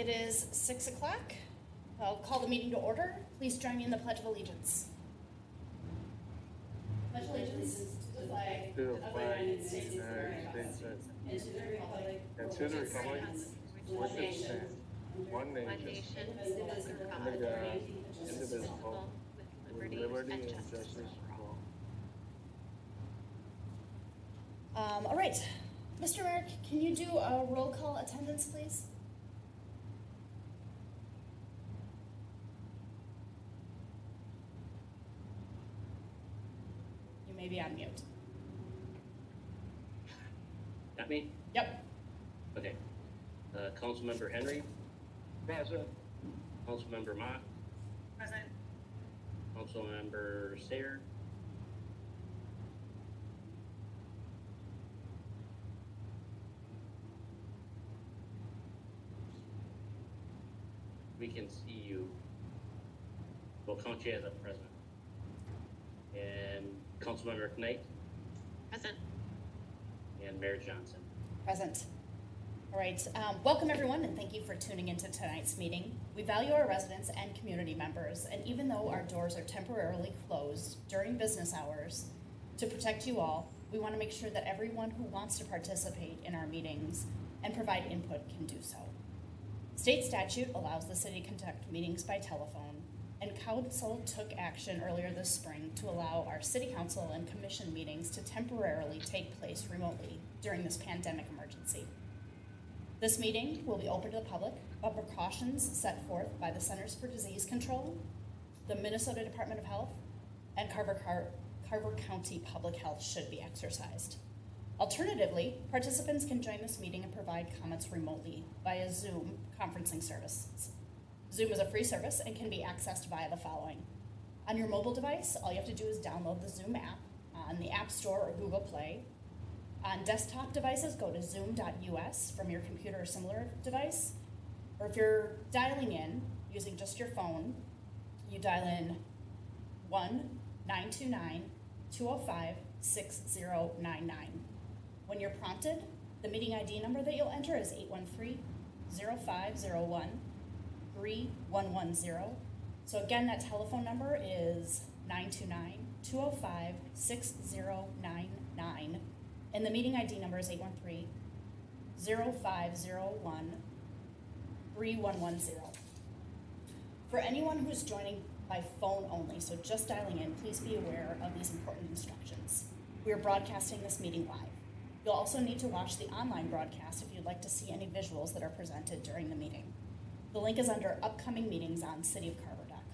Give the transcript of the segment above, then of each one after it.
It is 6 o'clock. I'll call the meeting to order. Please join me in the Pledge of Allegiance. Pledge allegiance to the flag of the United States of America and to the republic for which it stands, one nation, under God, indivisible, with liberty and justice for all. All right. Mr. Merrick, can you do a roll call attendance, please? You may be on mute. Got me? Yep. Okay. Councilmember Henry? Present. Councilmember Mott? Present. Councilmember Sayer? We can see you. We'll count you as a present. And Councilmember Knight? Present. And Mayor Johnson? Present. All right. Welcome, everyone, and thank you for tuning into tonight's meeting. We value our residents and community members, and even though our doors are temporarily closed during business hours to protect you all, we want to make sure that everyone who wants to participate in our meetings and provide input can do so. State statute allows the city to conduct meetings by telephone, and council took action earlier this spring to allow our city council and commission meetings to temporarily take place remotely during this pandemic emergency. This meeting will be open to the public, but precautions set forth by the Centers for Disease Control, the Minnesota Department of Health, and Carver County Public Health should be exercised. Alternatively, participants can join this meeting and provide comments remotely via Zoom conferencing services. Zoom is a free service and can be accessed via the following. On your mobile device, all you have to do is download the Zoom app on the App Store or Google Play. On desktop devices, go to zoom.us from your computer or similar device. Or if you're dialing in using just your phone, you dial in 1-929-205-6099. When you're prompted, the meeting ID number that you'll enter is 813-0501-3110. So again, that telephone number is 929-205-6099. And the meeting ID number is 813-0501-3110. For anyone who's joining by phone only, so just dialing in, please be aware of these important instructions. We are broadcasting this meeting live. You'll also need to watch the online broadcast if you'd like to see any visuals that are presented during the meeting. The link is under upcoming meetings on cityofcarver.com.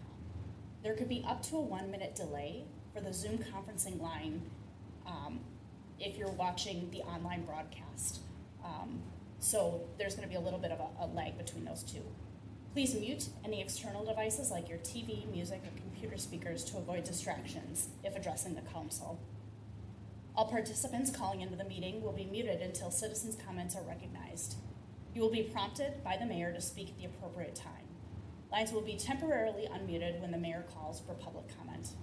There could be up to a 1-minute delay for the Zoom conferencing line if you're watching the online broadcast. So there's going to be a little bit of a lag between those two. Please mute any external devices like your TV, music, or computer speakers to avoid distractions if addressing the council. All participants calling into the meeting will be muted until citizens' comments are recognized. You will be prompted by the mayor to speak at the appropriate time. Lines will be temporarily unmuted when the mayor calls for public comment.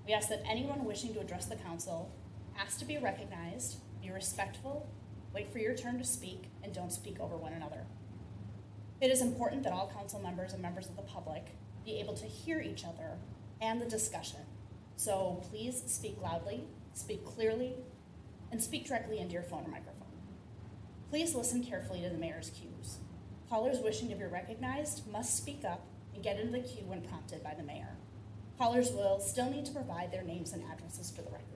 We ask that anyone wishing to address the council ask to be recognized, be respectful, wait for your turn to speak, and don't speak over one another. It is important that all council members and members of the public be able to hear each other and the discussion. So please speak loudly, speak clearly, and speak directly into your phone or microphone. Please listen carefully to the mayor's cues. Callers wishing to be recognized must speak up and get into the queue when prompted by the mayor. Callers will still need to provide their names and addresses for the record.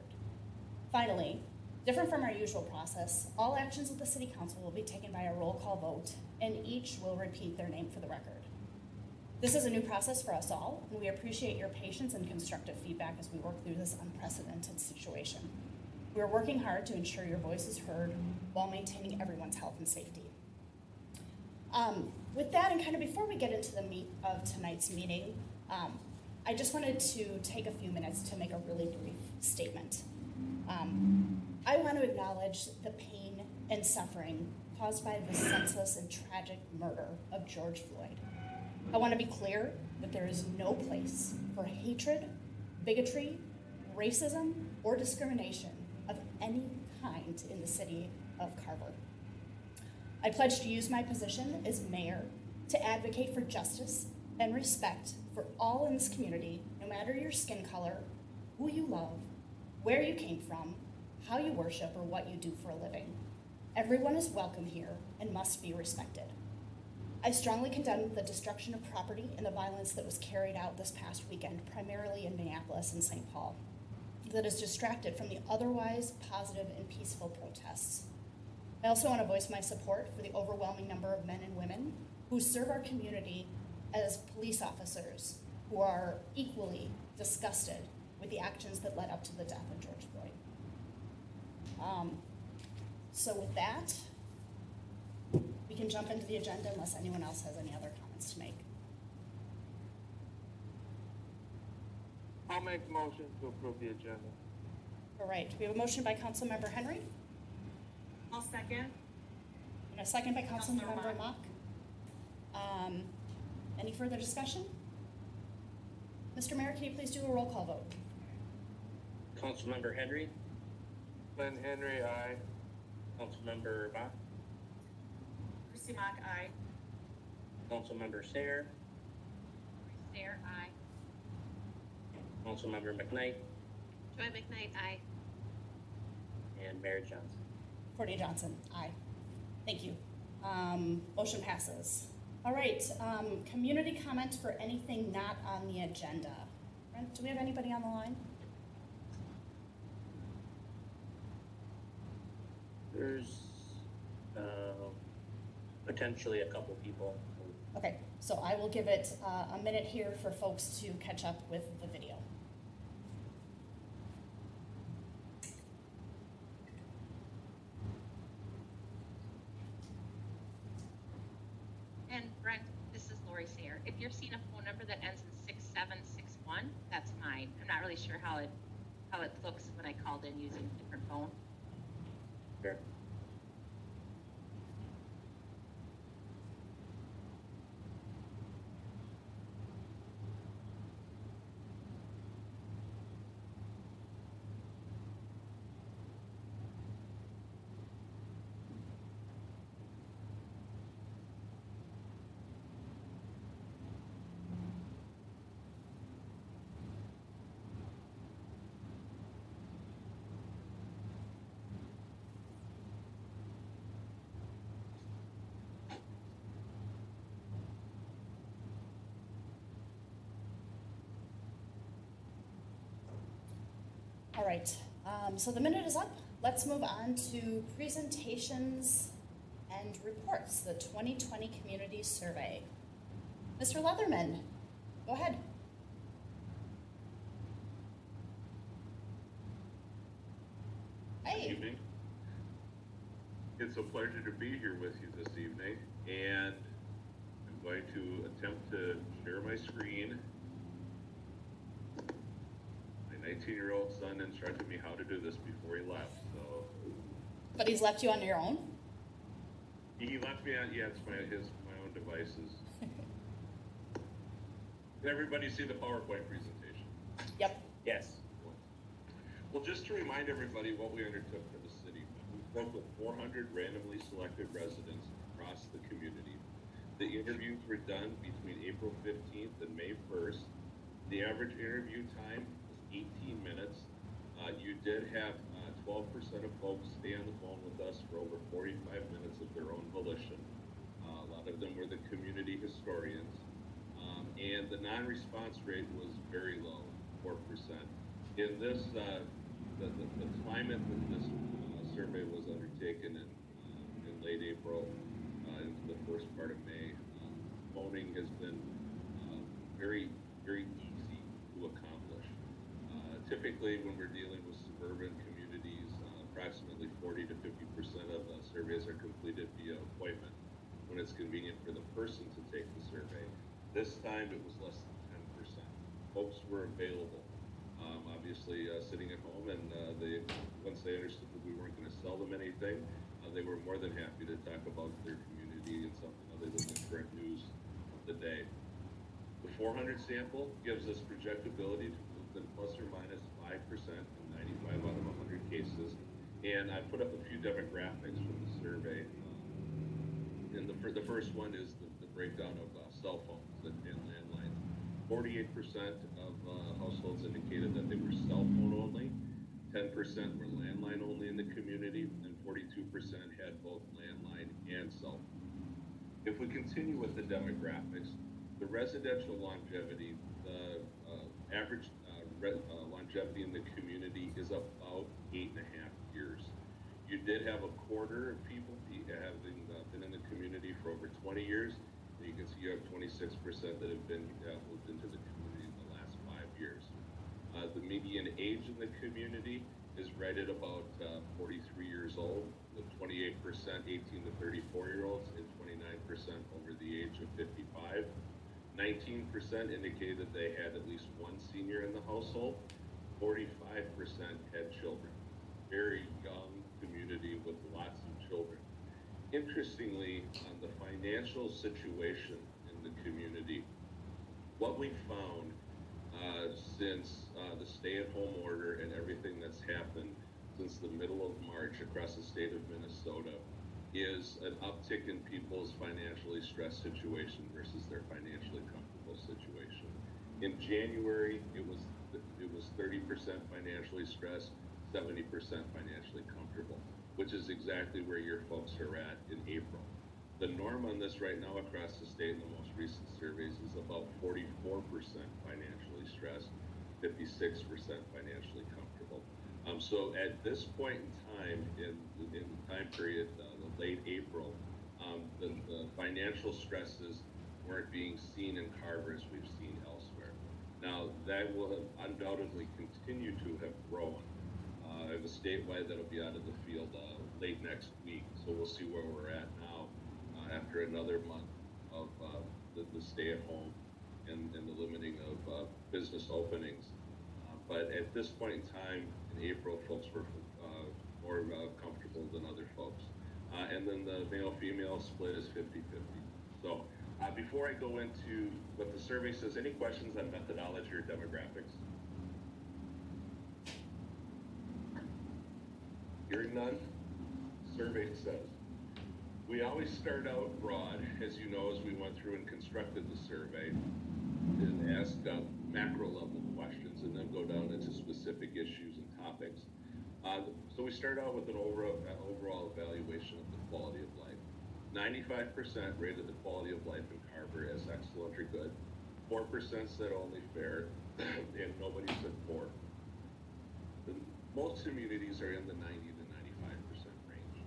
Finally, different from our usual process, all actions of the City Council will be taken by a roll call vote, and each will repeat their name for the record. This is a new process for us all, and we appreciate your patience and constructive feedback as we work through this unprecedented situation. We are working hard to ensure your voice is heard while maintaining everyone's health and safety. With that, and kind of before we get into the meat of tonight's meeting, I just wanted to take a few minutes to make a really brief statement. I want to acknowledge the pain and suffering caused by the senseless and tragic murder of George Floyd. I want to be clear that there is no place for hatred, bigotry, racism, or discrimination of any kind in the city of Carver. I pledge to use my position as mayor to advocate for justice and respect for all in this community, no matter your skin color, who you love, where you came from, how you worship, or what you do for a living. Everyone is welcome here and must be respected. I strongly condemn the destruction of property and the violence that was carried out this past weekend, primarily in Minneapolis and St. Paul, that is distracted from the otherwise positive and peaceful protests. I also want to voice my support for the overwhelming number of men and women who serve our community as police officers who are equally disgusted with the actions that led up to the death of George Floyd. So with that, we can jump into the agenda unless anyone else has any other comments to make. I'll make the motion to approve the agenda. All right, we have a motion by Councilmember Henry I'll second. and a second by Councilmember Councilmember Mock. Any further discussion? Mr. Mayor, can you please do a roll call vote? Councilmember Henry, Glenn Henry, aye. Councilmember Bach, Chrissy Mock, aye. Councilmember Sayer, Sayer, aye. Councilmember McKnight, Joy McKnight, aye. and Mayor Johnson. Courtney Johnson, aye. Thank you. Motion passes. All right, community comment for anything not on the agenda. Brent, do we have anybody on the line? There's potentially a couple people. Okay, so I will give it a minute here for folks to catch up with the video. And Brent, this is Lori Sayer. If you're seeing a phone number that ends in 6761, that's mine. I'm not really sure how it looks when I called in using a different phone. Sure. All right, so the minute is up. Let's move on to presentations and reports, the 2020 Community Survey. Mr. Leatherman, go ahead. Good Hey. evening. It's a pleasure to be here with you this evening, and I'm going to attempt to share my screen. My 19-year-old son instructed me how to do this before he left, so. But he's left you on your own? He left me on, yeah, it's my own devices. Did everybody see the PowerPoint presentation? Yep. Yes. Well, just to remind everybody what we undertook for the city, we spoke with 400 randomly selected residents across the community. The interviews were done between April 15th and May 1st. The average interview time was 18 minutes. You did have 12% of folks stay on the phone with us for over 45 minutes of their own volition. A lot of them were the community historians. And the non-response rate was very low, 4%. In this, the climate that this survey was undertaken in late April into the first part of May, phoning has been very, very easy to accomplish. Typically, when we're dealing with suburban communities, approximately 40 to 50% of surveys are completed via appointment when it's convenient for the person to take the survey. This time, it was less than 10%. Folks were available. Obviously sitting at home, and once they understood that we weren't going to sell them anything, they were more than happy to talk about their community and something other than the current news of the day. The 400 sample gives us projectability to move them plus or minus 5% in 95 out of 100 cases, and I put up a few demographics from the survey. And the first one is the breakdown of cell phones and landlines. 48% of households indicated that they were cell phone only, 10% were landline only in the community, and 42% had both landline and cell phone. If we continue with the demographics, the residential longevity, the average longevity in the community is about 8.5 years. You did have a quarter of people having been in the community for over 20 years. And you can see you have 26% that have been moved into the community in the last 5 years. The median age in the community is right at about 43 years old, with 28% 18 to 34-year-olds and 29% over the age of 55. 19% indicated they had at least one senior in the household. 45% had children. Very young community with lots of children. Interestingly, on the financial situation in the community, what we found since the stay-at-home order and everything that's happened since the middle of March across the state of Minnesota is an uptick in people's financially stressed situation versus their financially comfortable situation. In January, it was 30% financially stressed, 70% financially comfortable, which is exactly where your folks are at in April. The norm on this right now across the state in the most recent surveys is about 44% financially stressed, 56% financially comfortable. So at this point in time, in the time period, the late April, the financial stresses weren't being seen in Carver as we've seen elsewhere. Now, that will have undoubtedly continue to have grown. I have a statewide that'll be out of the field late next week, so we'll see where we're at now after another month of the stay-at-home and the limiting of business openings. But at this point in time, in April, folks were more comfortable than other folks. And then the male-female split is 50-50. So before I go into what the survey says, any questions on methodology or demographics? Hearing none, survey says, we always start out broad, as you know, as we went through and constructed the survey, and ask macro level questions and then go down into specific issues and topics. So we start out with an overall evaluation of the quality of life. 95% rated the quality of life in Carver as excellent or good. 4% said only fair, and nobody said poor. Most communities are in the 90 to 95% range.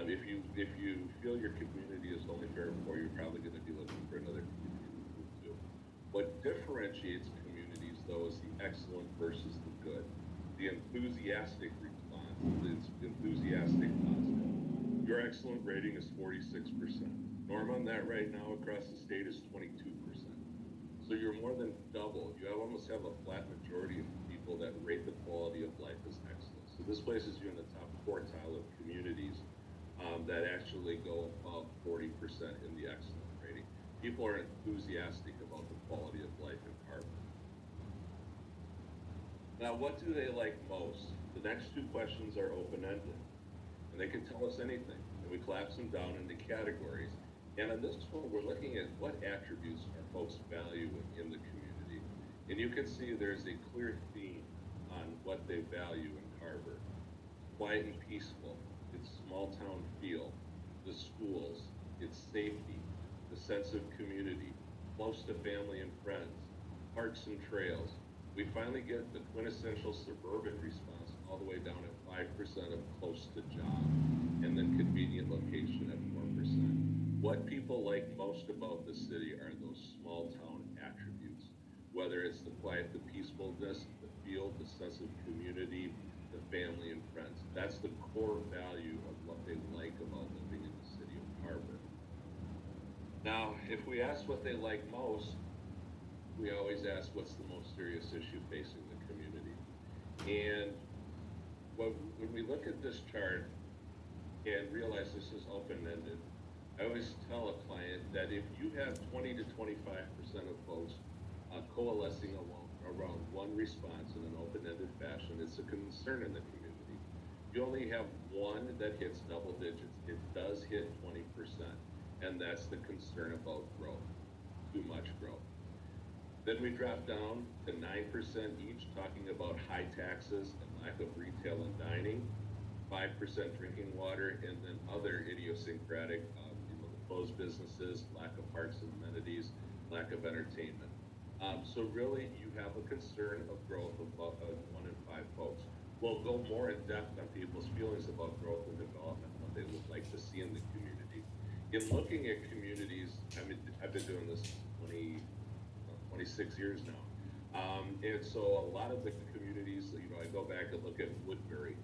If you feel your community is only fair or poor, you're probably going to be looking for another community to move to. What differentiates communities, though, is the excellent versus the good. The enthusiastic response is enthusiastic positive. Your excellent rating is 46%. Norm on that right now across the state is 22%. So you're more than double. You almost have a flat majority of people that rate the quality of life as excellent. So this places you in the top quartile of communities that actually go above 40% in the excellent rating. People are enthusiastic about the quality of life in Carver. Now, what do they like most? The next two questions are open-ended, and they can tell us anything, and we collapse them down into categories. And on this one, we're looking at what attributes are folks valuing in the community. And you can see there's a clear theme on what they value in Carver. Quiet and peaceful, its small town feel, the schools, its safety, the sense of community, close to family and friends, parks and trails. We finally get the quintessential suburban response all the way down at 5% of close to job, and then convenient location at 4%. What people like most about the city are those small town attributes, whether it's the quiet, the peacefulness, the feel, the sense of community, the family and friends. That's the core value of what they like about living in the city of Carver. Now, if we ask what they like most, we always ask what's the most serious issue facing the community. And when we look at this chart and realize this is open-ended, I always tell a client that if you have 20 to 25% of folks coalescing around one response in an open-ended fashion, it's a concern in the community. You only have one that hits double digits. It does hit 20%. and that's the concern about growth, too much growth. Then we drop down to 9% each, talking about high taxes and lack of retail and dining, 5% drinking water, and then other idiosyncratic, the closed businesses, lack of parks and amenities, lack of entertainment. So really, you have a concern of growth of 1 in 5 folks. We'll go more in depth on people's feelings about growth and development, what they would like to see in the community. In looking at communities, I've been doing this 26 years now. And so a lot of the communities, I go back and look at Woodbury,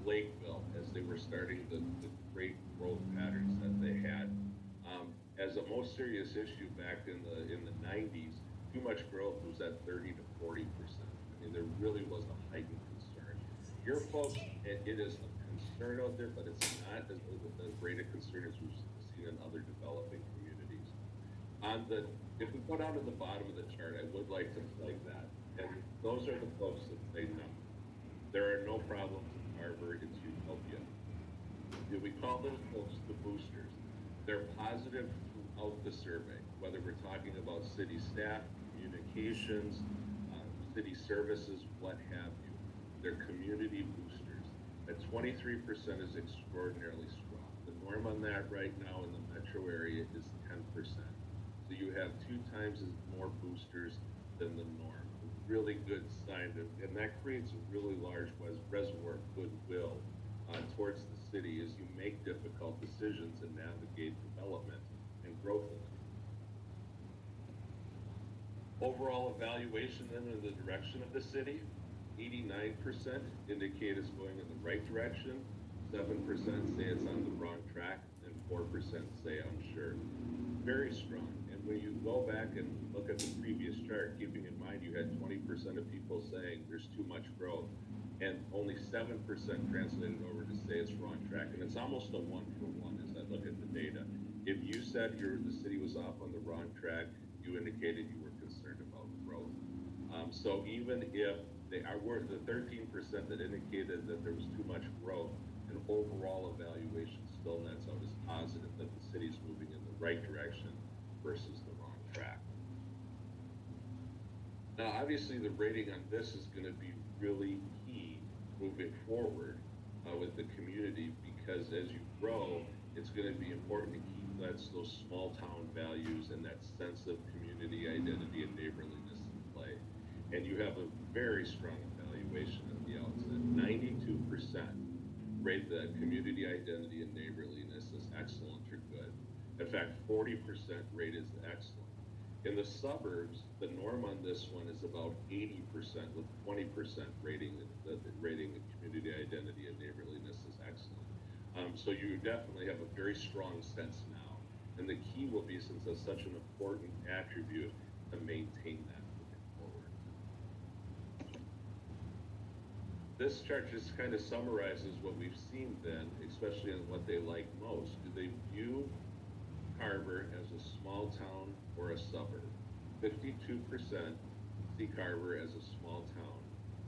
Lakeville, as they were starting the great growth patterns that they had. As a most serious issue back in the 90s, too much growth was at 30 to 40%. There really was a heightened concern. Your folks, it is a concern out there, but it's not as great a concern as we've seen in other developing communities. If we go down to the bottom of the chart, I would like to flag that. And those are the folks that say no. There are no problems in Carver, it's utopia. We call those folks the boosters. They're positive throughout the survey, whether we're talking about city staff, communications, city services, what have you. They're community boosters. At 23% is extraordinarily strong. The norm on that right now in the metro area is 10%. So you have 2 times as more boosters than the norm. A really good sign, and that creates a really large reservoir of goodwill towards the city as you make difficult decisions and navigate development and growth. Overall evaluation then in the direction of the city, 89% indicate it's going in the right direction, 7% say it's on the wrong track, and 4% say unsure. Very strong. And when you go back and look at the previous chart, keeping in mind you had 20% of people saying there's too much growth, and only 7% translated over to say it's wrong track. And it's almost a 1-for-1 as I look at the data. If you said the city was off on the wrong track, you indicated you were concerned about growth. So even if they were the 13% that indicated that there was too much growth, an overall evaluation still nets out as positive that the city's moving in the right direction versus the wrong track. Now, obviously, the rating on this is going to be really key moving forward with the community, because as you grow, it's going to be important to keep those small town values and that sense of community identity and neighborliness in play. And you have a very strong evaluation at the outset. 92% rate the community identity and neighborliness as excellent or good. In fact, 40% rate is excellent. In the suburbs, the norm on this one is about 80%, with 20% rating the community identity and neighborliness as excellent. So you definitely have a very strong sense now. And the key will be, since that's such an important attribute, to maintain that moving forward. This chart just kind of summarizes what we've seen then, especially on what they like most. Do they view Carver as a small town or a suburb? 52% see Carver as a small town.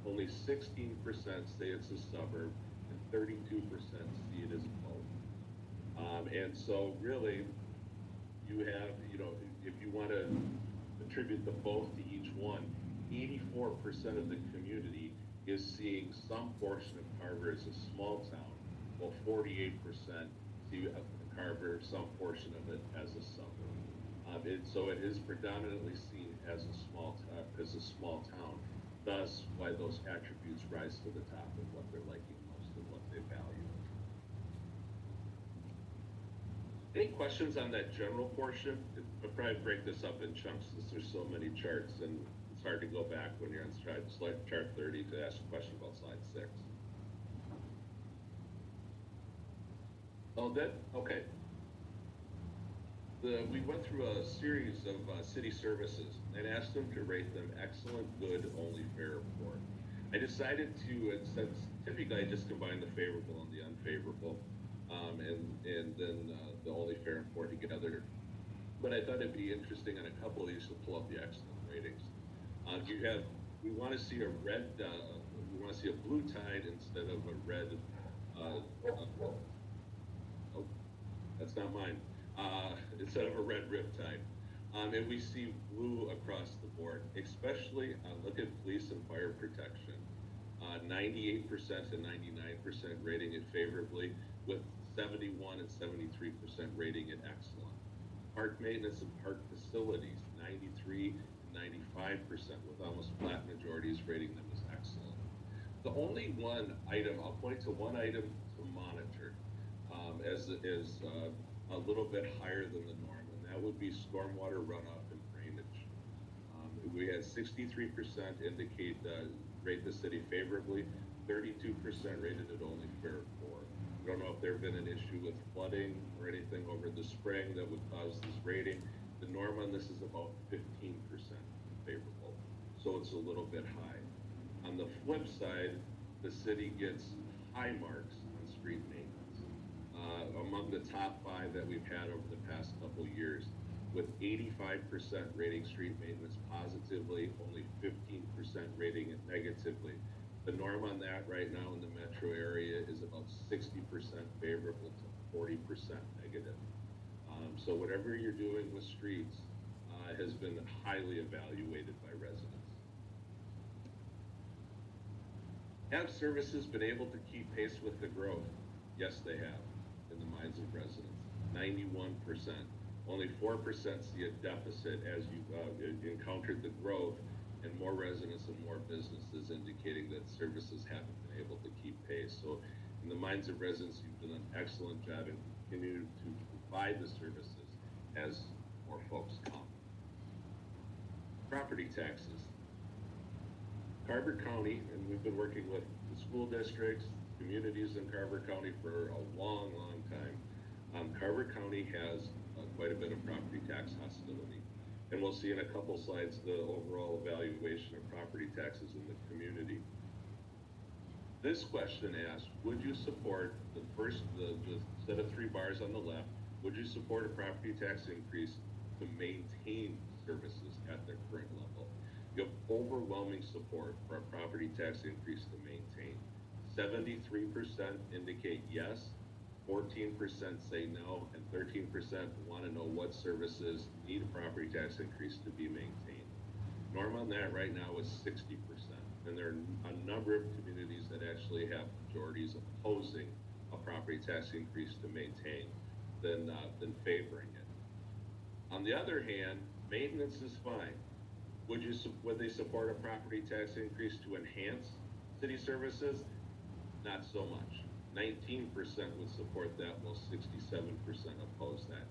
Only 16% say it's a suburb, and 32% see it as both. And so really, you have, if you want to attribute the both to each one, 84% of the community is seeing some portion of Carver as a small town, while 48% see Carver, some portion of it, as a suburb. So it is predominantly seen as a small town. Thus, why those attributes rise to the top of what they're liking most and what they value. Any questions on that general portion? I'll probably break this up in chunks since there's so many charts, and it's hard to go back when you're on chart 30 to ask a question about slide 6. Oh, that? Okay. We went through a series of city services and asked them to rate them excellent, good, only, fair, or poor. I decided to, since typically I just combine the favorable and the unfavorable, and then the only, fair, and poor together. But I thought it'd be interesting on a couple of these to pull up the excellent ratings. We want to see a blue tide instead of a red. Oh, that's not mine. instead of a red riptide. And we see blue across the board, especially look at police and fire protection. 98% and 99% rating it favorably, with 71 and 73% rating it excellent. Park maintenance and park facilities, 93 and 95%, with almost flat majorities rating them as excellent. The only one item, I'll point to one item to monitor as a little bit higher than the norm, and that would be stormwater runoff and drainage. We had 63% indicate rate the city favorably, 32% rated it only fair or poor. I don't know if there have been an issue with flooding or anything over the spring that would cause this rating. The norm on this is about 15% favorable, so it's a little bit high. On the flip side, the city gets high marks on street maintenance, among the top 5 that we've had over the past couple years, with 85% rating street maintenance positively, only 15% rating it negatively. The norm on that right now in the metro area is about 60% favorable to 40% negative. So whatever you're doing with streets has been highly evaluated by residents. Have services been able to keep pace with the growth? Yes, they have, in the minds of residents. 91%. Only 4% see a deficit as you encountered the growth, and more residents and more businesses indicating that services haven't been able to keep pace. So in the minds of residents, you've done an excellent job and continue to provide the services as more folks come. Property taxes. Carver County, and we've been working with the school districts, communities in Carver County for a long, long time. Carver County has quite a bit of property tax hostility. And we'll see in a couple slides the overall evaluation of property taxes in the community. This question asks, would you support the set of 3 bars on the left, would you support a property tax increase to maintain services at their current level? You have overwhelming support for a property tax increase to maintain. 73% indicate yes, 14% say no, and 13% want to know what services need a property tax increase to be maintained. Norm on that right now is 60%, and there are a number of communities that actually have majorities opposing a property tax increase to maintain than favoring it. On the other hand, maintenance is fine. Would they support a property tax increase to enhance city services? Not so much. 19% would support that, while 67% oppose that.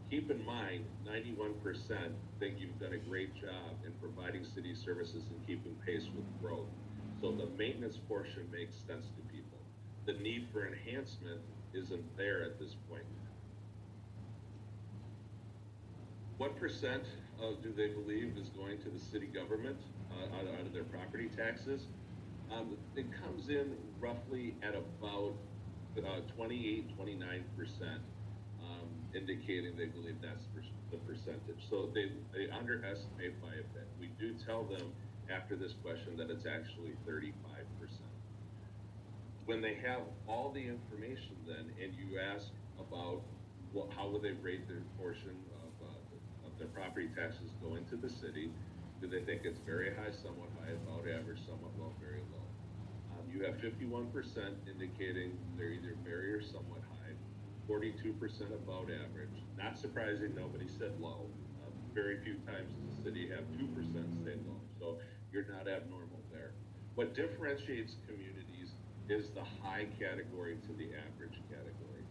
Keep in mind, 91% think you've done a great job in providing city services and keeping pace with growth. So the maintenance portion makes sense to people. The need for enhancement isn't there at this point. What percent do they believe is going to the city government out of their property taxes? It comes in roughly at about 28, 29%, indicating they believe that's the percentage. So they underestimate by a bit. We do tell them after this question that it's actually 35%. When they have all the information then, and you ask about how will they rate their portion of their property taxes going to the city, do they think it's very high, somewhat high, about average, somewhat low, very low? You have 51% indicating they're either very or somewhat high, 42% about average. Not surprising, nobody said low. Very few times in the city have 2% say low, so you're not abnormal there. What differentiates communities is the high category to the average category.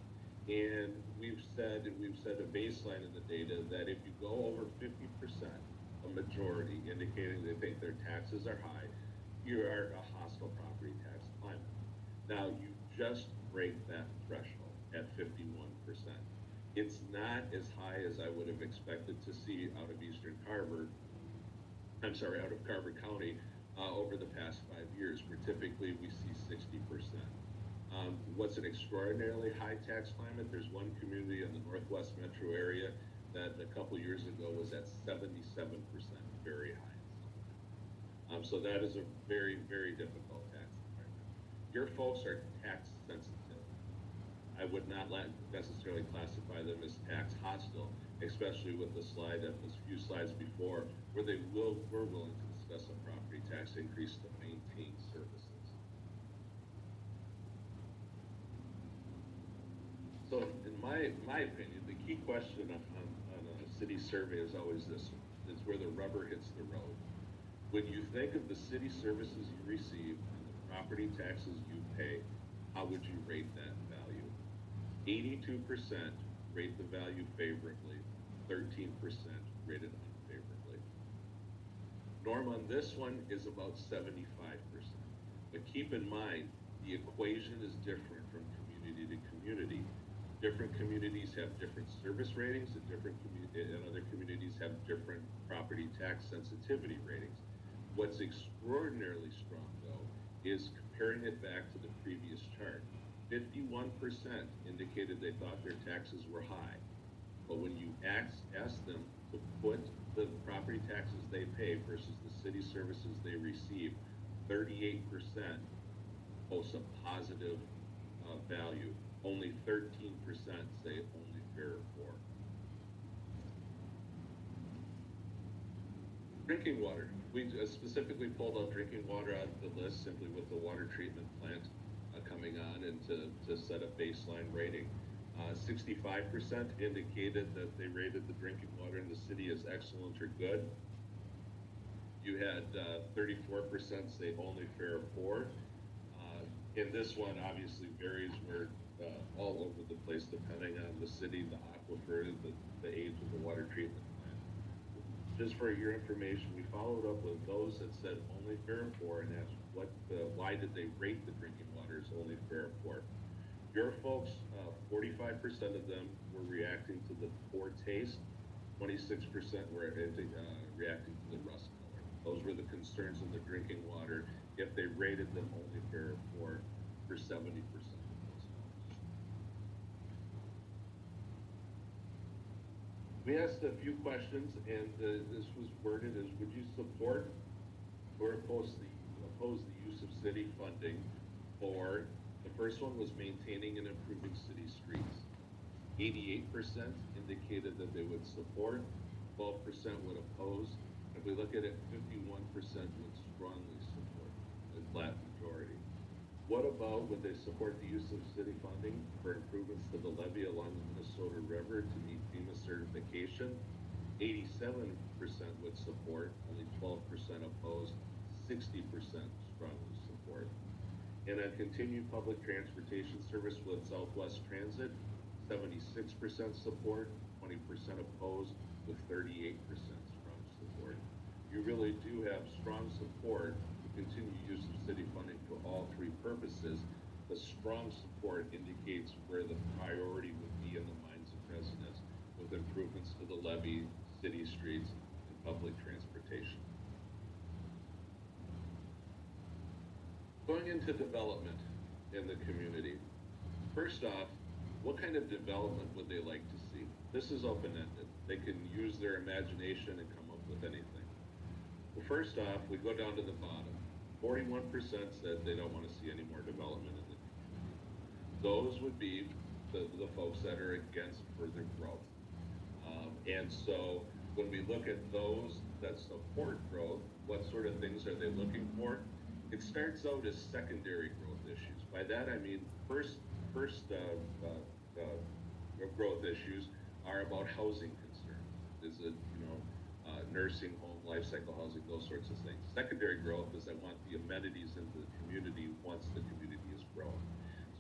And we've said a baseline in the data that if you go over 50%, a majority indicating they think their taxes are high, you are a hostile property tax climate. Now, you just break that threshold at 51%. It's not as high as I would have expected to see out of out of Carver County over the past 5 years, where typically we see 60%. What's an extraordinarily high tax climate? There's one community in the Northwest metro area that a couple years ago was at 77%, very high. So that is a very, very difficult tax environment. Your folks are tax sensitive. I would not necessarily classify them as tax hostile, especially with the slide that was a few slides before, where were willing to discuss a property tax increase to maintain services. So in my opinion, the key question on a city survey is always this one. It's where the rubber hits the road. When you think of the city services you receive and the property taxes you pay, how would you rate that value? 82% rate the value favorably, 13% rated unfavorably. Norm on this one is about 75%. But keep in mind, the equation is different from community to community. Different communities have different service ratings, and other communities have different property tax sensitivity ratings. What's extraordinarily strong, though, is comparing it back to the previous chart. 51% indicated they thought their taxes were high. But when you ask them to put the property taxes they pay versus the city services they receive, 38% post a positive value. Only 13% say only fair or poor. Drinking water. We specifically pulled out drinking water out of the list simply with the water treatment plant coming on and to set a baseline rating. 65% indicated that they rated the drinking water in the city as excellent or good. You had 34% say only fair or poor. And this one obviously varies, where all over the place depending on the city, the aquifer, the age of the water treatment plant. Just for your information, we followed up with those that said only fair and poor and asked why did they rate the drinking water as only fair and poor. Your folks, 45% of them were reacting to the poor taste, 26% were reacting to the rust color. Those were the concerns in the drinking water if they rated them only fair or poor for 70% of those folks. We asked a few questions, and this was worded as, would you support or oppose the use of city funding for, the first one was maintaining and improving city streets. 88% indicated that they would support, 12% would oppose. If we look at it, 51% would strongly support, a flat majority. What about, would they support the use of city funding for improvements to the levee along the Minnesota River to meet FEMA certification? 87% would support, only 12% opposed, 60% strongly support. And on continued public transportation service with Southwest Transit, 76% support, 20% opposed, with 38% strong support. You really do have strong support to continue use of city funding for all three purposes. The strong support indicates where the priority would be in the minds of residents with improvements to the levee, city streets, and public transportation. Going into development in the community. First off, what kind of development would they like to see? This is open-ended. They can use their imagination and come up with anything. Well, first off, we go down to the bottom. 41% said they don't want to see any more development in the community. Those would be the folks that are against further growth. And so when we look at those that support growth, what sort of things are they looking for? It starts out as secondary growth issues. By that I mean first growth issues are about housing concerns. Is it nursing home, life cycle housing, those sorts of things. Secondary growth is I want the amenities into the community once the community is grown.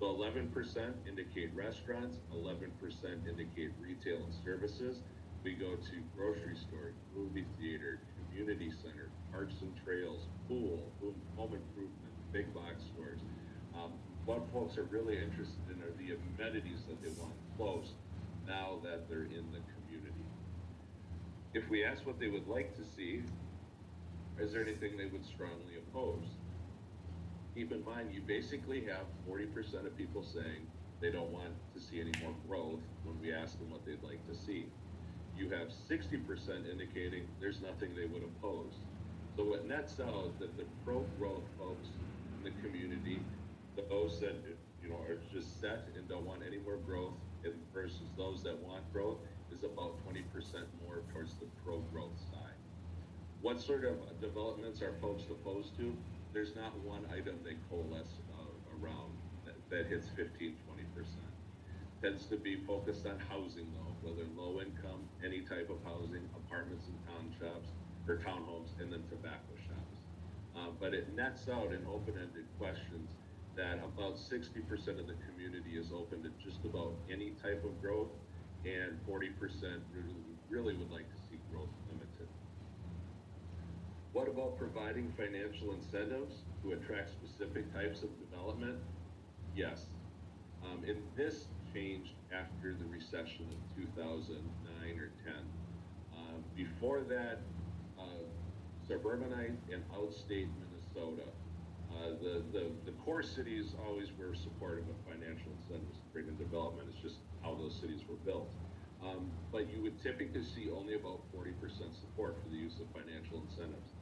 So 11% indicate restaurants, 11% indicate retail and services. We go to grocery store, movie theater, community center, parks and trails, pool, home improvement, big box stores. What folks are really interested in are the amenities that they want close now that they're in the community. If we ask what they would like to see, is there anything they would strongly oppose? Keep in mind, you basically have 40% of people saying they don't want to see any more growth when we ask them what they'd like to see. You have 60% indicating there's nothing they would oppose. So it nets out that the pro-growth folks in the community, those that are just set and don't want any more growth, and versus those that want growth is about 20% more towards the pro-growth side. What sort of developments are folks opposed to? There's not one item they coalesce around that hits 15, 20%. Tends to be focused on housing though, whether low income, any type of housing, apartments and townshops, or townhomes, and then tobacco shops. But it nets out in open-ended questions that about 60% of the community is open to just about any type of growth, and 40% really would like to see growth limited. What about providing financial incentives to attract specific types of development? Yes. And this changed after the recession of 2009 or 10. Before that, suburbanite and outstate Minnesota, the core cities always were supportive of financial incentives to bring in development. It's just how those cities were built. But you would typically see only about 40% support for the use of financial incentives.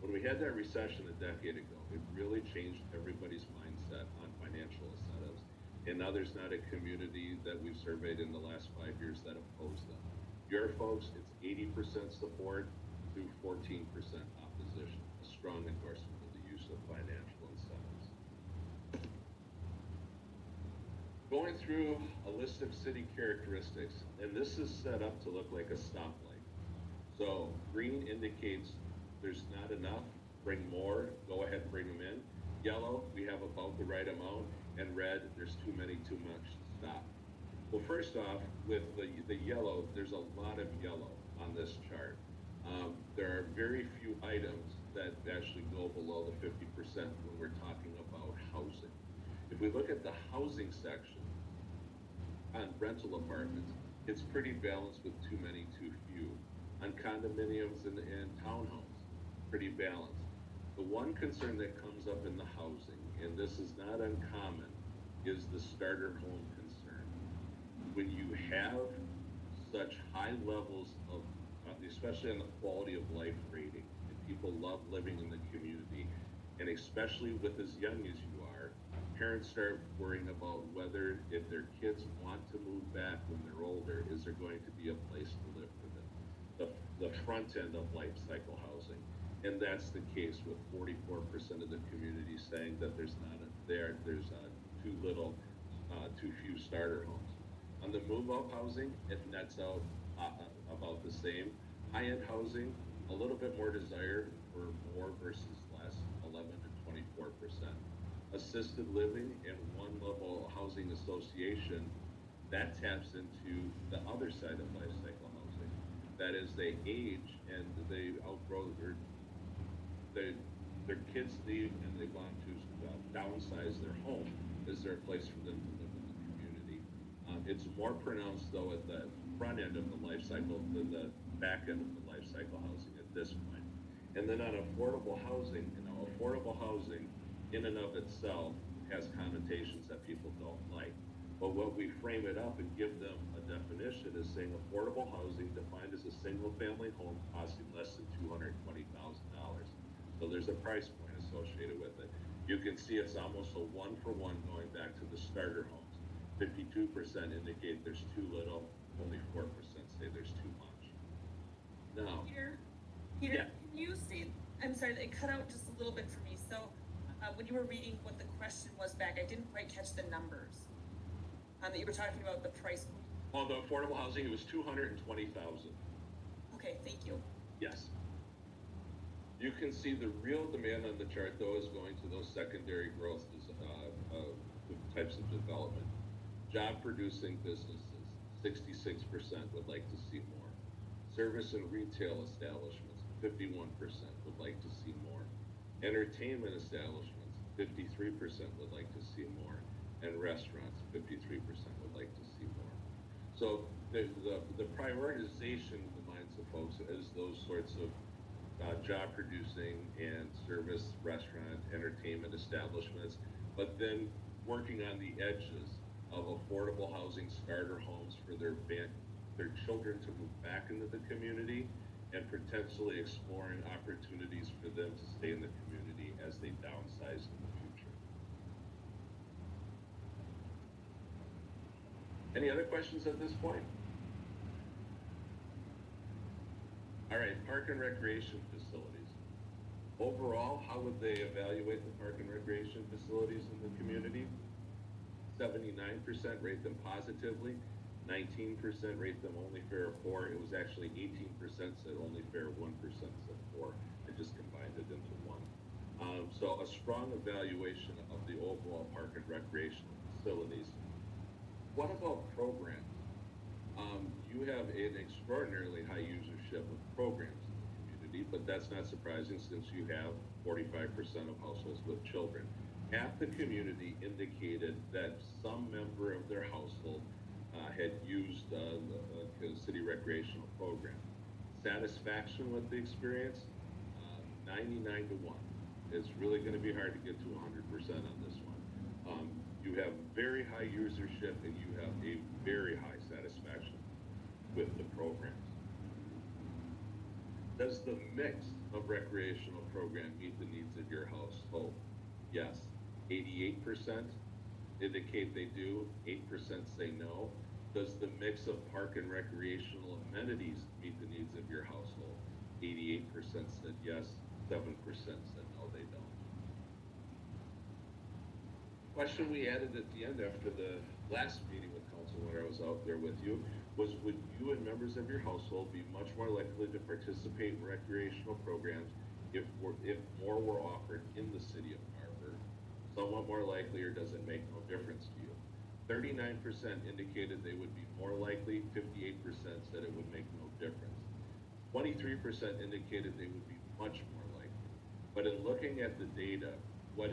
When we had that recession a decade ago, it really changed everybody's mindset on financial incentives. And now there's not a community that we've surveyed in the last 5 years that oppose them. Your folks, it's 80% support to 14% opposition, a strong endorsement of the use of financial incentives. Going through a list of city characteristics, and this is set up to look like a stoplight. So green indicates there's not enough, bring more, go ahead and bring them in. Yellow, we have about the right amount, and red, there's too many, too much, stop. Well, first off, with the yellow, there's a lot of yellow on this chart. There are very few items that actually go below the 50% when we're talking about housing. If we look at the housing section on rental apartments, it's pretty balanced with too many, too few. On condominiums and townhomes, pretty balanced. The one concern that comes up in the housing, and this is not uncommon, is the starter home concern. When you have such high levels of, especially on the quality of life rating, and people love living in the community, and especially with as young as you are, parents start worrying about whether if their kids want to move back when they're older, is there going to be a place to live for them? The front end of life cycle housing. And that's the case with 44% of the community saying that there's too little, too few starter homes. On the move-up housing, it nets out about the same. High-end housing, a little bit more desire for more versus less, 11 to 24%. Assisted living and one-level housing association, that taps into the other side of life cycle housing. That is, they age and they outgrow their kids leave and they want to downsize their home. Is there a place for them to live in the community? It's more pronounced though at the front end of the life cycle than the back end of the life cycle housing at this point. And then on affordable housing, affordable housing in and of itself has connotations that people don't like. But what we frame it up and give them a definition is saying affordable housing defined as a single family home costing less than $220,000. So there's a price point associated with it. You can see it's almost a one-for-one going back to the starter homes. 52% indicate there's too little, only 4% say there's too much. Now, Peter, yeah. Can you state, I'm sorry, it cut out just a little bit for me. So when you were reading what the question was back, I didn't quite catch the numbers that you were talking about the price. On the affordable housing, it was $220,000. Okay, thank you. Yes. You can see the real demand on the chart, though, is going to those secondary growth types of development. Job-producing businesses, 66% would like to see more. Service and retail establishments, 51% would like to see more. Entertainment establishments, 53% would like to see more. And restaurants, 53% would like to see more. So the prioritization in the minds of folks is those sorts of job producing and service, restaurant, entertainment establishments, but then working on the edges of affordable housing starter homes for their children to move back into the community, and potentially exploring opportunities for them to stay in the community as they downsize in the future. Any other questions at this point? All right, park and recreation facilities. Overall, how would they evaluate the park and recreation facilities in the community? 79% rate them positively, 19% rate them only fair or poor. It was actually 18% said only fair, 1% said poor. I just combined it into one. So a strong evaluation of the overall park and recreational facilities. What about programs? You have an extraordinarily high usership of programs in the community, but that's not surprising since you have 45% of households with children. Half the community indicated that some member of their household had used the city recreational program. Satisfaction with the experience, 99 to 1. It's really going to be hard to get to 100% on this one. You have very high usership and you have a very high satisfaction with the programs. Does the mix of recreational program meet the needs of your household? Yes. 88% indicate they do, 8% say no. Does the mix of park and recreational amenities meet the needs of your household? 88% said yes, 7% said no, they don't. Question we added at the end after the last meeting with council when I was out there with you was, would you and members of your household be much more likely to participate in recreational programs if more were offered in the city of Carver? Somewhat more likely, or does it make no difference to you? 39% indicated they would be more likely, 58% said it would make no difference. 23% indicated they would be much more likely. But in looking at the data, what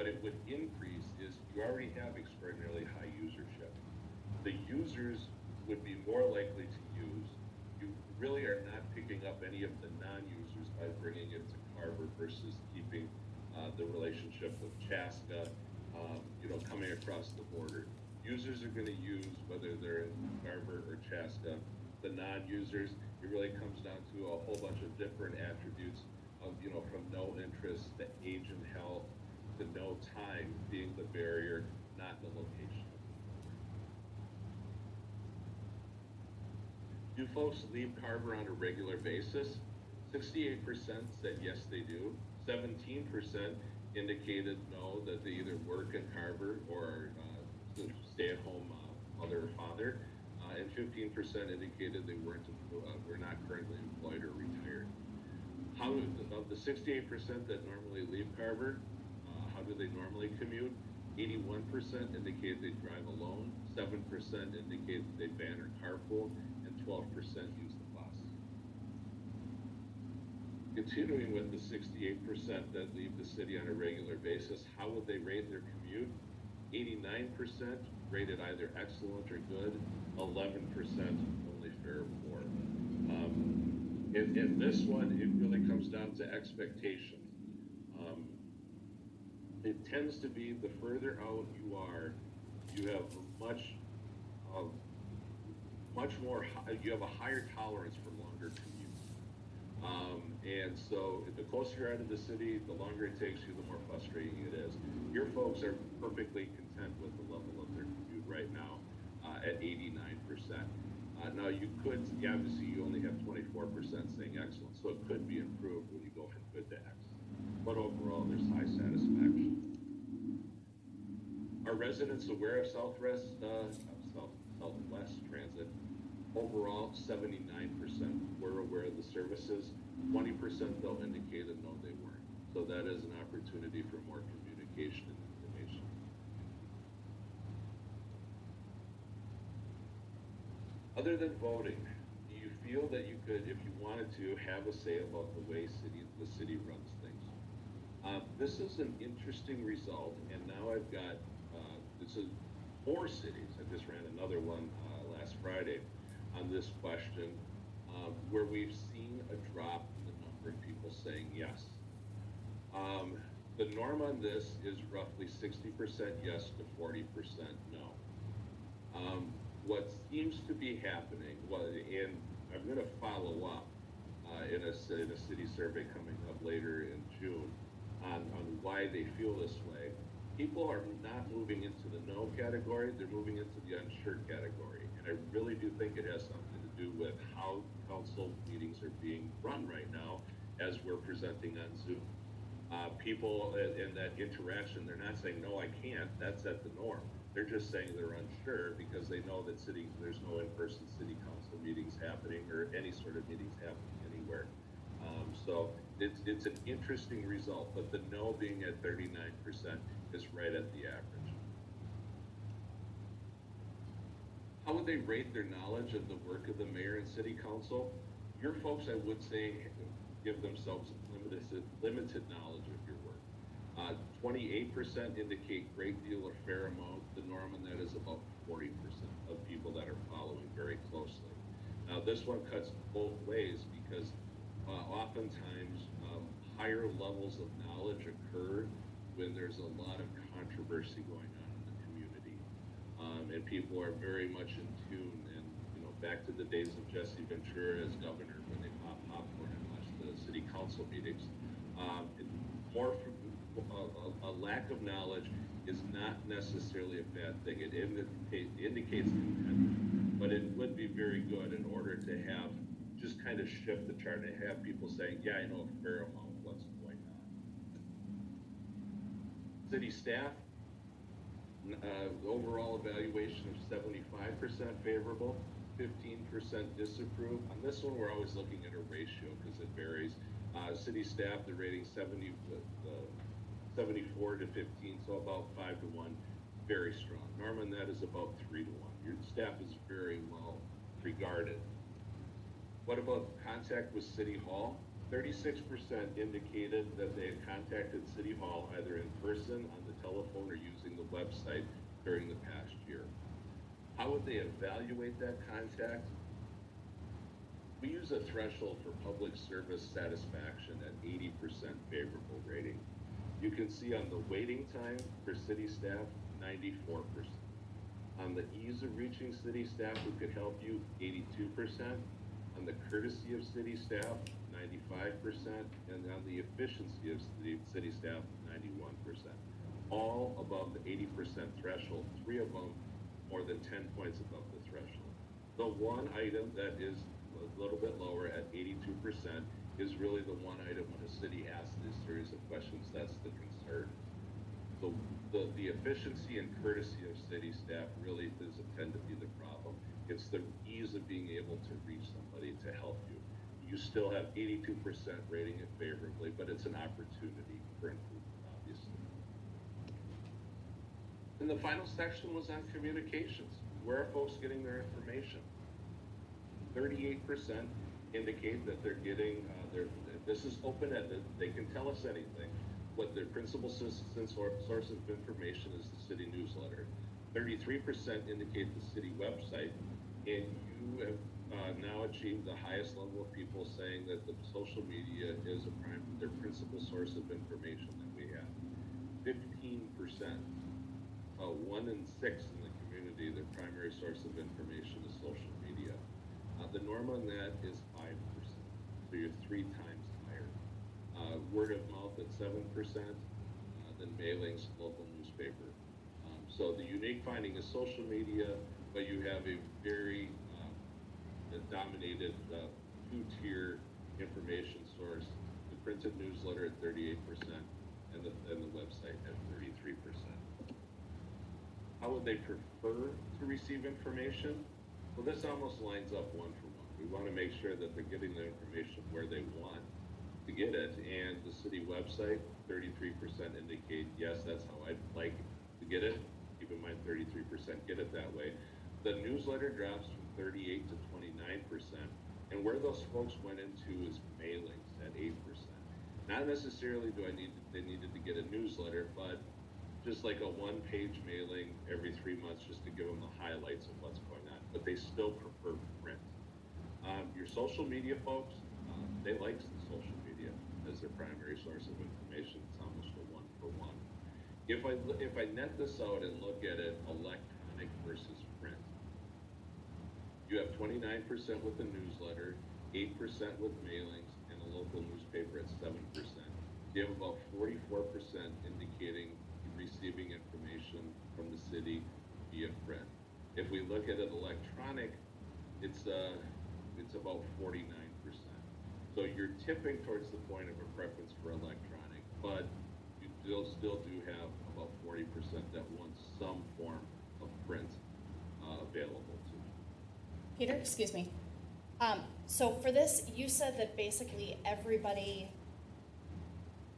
it would increase is you already have extraordinarily high usership. The users would be more likely to use. You really are not picking up any of the non-users by bringing it to Carver versus keeping the relationship with Chaska, coming across the border. Users are going to use whether they're in Carver or Chaska. The non-users, it really comes down to a whole bunch of different attributes of, from no interest to age and health to no time being the barrier, not the location. Do folks leave Carver on a regular basis? 68% said yes, they do. 17% indicated no, that they either work in Carver or stay-at-home mother or father, and 15% indicated they were not currently employed or retired. How of the 68% that normally leave Carver, how do they normally commute? 81% indicate they drive alone, 7% indicate they van or carpool, and 12% use the bus. Continuing with the 68% that leave the city on a regular basis, how would they rate their commute? 89% rated either excellent or good, 11% only fair or poor. In this one, it really comes down to expectations. It tends to be the further out you are, you have you have a higher tolerance for longer commutes. And so the closer you're out of the city, the longer it takes you, the more frustrating it is. Your folks are perfectly content with the level of their commute right now at 89%. Now you could, obviously you only have 24% saying excellent, so it could be improved when you go from good to excellent. But overall, there's high satisfaction. Are residents aware of Southwest Transit? Overall, 79% were aware of the services. 20% though indicated no, they weren't. So that is an opportunity for more communication and information. Other than voting, do you feel that you could, if you wanted to, have a say about the way the city runs things? This is an interesting result, and now I've got, this is 4 cities. I just ran another one last Friday on this question, where we've seen a drop in the number of people saying yes. The norm on this is roughly 60% yes to 40% no. What seems to be happening, and I'm going to follow up in a city survey coming up later in June on why they feel this way. people are not moving into the no category, they're moving into the unsure category. And I really do think it has something to do with how council meetings are being run right now as we're presenting on Zoom. People in that interaction, they're not saying, no, I can't, that's at the norm. They're just saying they're unsure because they know that there's no in-person city council meetings happening or any sort of meetings happening anywhere. So it's an interesting result, but the no being at 39% is right at the average. How would they rate their knowledge of the work of the mayor and city council? Your folks, I would say, give themselves limited knowledge of your work. 28% indicate great deal or fair amount. The norm on that is about 40% of people that are following very closely. Now, this one cuts both ways because oftentimes higher levels of knowledge occur when there's a lot of controversy going on in the community. And people are very much in tune. And, back to the days of Jesse Ventura as governor when they pop popcorn and watch the city council meetings. A lack of knowledge is not necessarily a bad thing. It indicates intent, but it would be very good in order to have just kind of shift the chart and have people saying, yeah, I know a fair amount of what's going on. City staff, overall evaluation of 75% favorable, 15% disapprove. On this one, we're always looking at a ratio because it varies. City staff, the rating 74 to 15, so about 5 to 1, very strong. Norm on that is about 3 to 1. Your staff is very well regarded. What about contact with City Hall? 36% indicated that they had contacted City Hall either in person, on the telephone, or using the website during the past year. How would they evaluate that contact? We use a threshold for public service satisfaction at 80% favorable rating. You can see on the waiting time for city staff, 94%. On the ease of reaching city staff who could help you, 82%. On the courtesy of city staff, 95%. And on the efficiency of city staff, 91%. All above the 80% threshold, 3 of them more than 10 points above the threshold. The one item that is a little bit lower at 82% is really the one item when a city asks this series of questions, that's the concern. So the efficiency and courtesy of city staff really doesn't tend to be the problem. It's the ease of being able to reach somebody to help you. You still have 82% rating it favorably, but it's an opportunity for improvement, obviously. And the final section was on communications. Where are folks getting their information? 38% indicate that they're getting, this is open-ended, they can tell us anything. What their principal source of information is the city newsletter. 33% indicate the city website, and you have now achieved the highest level of people saying that the social media is their principal source of information that we have. 15%, 1 in 6 in the community, their primary source of information is social media. The norm on that is 5%, so you're 3 times higher. Word of mouth at 7%, then mailings, local newspaper. So the unique finding is social media, but you have a very dominated 2-tier information source, the printed newsletter at 38%, and the website at 33%. How would they prefer to receive information? Well, this almost lines up one for one. We want to make sure that they're getting the information where they want to get it, and the city website, 33% indicate, yes, that's how I'd like to get it. Keep in mind, 33% get it that way. The newsletter drops from 38 to 29%, and where those folks went into is mailings at 8%. Not necessarily they needed to get a newsletter, but just like a 1-page mailing every 3 months just to give them the highlights of what's going on, but they still prefer print. Your social media folks, they like the social media as their primary source of information. It's almost a 1-for-1. If I net this out and look at it electronic versus print, you have 29% with the newsletter, 8% with mailings, and a local newspaper at 7%. You have about 44% indicating you receiving information from the city via print. If we look at it electronic, it's about 49%. So you're tipping towards the point of a preference for electronic, but you still do have about 40% that want some form of print available to them. Peter, excuse me. So for this, you said that basically everybody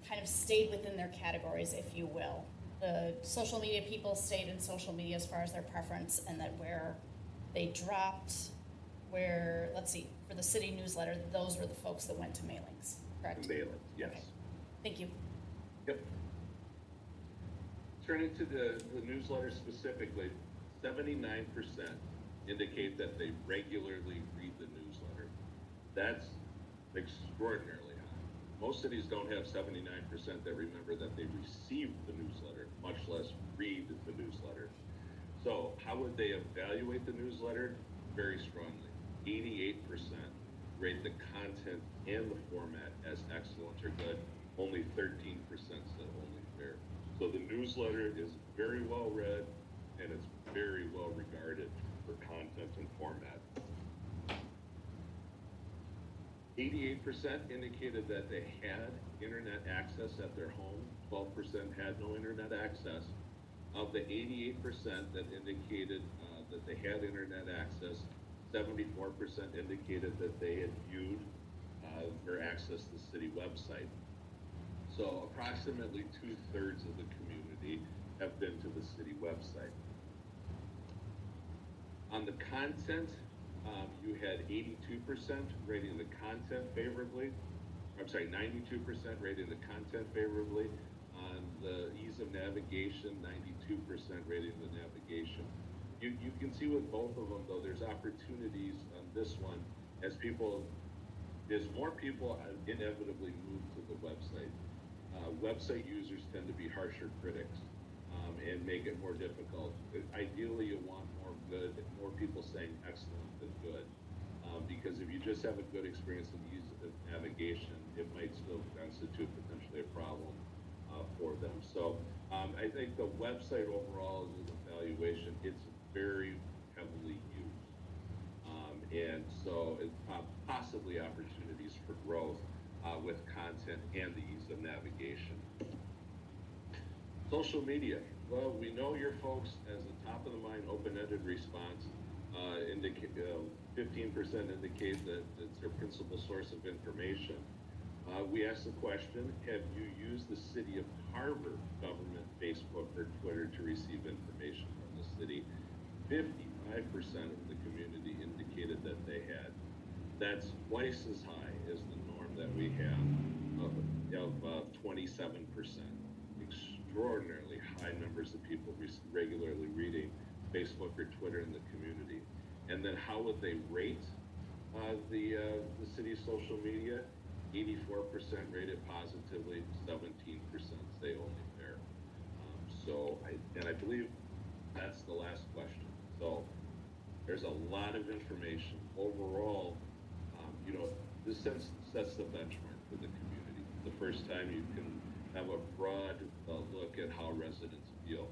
kind of stayed within their categories, if you will. The social media people stayed in social media as far as their preference, and that where they dropped, let's see, for the city newsletter, those were the folks that went to mailings, correct? Mailings, yes. Okay. Thank you. Yep. Turning to the newsletter specifically, 79% indicate that they regularly read the newsletter. That's extraordinarily high. Most cities don't have 79% that remember that they received the newsletter, much less read the newsletter. So how would they evaluate the newsletter? Very strongly. 88% rate the content and the format as excellent or good. Only 13% said only fair. So the newsletter is very well read, and it's very well regarded for content and format. 88% indicated that they had internet access at their home. 12% had no internet access. Of the 88% that indicated that they had internet access, 74% indicated that they had viewed or accessed the city website. So approximately 2/3 of the community have been to the city website. On the content, you had 82% rating the content favorably. I'm sorry, 92% rating the content favorably. On the ease of navigation, 92% rating the navigation. You can see with both of them, though, there's opportunities on this one as more people inevitably move to the website. Website users tend to be harsher critics and make it more difficult. Ideally, you want more people saying excellent than good, because if you just have a good experience in the use of navigation, it might still constitute potentially a problem for them. So I think the website overall is an evaluation. It's very heavily used, and so it's possibly opportunities for growth with content and the ease of navigation. Social media. Well, we know your folks as a top of the mind, open-ended response. 15% indicate that it's their principal source of information. We asked the question, have you used the city of Carver government Facebook or Twitter to receive information from the city? 55% of the community indicated that they had. That's twice as high as the norm that we have of 27%. Extraordinarily high numbers of people regularly reading Facebook or Twitter in the community. And then how would they rate the city's social media? 84% rated positively, 17% say only fair. I believe that's the last question. So there's a lot of information. Overall, this sets the benchmark for the community. The first time you can have a broad look at how residents feel.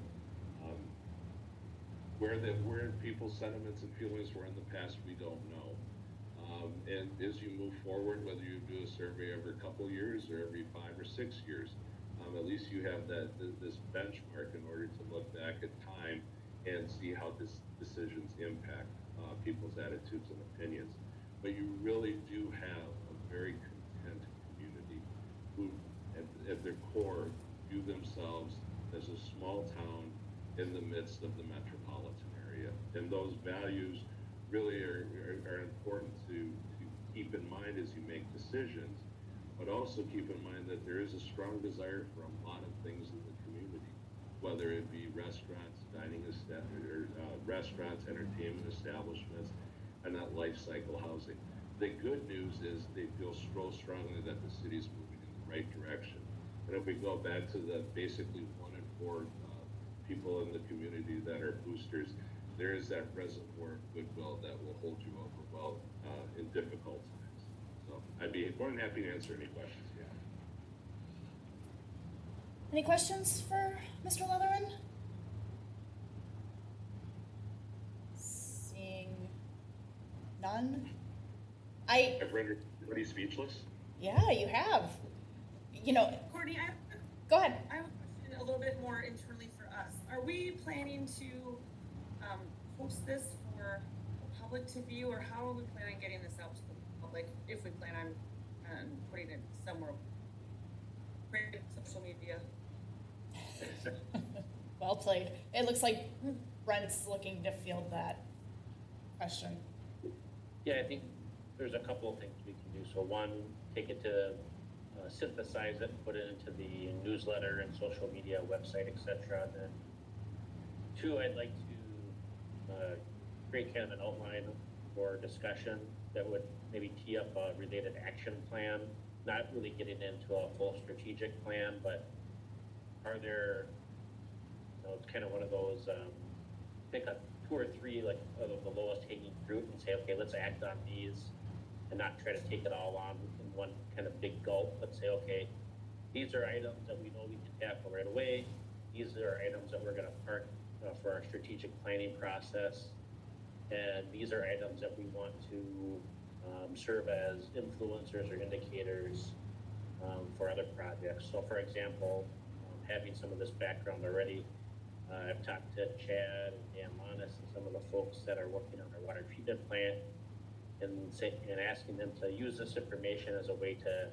Where people's sentiments and feelings were in the past, we don't know. And as you move forward, whether you do a survey every couple of years or every 5 or 6 years, at least you have this benchmark in order to look back at time and see how decisions impact people's attitudes and opinions. But you really do have a very content community who, at their core, view themselves as a small town in the midst of the metropolitan area. And those values really are important to keep in mind as you make decisions, but also keep in mind that there is a strong desire for a lot of things in the community, whether it be restaurants, restaurants, entertainment establishments, and that life cycle housing. The good news is they feel so strongly that the city is moving in the right direction. And if we go back to the basically 1 in 4 people in the community that are boosters, there is that reservoir of goodwill that will hold you over well in difficult times. So I'd be more than happy to answer any questions you have. Any questions for Mr. Leatherman? Seeing none. I've rendered everybody speechless. Yeah, you have. You know, Courtney, go ahead. I have a question a little bit more internally for us. Are we planning to post this for the public to view, or how are we planning on getting this out to the public if we plan on putting it somewhere? Great social media. Well played. It looks like Brent's looking to field that question. Yeah, I think there's a couple of things we can do. So one, take it to synthesize it, put it into the newsletter and social media website, etc. Then two, I'd like to create kind of an outline for discussion that would maybe tee up a related action plan, not really getting into a full strategic plan, but are there, it's kind of one of those, pick up 2 or 3 like of the lowest hanging fruit and say, okay, let's act on these and not try to take it all on in one kind of big gulp, but say, okay, these are items that we know we can tackle right away. These are items that we're going to park for our strategic planning process. And these are items that we want to serve as influencers or indicators for other projects. So for example, having some of this background already, I've talked to Chad and Dan Monis and some of the folks that are working on our water treatment plant and asking them to use this information as a way to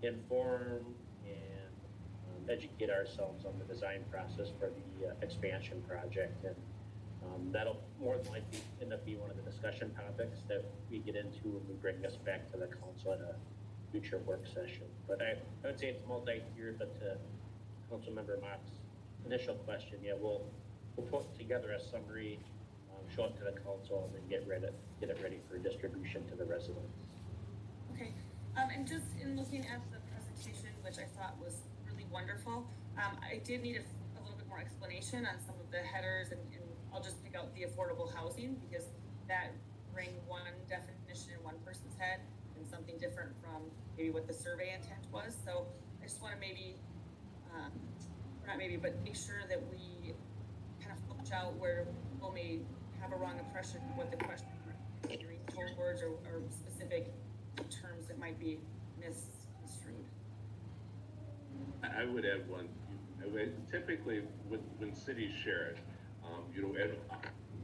inform and educate ourselves on the design process for the expansion project. And that'll more than likely end up being one of the discussion topics that we get into when we bring this back to the council at a future work session. But I would say it's multi-tiered, but to Councilmember Mott's initial question, yeah, we'll put together a summary, show it to the council, and then get it ready for distribution to the residents. Okay, and just in looking at the presentation, which I thought was really wonderful, I did need a little bit more explanation on some of the headers, and I'll just pick out the affordable housing, because that rang one definition in one person's head and something different from maybe what the survey intent was. So I just want to maybe, not maybe, but make sure that we kind of flush out where people may have a wrong impression of what the question is gearing towards, or specific terms that might be misconstrued. I would add one. Typically, when cities share it, and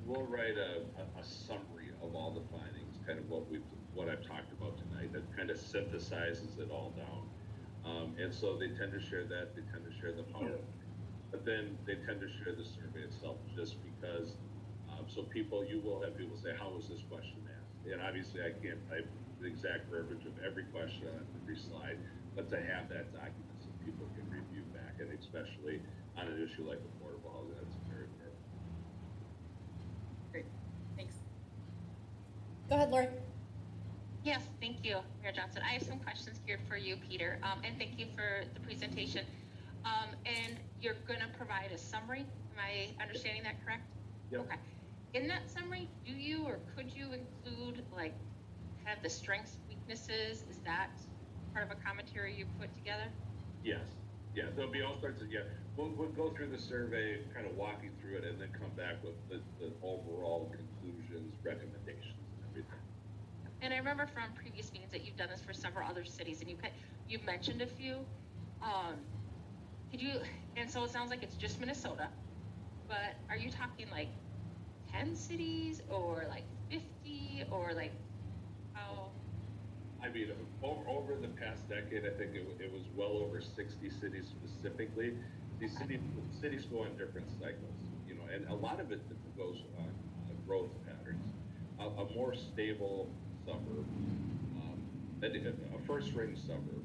we'll write a summary of all the findings, kind of what I've talked about tonight, that kind of synthesizes it all down. And so they tend to share that. They tend to share the PowerPoint, but then they tend to share the survey itself, just because. So you will have people say, "How was this question asked?" And obviously, I can't type the exact verbiage of every question on every slide, but to have that document so people can review back, and especially on an issue like affordable housing, that's very important. Great, thanks. Go ahead, Lori. Yes, thank you, Mayor Johnson. I have some questions geared for you, Peter, and thank you for the presentation. And you're going to provide a summary. Am I understanding that correct? Yep. Okay. In that summary, do you or could you include like kind of the strengths, weaknesses? Is that part of a commentary you put together? Yes. Yeah, there'll be all sorts of, we'll go through the survey, kind of walk you through it, and then come back with the overall conclusions, recommendations, and everything. And I remember from previous meetings that you've done this for several other cities, and you've mentioned a few. And so it sounds like it's just Minnesota, but are you talking like 10 cities or like 50 or like how? I mean, over the past decade, I think it was well over 60 cities specifically. These cities go on different cycles, and a lot of it goes on growth patterns. A more stable suburb, a first-ring suburb,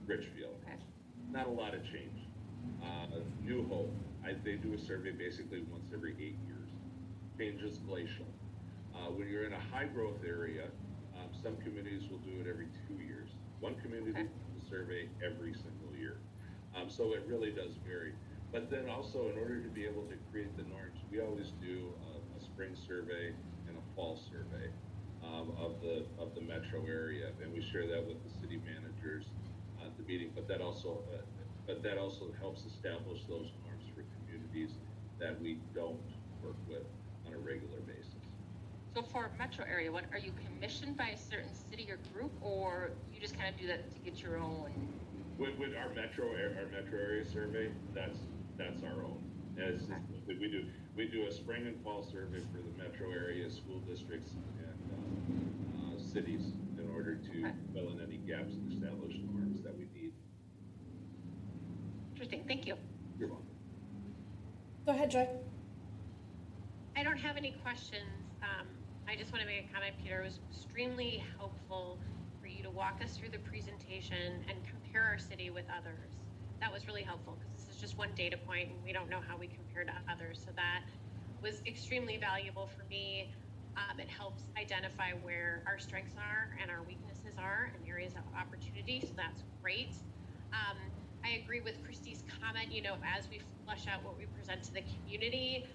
Richfield, Okay. not a lot of change. New Hope, they do a survey basically once every 8 years. Change is glacial. When you're in a high-growth area, some communities will do it every 2 years. One community will survey every single year. So it really does vary. But then also, in order to be able to create the norms, we always do a spring survey and a fall survey of the metro area, and we share that with the city managers at the meeting. But that also but that also helps establish those norms for communities that we don't work with on a regular basis. So for metro area, what are you commissioned by a certain city or group, or you just kind of do that to get your own? With our metro area survey, that's our own. As we do a spring and fall survey for the metro area school districts and cities in order to fill in any gaps and establish norms that we need. Interesting. Thank you. You're welcome. Go ahead, Joy. I don't have any questions. I just want to make a comment, Peter. It was extremely helpful for you to walk us through the presentation and compare our city with others. That was really helpful because this is just one data point and we don't know how we compare to others. So that was extremely valuable for me. It helps identify where our strengths are and our weaknesses are and areas of opportunity. So that's great. I agree with Christy's comment, you know, as we flesh out what we present to the community.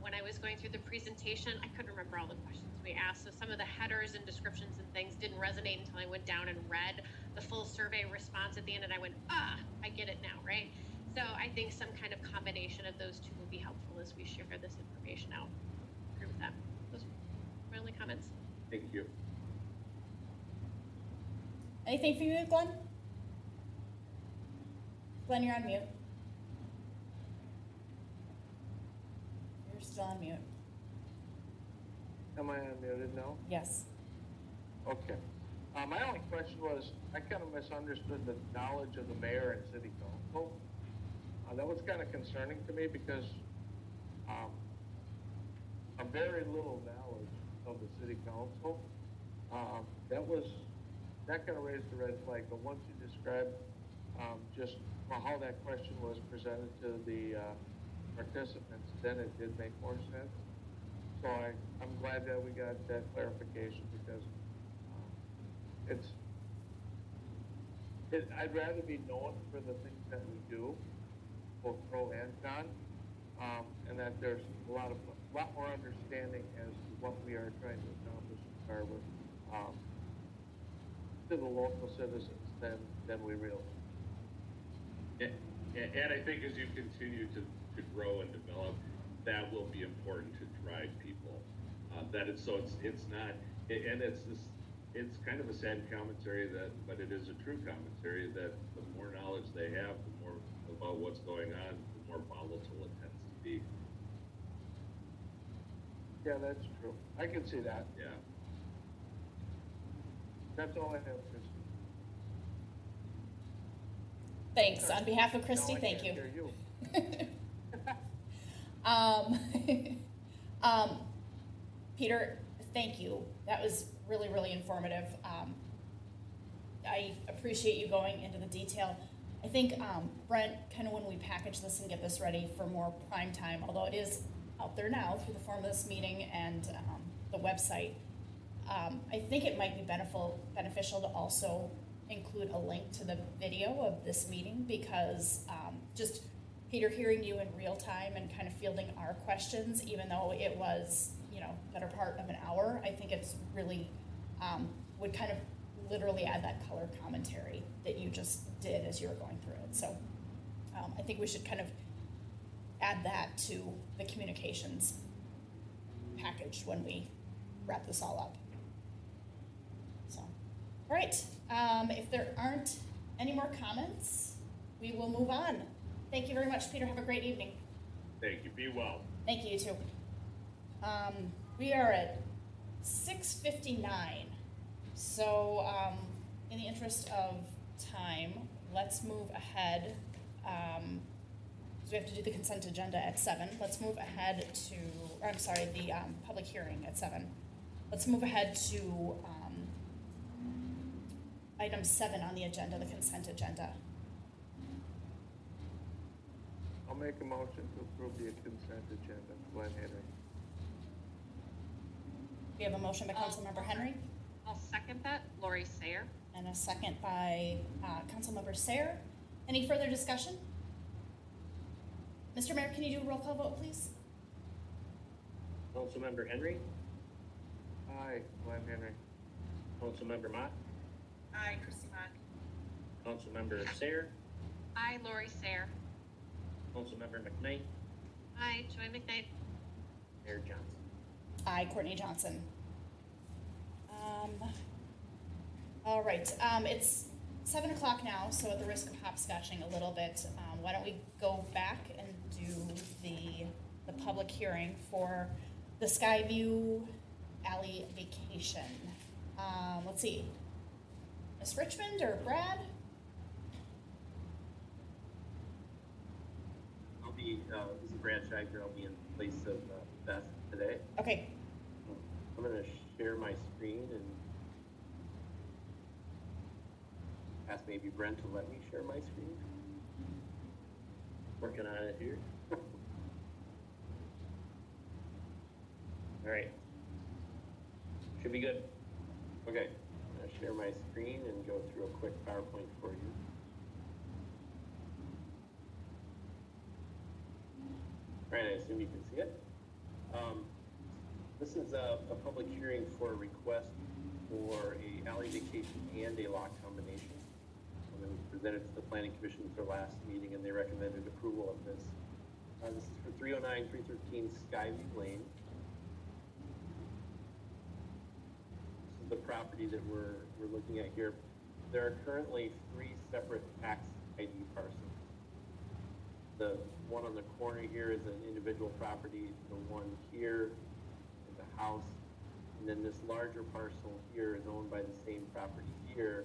When I was going through the presentation, I couldn't remember all the questions we asked. So some of the headers and descriptions and things didn't resonate until I went down and read the full survey response at the end and I went, I get it now, right? So I think some kind of combination of those two will be helpful as we share this information out. I agree with that. Those are my only comments. Thank you. Anything for you, Glenn? Glenn, you're on mute. You're still on mute. Am I unmuted now? Yes. Okay. My only question was, I kind of misunderstood the knowledge of the mayor and city council. That was kind of concerning to me because a very little knowledge of the city council. That kind of raised the red flag. But once you described just how that question was presented to the participants, then it did make more sense. So I'm glad that we got that clarification because I'd rather be known for the things that we do, both pro and con, and that there's a lot more understanding as to what we are trying to accomplish in Carver to the local citizens than we realize. And I think as you continue to grow and develop, that will be important to drive people. It's not, and it's kind of a sad commentary but it is a true commentary that the more knowledge they have, the more about what's going on, the more volatile it tends to be. Yeah, that's true. I can see that. Yeah. That's all I have, Chris. Thanks. On behalf of Christy, No, I thank can't you. hear you. Peter, thank you. That was really, really informative. I appreciate you going into the detail. I think, Brent, kind of when we package this and get this ready for more prime time, although it is out there now through the form of this meeting and the website, I think it might be beneficial to also include a link to the video of this meeting because just Peter hearing you in real time and kind of fielding our questions, even though it was, better part of an hour, I think it's really would kind of literally add that color commentary that you just did as you were going through it. So I think we should kind of add that to the communications package when we wrap this all up. So, all right. If there aren't any more comments, we will move on. Thank you very much, Peter. Have a great evening. Thank you. Be well. Thank you, you too. We are at 6:59. So in the interest of time, let's move ahead. So we have to do the consent agenda at 7. Let's move ahead to, the public hearing at 7. Let's move ahead to item 7 on the agenda, the consent agenda. I'll make a motion to approve the consent agenda. Glenn Henry. We have a motion by Councilmember Henry I'll second that. Lori Sayer. and a second by Councilmember Sayer. Any further discussion? Mr. Mayor, can you do a roll call vote, please? Councilmember Henry, Aye, Glenn Henry. Councilmember Mott, Aye, Christy Mock. Councilmember Sayer, Aye, Lori Sayer. Councilmember McKnight, Aye, Joy McKnight. Mayor Johnson. Aye, Courtney Johnson. All right, it's 7 o'clock now, so at the risk of hopscotching a little bit, why don't we go back and do the public hearing for the Skyview Alley vacation. Let's see, Ms. Richmond or Brad? I'll be, this is Brad Schechter. I'll be in place of Beth today. Okay, I'm going to share my screen and ask maybe Brent to let me share my screen. Working on it here. All right. Should be good. Okay, I'm going to share my screen and go through a quick PowerPoint for you. All right, I assume you can see it. This is a public hearing for a request for a alley vacation and a lot combination. It was presented to the Planning Commission at their last meeting, and they recommended approval of this. This is for 309, 313 Skyview Lane. This is the property that we're looking at here. There are currently 3 separate tax ID parcels. The one on the corner here is an individual property. The one here is a house. And then this larger parcel here is owned by the same property here.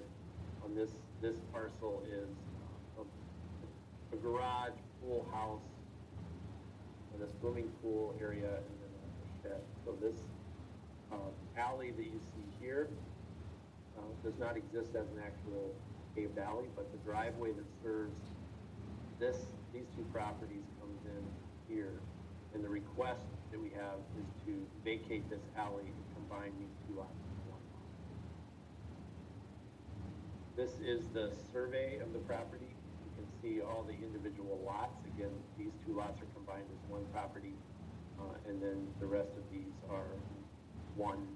On this parcel is a garage, pool house, and a swimming pool area, and then a shed. So this alley that you see here does not exist as an actual paved alley, but the driveway that serves these 2 properties comes in here. And the request that we have is to vacate this alley and combine these 2 lots into 1 lot. This is the survey of the property. You can see all the individual lots. Again, these 2 lots are combined as 1 property, and then the rest of these are 1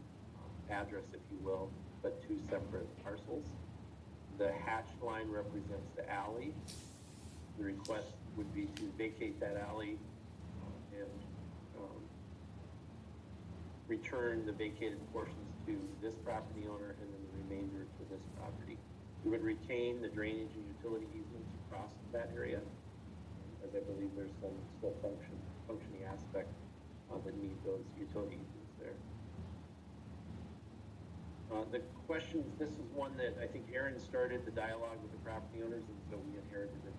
address, if you will, but 2 separate parcels. The hatched line represents the alley. The request would be to vacate that alley and return the vacated portions to this property owner and then the remainder to this property. We would retain the drainage and utility easements across that area, as I believe there's some still functioning aspect that need those utility easements there. The questions, this is one that I think Erin started the dialogue with the property owners, and so we inherited it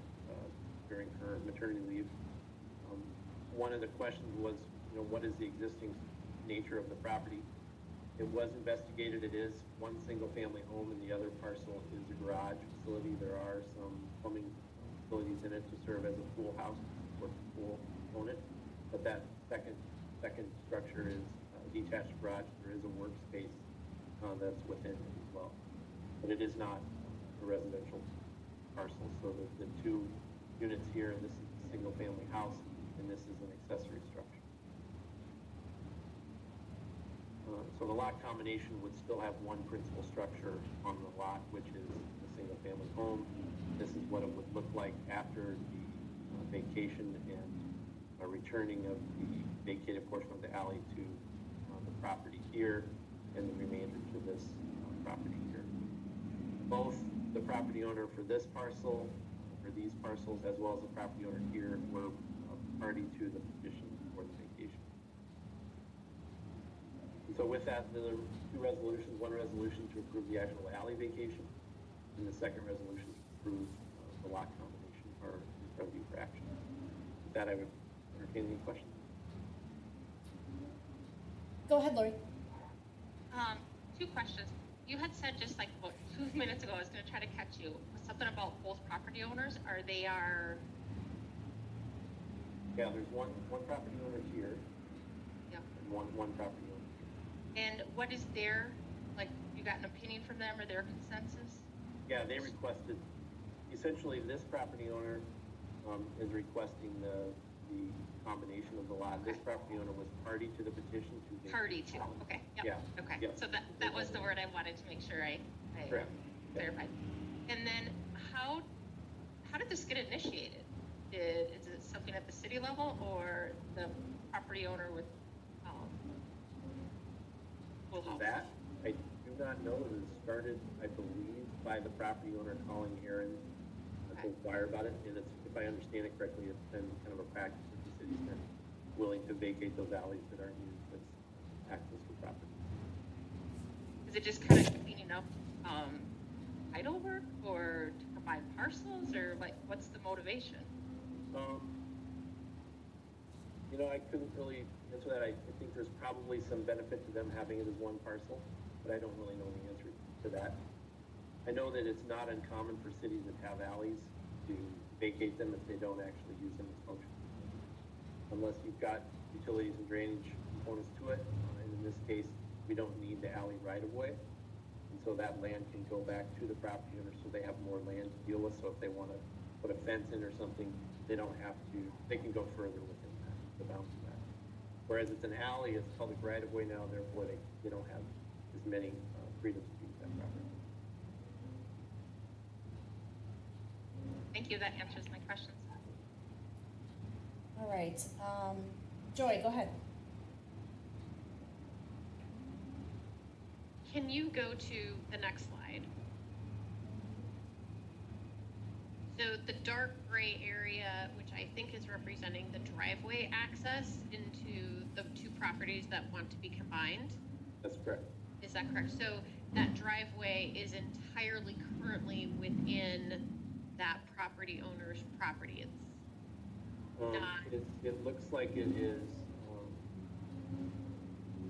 during her maternity leave. One of the questions was, what is the existing nature of the property? It was investigated. It is 1 single-family home, and the other parcel is a garage facility. There are some plumbing facilities in it to serve as a pool house for the pool component. But that second structure is a detached garage. There is a workspace that's within it as well. But it is not a residential parcel. So the 2 units here, and this is a single-family house, and this is an accessory structure. So the lot combination would still have 1 principal structure on the lot, which is the single-family home. This is what it would look like after the vacation and returning of the vacated portion of the alley to the property here, and the remainder to this property here. Both the property owner for this parcel, for these parcels, as well as the property owner here, were party to the petition for the vacation. And so with that, there are 2 resolutions. 1 resolution to approve the actual alley vacation, and the second resolution to approve the lot combination are in front of you for action. With that, I would entertain any questions. go ahead, Lori. 2 questions. You had said just like about 2 minutes ago, I was going to try to catch you, something about both property owners. Yeah, there's one property owner here, Yeah. and one property owner here. And what is you got an opinion from them or their consensus? Yeah, they requested, essentially this property owner is requesting the combination of the lot. This property owner was party to the petition to. Party to, okay, yep. Yeah. Okay, Yeah. so that was the word I wanted to make sure I Correct. clarified. And then how did this get happen at the city level, or the property owner would, will help? That, I do not know. It was started, I believe, by the property owner calling Aaron to inquire about it. And it's, if I understand it correctly, it's been kind of a practice that the city's been willing to vacate those alleys that aren't used as access for property. Is it just kind of cleaning up, title work, or to combine parcels, or like, what's the motivation? You know, I couldn't really answer that. I think there's probably some benefit to them having it as one parcel, but I don't really know the answer to that. I know that it's not uncommon for cities that have alleys to vacate them if they don't actually use them as functions. Unless you've got utilities and drainage components to it. And in this case, we don't need the alley right of way. And so that land can go back to the property owner so they have more land to deal with. So if they want to put a fence in or something, they don't have to, they can go further within that, the bounds of that. Whereas it's an alley, it's public right of way now, therefore they don't have as many freedoms to use that property. Thank you, that answers my questions. All right, Joy, go ahead. Can you go to the next slide? So the dark gray area, which I think is representing the driveway access into the two properties that want to be combined. That's correct. Is that correct? So that driveway is entirely currently within that property owner's property. It's It looks like it is,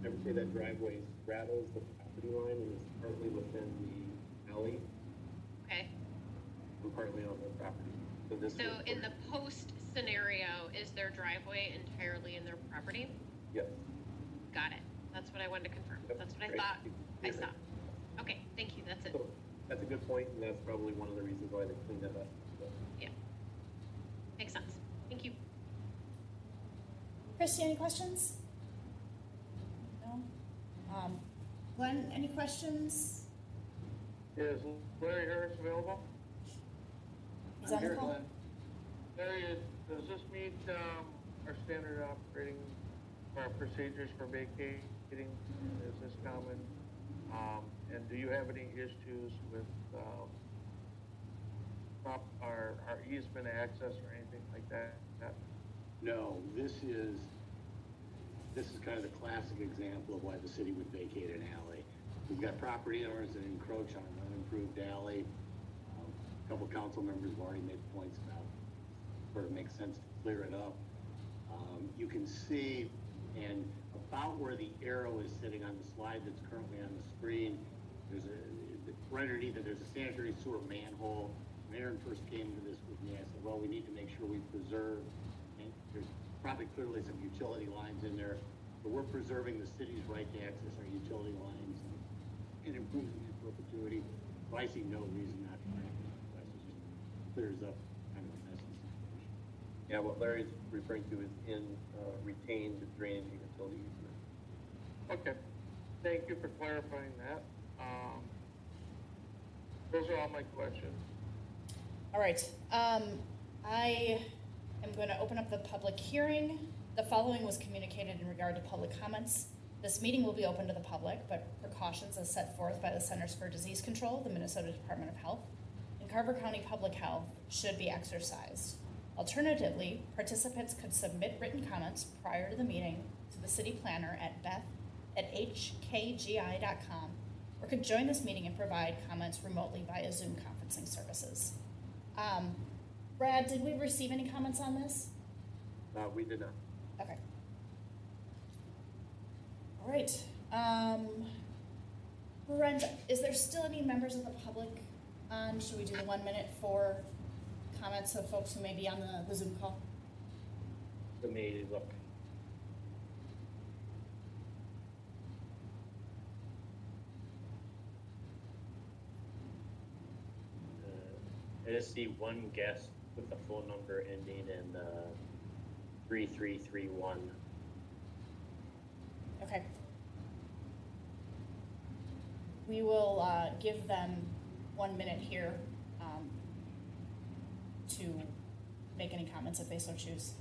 I would say that driveway straddles the property line and is partly within the alley okay. and partly on the property. So in the post scenario, is their driveway entirely in their property? Yes. Got it. That's what I wanted to confirm. Yep. That's what Great. I thought I saw. Okay, thank you. That's it. So that's a good point, and that's probably one of the reasons why they cleaned that up. So. Yeah. Makes sense. Thank you. Christy, any questions? No? Glenn, any questions? Is Larry Harris available? He's on the call. Larry, does this meet our standard operating procedures for vacating? Is this common? And do you have any issues with our easement access or anything like that? No, this is kind of the classic example of why the city would vacate an alley. We've got property owners that encroach on an unimproved alley. A couple council members have already made points about sort of makes sense to clear it up. You can see, and about where the arrow is sitting on the slide that's currently on the screen, right underneath it, there's a sanitary sewer manhole. When Aaron first came to this with me, I said, well, we need to make sure we preserve, and there's probably clearly some utility lines in there, but we're preserving the city's right to access our utility lines and improving in perpetuity. So I see no reason not to grant this request. It just clears up kind of a messy situation. Yeah, what Larry's referring to is in retained drainage and utility easement. Okay, thank you for clarifying that. Those are all my questions. All right, I am going to open up the public hearing. The following was communicated in regard to public comments. This meeting will be open to the public, but precautions as set forth by the Centers for Disease Control, the Minnesota Department of Health, and Carver County Public Health should be exercised. Alternatively, participants could submit written comments prior to the meeting to the city planner at beth@hkgi.com, or could join this meeting and provide comments remotely via Zoom conferencing services. Brad, did we receive any comments on this? We did not. Okay. All right. Brenda, is there still any members of the public on? Should we do the 1 minute for comments of folks who may be on the Zoom call? Let me look. I just see one guest with a phone number ending in 3331. Okay. We will give them 1 minute here to make any comments if they so choose.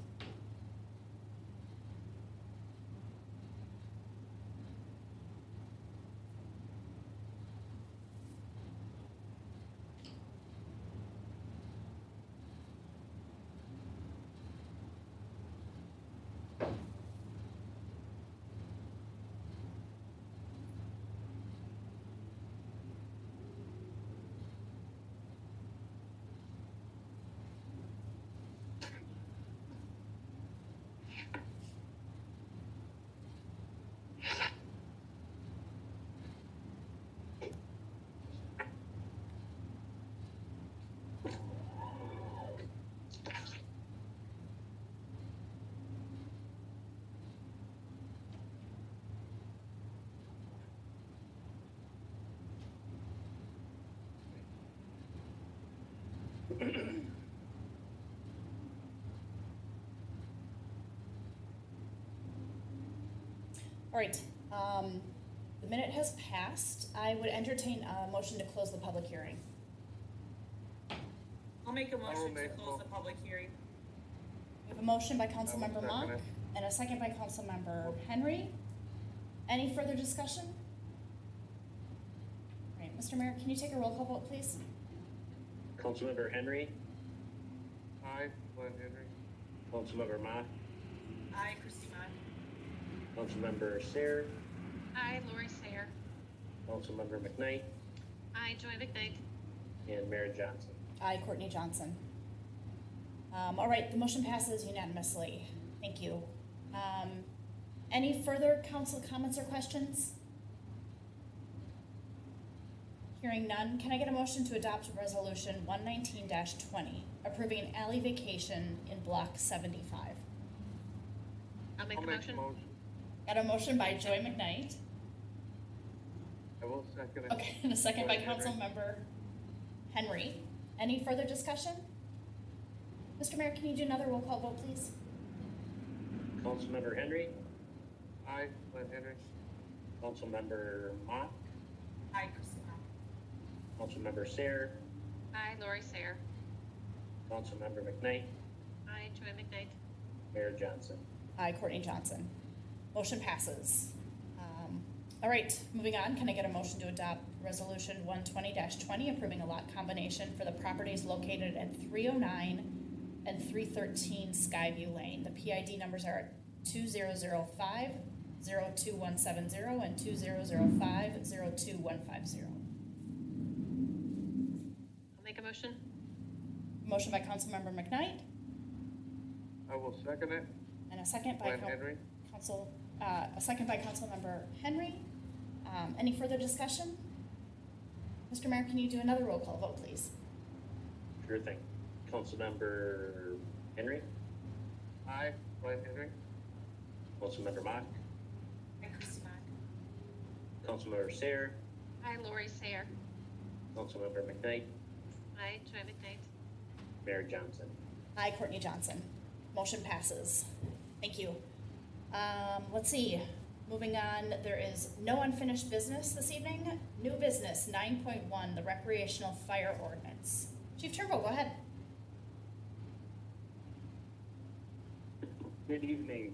All right, the minute has passed. I would entertain a motion to close the public hearing. I'll make a motion to make close the public hearing. We have a motion by I will Councilmember second Mock it. and a second by Councilmember Henry. Any further discussion? All right, Mr. Mayor, can you take a roll call vote, please? Councilmember Henry, Aye, Glenn Henry. Councilmember Mott, Aye, Christie Mott. Councilmember Sayer, Aye, Lori Sayer. Councilmember McKnight, Aye, Joy McKnight. and Mayor Johnson. Aye, Courtney Johnson. All right, the motion passes unanimously. Thank you. Any further council comments or questions? Hearing none, can I get a motion to adopt Resolution 119-20, approving an alley vacation in Block 75? I'll make I'll the make the motion. motion. Got a motion by Joy McKnight. I will second it. Okay, and a second by Joy Henry. Councilmember Henry. Any further discussion? Mr. Mayor, can you do another roll call vote, please? Councilmember Henry, Aye, Glenn Henry. Councilmember Mott, Aye, Christie Mott. Councilmember Sayer, Aye, Lori Sayer. Councilmember McKnight, Aye, Joy McKnight. Mayor Johnson. Aye, Courtney Johnson. Motion passes. All right, moving on, can I get a motion to adopt Resolution 120-20, approving a lot combination for the properties located at 309 and 313 Skyview Lane? The PID numbers are 2005 02170 and 2005 02150. I'll make a motion. Motion by Councilmember McKnight I will second it. and a second by Glenn Henry. a second by Councilmember Henry. Any further discussion? Mr. Mayor, can you do another roll call vote, please? Sure thing. Councilmember Henry, Aye, Glenn Henry. Councilmember Mott, Aye, Christie Mott. Councilmember Sayer, Aye, Lori Sayer. Councilmember McKnight, Aye, Joy McKnight. Mayor Johnson. Aye, Courtney Johnson. Motion passes. Thank you. Let's see. Moving on, there is no unfinished business this evening. New business 9.1, the recreational fire ordinance. Chief Turnbull, go ahead. Good evening.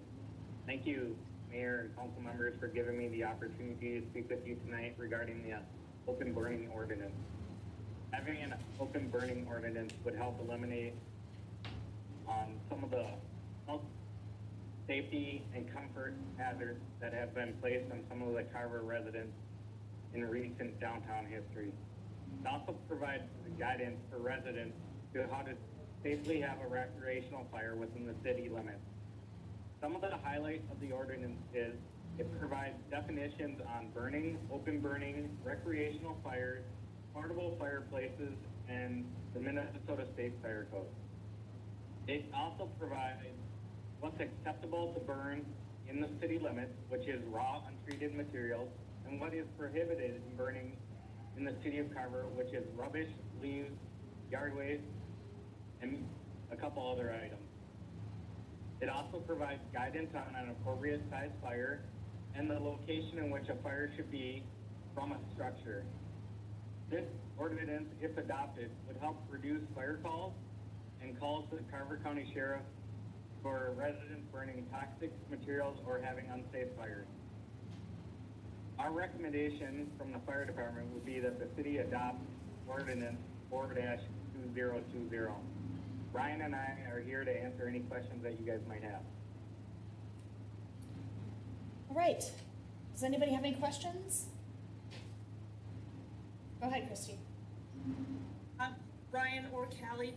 Thank you, Mayor and council members, for giving me the opportunity to speak with you tonight regarding the open burning ordinance. Having an open burning ordinance would help eliminate some of the health, safety, and comfort hazards that have been placed on some of the Carver residents in recent downtown history. It also provides guidance for residents to how to safely have a recreational fire within the city limits. Some of the highlights of the ordinance is it provides definitions on burning, open burning, recreational fires, portable fireplaces, and the Minnesota State Fire Code. It also provides what's acceptable to burn in the city limits, which is raw, untreated materials, and what is prohibited in burning in the city of Carver, which is rubbish, leaves, yard waste, and a couple other items. It also provides guidance on an appropriate size fire and the location in which a fire should be from a structure. This ordinance, if adopted, would help reduce fire calls and calls to the Carver County Sheriff for residents burning toxic materials or having unsafe fires. Our recommendation from the fire department would be that the city adopt ordinance 4-2020. Brian and I are here to answer any questions that you guys might have. All right. Does anybody have any questions? Go ahead, Christy. Brian or Callie,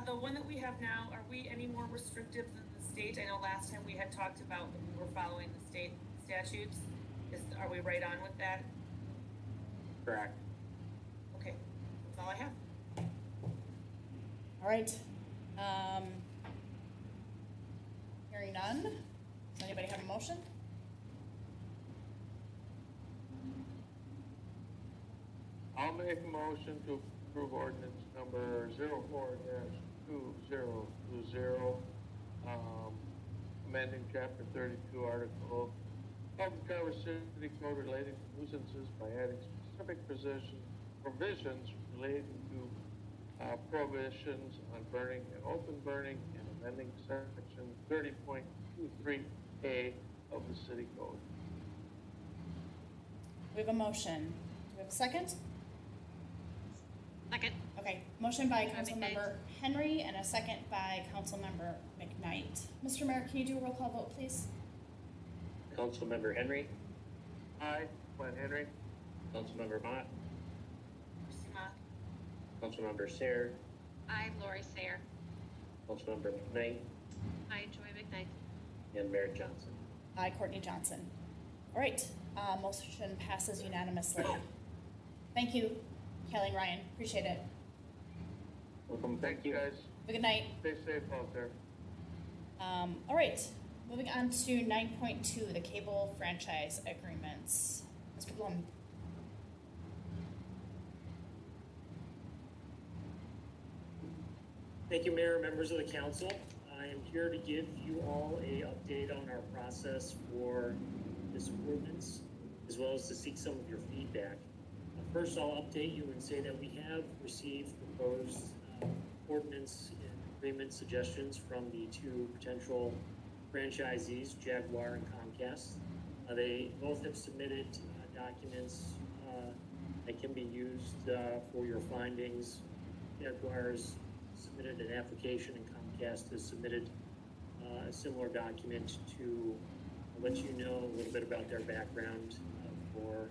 the one that we have now, are we any more restrictive than the state? I know last time we had talked about that we were following the state statutes. Are we right on with that? Correct. Okay, that's all I have. All right. Hearing none. Does anybody have a motion? I'll make a motion to approve ordinance number 04-2020, amending chapter 32, article of the Carver City Code relating to nuisances by adding specific provisions relating to prohibitions on burning and open burning, and amending section 30.23A of the city code. We have a motion. Do we have a second? Second. Okay, motion by McKnight. Councilmember Henry and a second by Councilmember McKnight. Mr. Mayor, can you do a roll call vote, please? Councilmember Henry, Aye. Glenn Henry. Councilmember Mott, Christie Mott. Councilmember Sayer, I, Lori Sayer. Councilmember McKnight, I, Joy McKnight. and Mayor Johnson. Aye, Courtney Johnson. All right, motion passes unanimously. Thank you, Kelly and Ryan. Appreciate it. Welcome. Thank you, guys. Have a good night. Stay safe out there. All right, moving on to 9.2, the cable franchise agreements. Mr. Blum. Thank you, Mayor, members of the council. I am here to give you all a update on our process for this ordinance, as well as to seek some of your feedback. First, I'll update you and say that we have received proposed ordinance and agreement suggestions from the two potential franchisees, Jaguar and Comcast. They both have submitted documents that can be used for your findings. Jaguar's submitted an application, and Comcast has submitted a similar document to let you know a little bit about their background for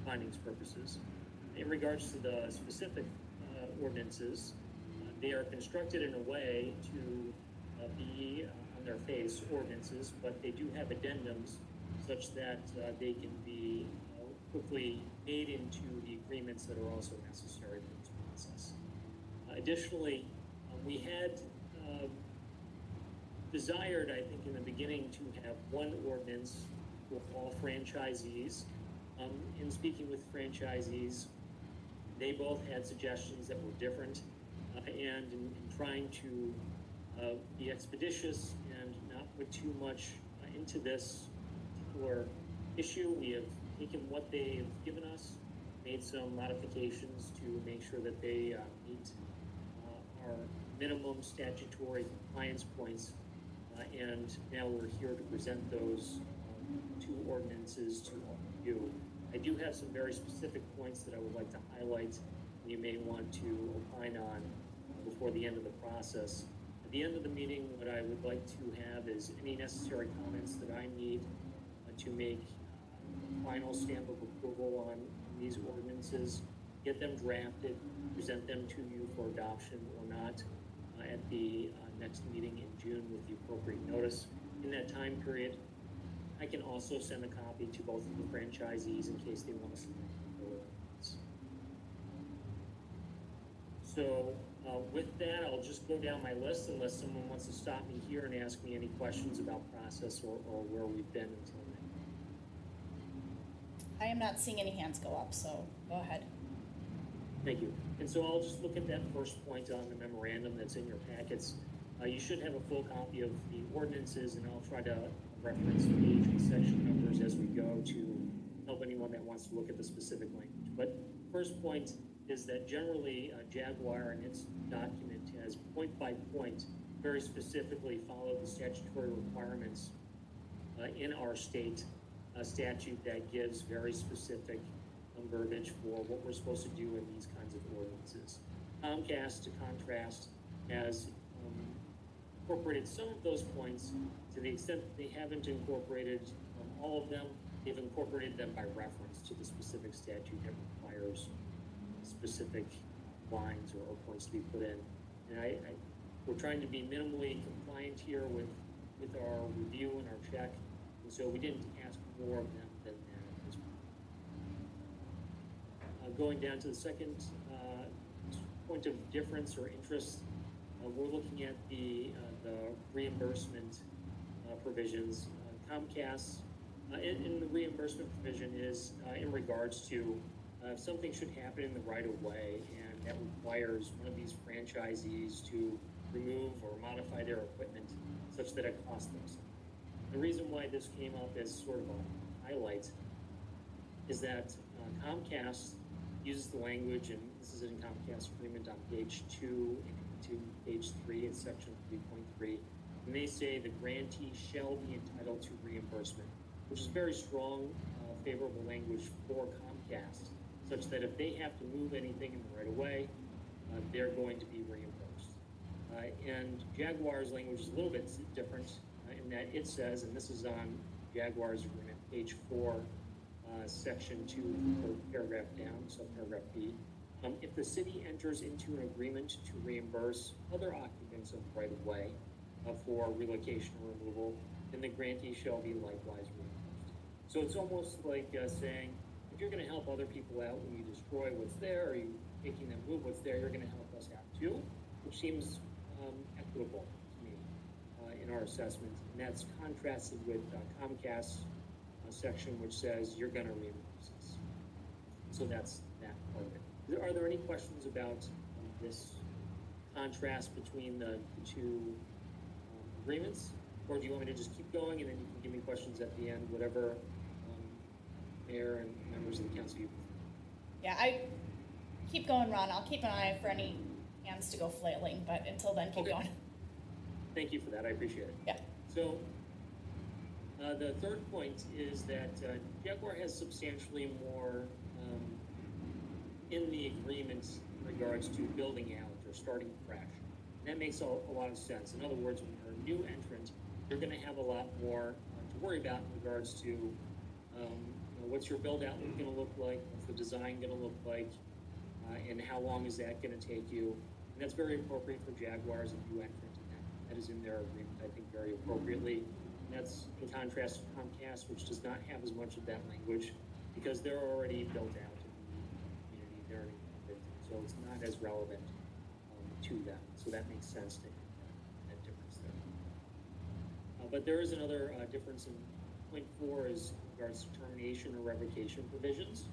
findings purposes. In regards to the specific ordinances, they are constructed in a way to be on their face ordinances, but they do have addendums such that they can be quickly made into the agreements that are also necessary for this process. Additionally, we had desired, I think, in the beginning to have one ordinance for all franchisees. In speaking with franchisees, they both had suggestions that were different, and in trying to be expeditious and not put too much into this particular issue, we have taken what they've given us, made some modifications to make sure that they meet our minimum statutory compliance points, and now we're here to present those two ordinances to all of you. I do have some very specific points that I would like to highlight, and you may want to opine on before the end of the process. At the end of the meeting, what I would like to have is any necessary comments that I need to make a final stamp of approval on these ordinances, get them drafted, present them to you for adoption or not at the next meeting in June with the appropriate notice. In that time period, I can also send a copy to both of the franchisees in case they want to submit their ordinance. So with that, I'll just go down my list unless someone wants to stop me here and ask me any questions about process or where we've been until now. I am not seeing any hands go up, so go ahead. Thank you. And so I'll just look at that first point on the memorandum that's in your packets. You should have a full copy of the ordinances, and I'll try to reference page and section numbers as we go to help anyone that wants to look at the specific language. But first point is that generally Jaguar in its document has point by point very specifically followed the statutory requirements in our state statute that gives very specific verbiage for what we're supposed to do in these kinds of ordinances. Comcast, to contrast, has incorporated some of those points to the extent that they haven't incorporated all of them. They've incorporated them by reference to the specific statute that requires specific lines or points to be put in. And we're trying to be minimally compliant here with our review and our check, and so we didn't ask more of them than that at this point. Going down to the second point of difference or interest, we're looking at the reimbursement provisions. Comcast, in the reimbursement provision is in regards to if something should happen in the right of way and that requires one of these franchisees to remove or modify their equipment such that it costs them something. The reason why this came up as sort of a highlight is that Comcast uses the language, and this is in Comcast agreement on page 2 to page 3, it's section 3.3, and they say the grantee shall be entitled to reimbursement, which is very strong, favorable language for Comcast, such that if they have to move anything in the right of way, they're going to be reimbursed. And Jaguar's language is a little bit different in that it says, and this is on Jaguar's agreement, page 4, section 2, paragraph down, subparagraph B. If the city enters into an agreement to reimburse other occupants of right of way for relocation or removal, then the grantee shall be likewise reimbursed. So it's almost like saying, if you're going to help other people out when you destroy what's there, or you making them move what's there, you're going to help us out too, which seems equitable to me in our assessment. And that's contrasted with Comcast's section, which says you're going to reimburse us. So that's that part of it. Are there any questions about this contrast between the two agreements? Or do you want me to just keep going and then you can give me questions at the end, whatever Mayor and members of the council you prefer? Yeah, I keep going, Ron. I'll keep an eye for any hands to go flailing, but until then, keep going. Thank you for that. I appreciate it. Yeah. So the third point is that Jaguar has substantially more in the agreement in regards to building out or starting fresh. And that makes a lot of sense. In other words, when you're a new entrant, you're going to have a lot more to worry about in regards to what's your build out going to look like, what's the design going to look like, and how long is that going to take you. And that's very appropriate for Jaguar as a new entrant, and that is in their agreement, I think, very appropriately. And that's in contrast to Comcast, which does not have as much of that language because they're already built out in the community, they're an incumbent, so it's not as relevant to them. So that makes sense to that difference there. But there is another difference in point 4 is in regards to termination or revocation provisions.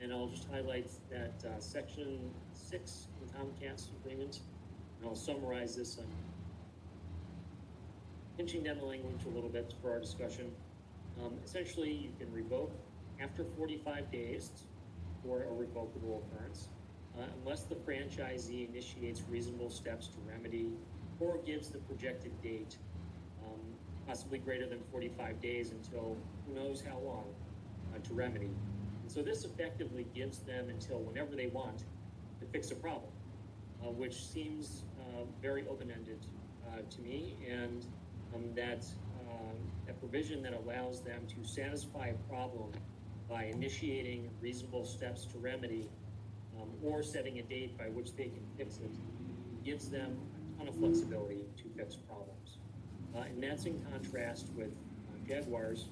And I'll just highlight that section 6 in the Comcast agreement, and I'll summarize this on pinching down the language a little bit for our discussion. Essentially, you can revoke after 45 days for a revocable occurrence, unless the franchisee initiates reasonable steps to remedy or gives the projected date, possibly greater than 45 days until who knows how long, to remedy. And so this effectively gives them until whenever they want to fix a problem, which seems very open-ended to me, and that's a provision that allows them to satisfy a problem by initiating reasonable steps to remedy or setting a date by which they can fix it, gives them a ton of flexibility to fix problems. And that's in contrast with Jaguar's.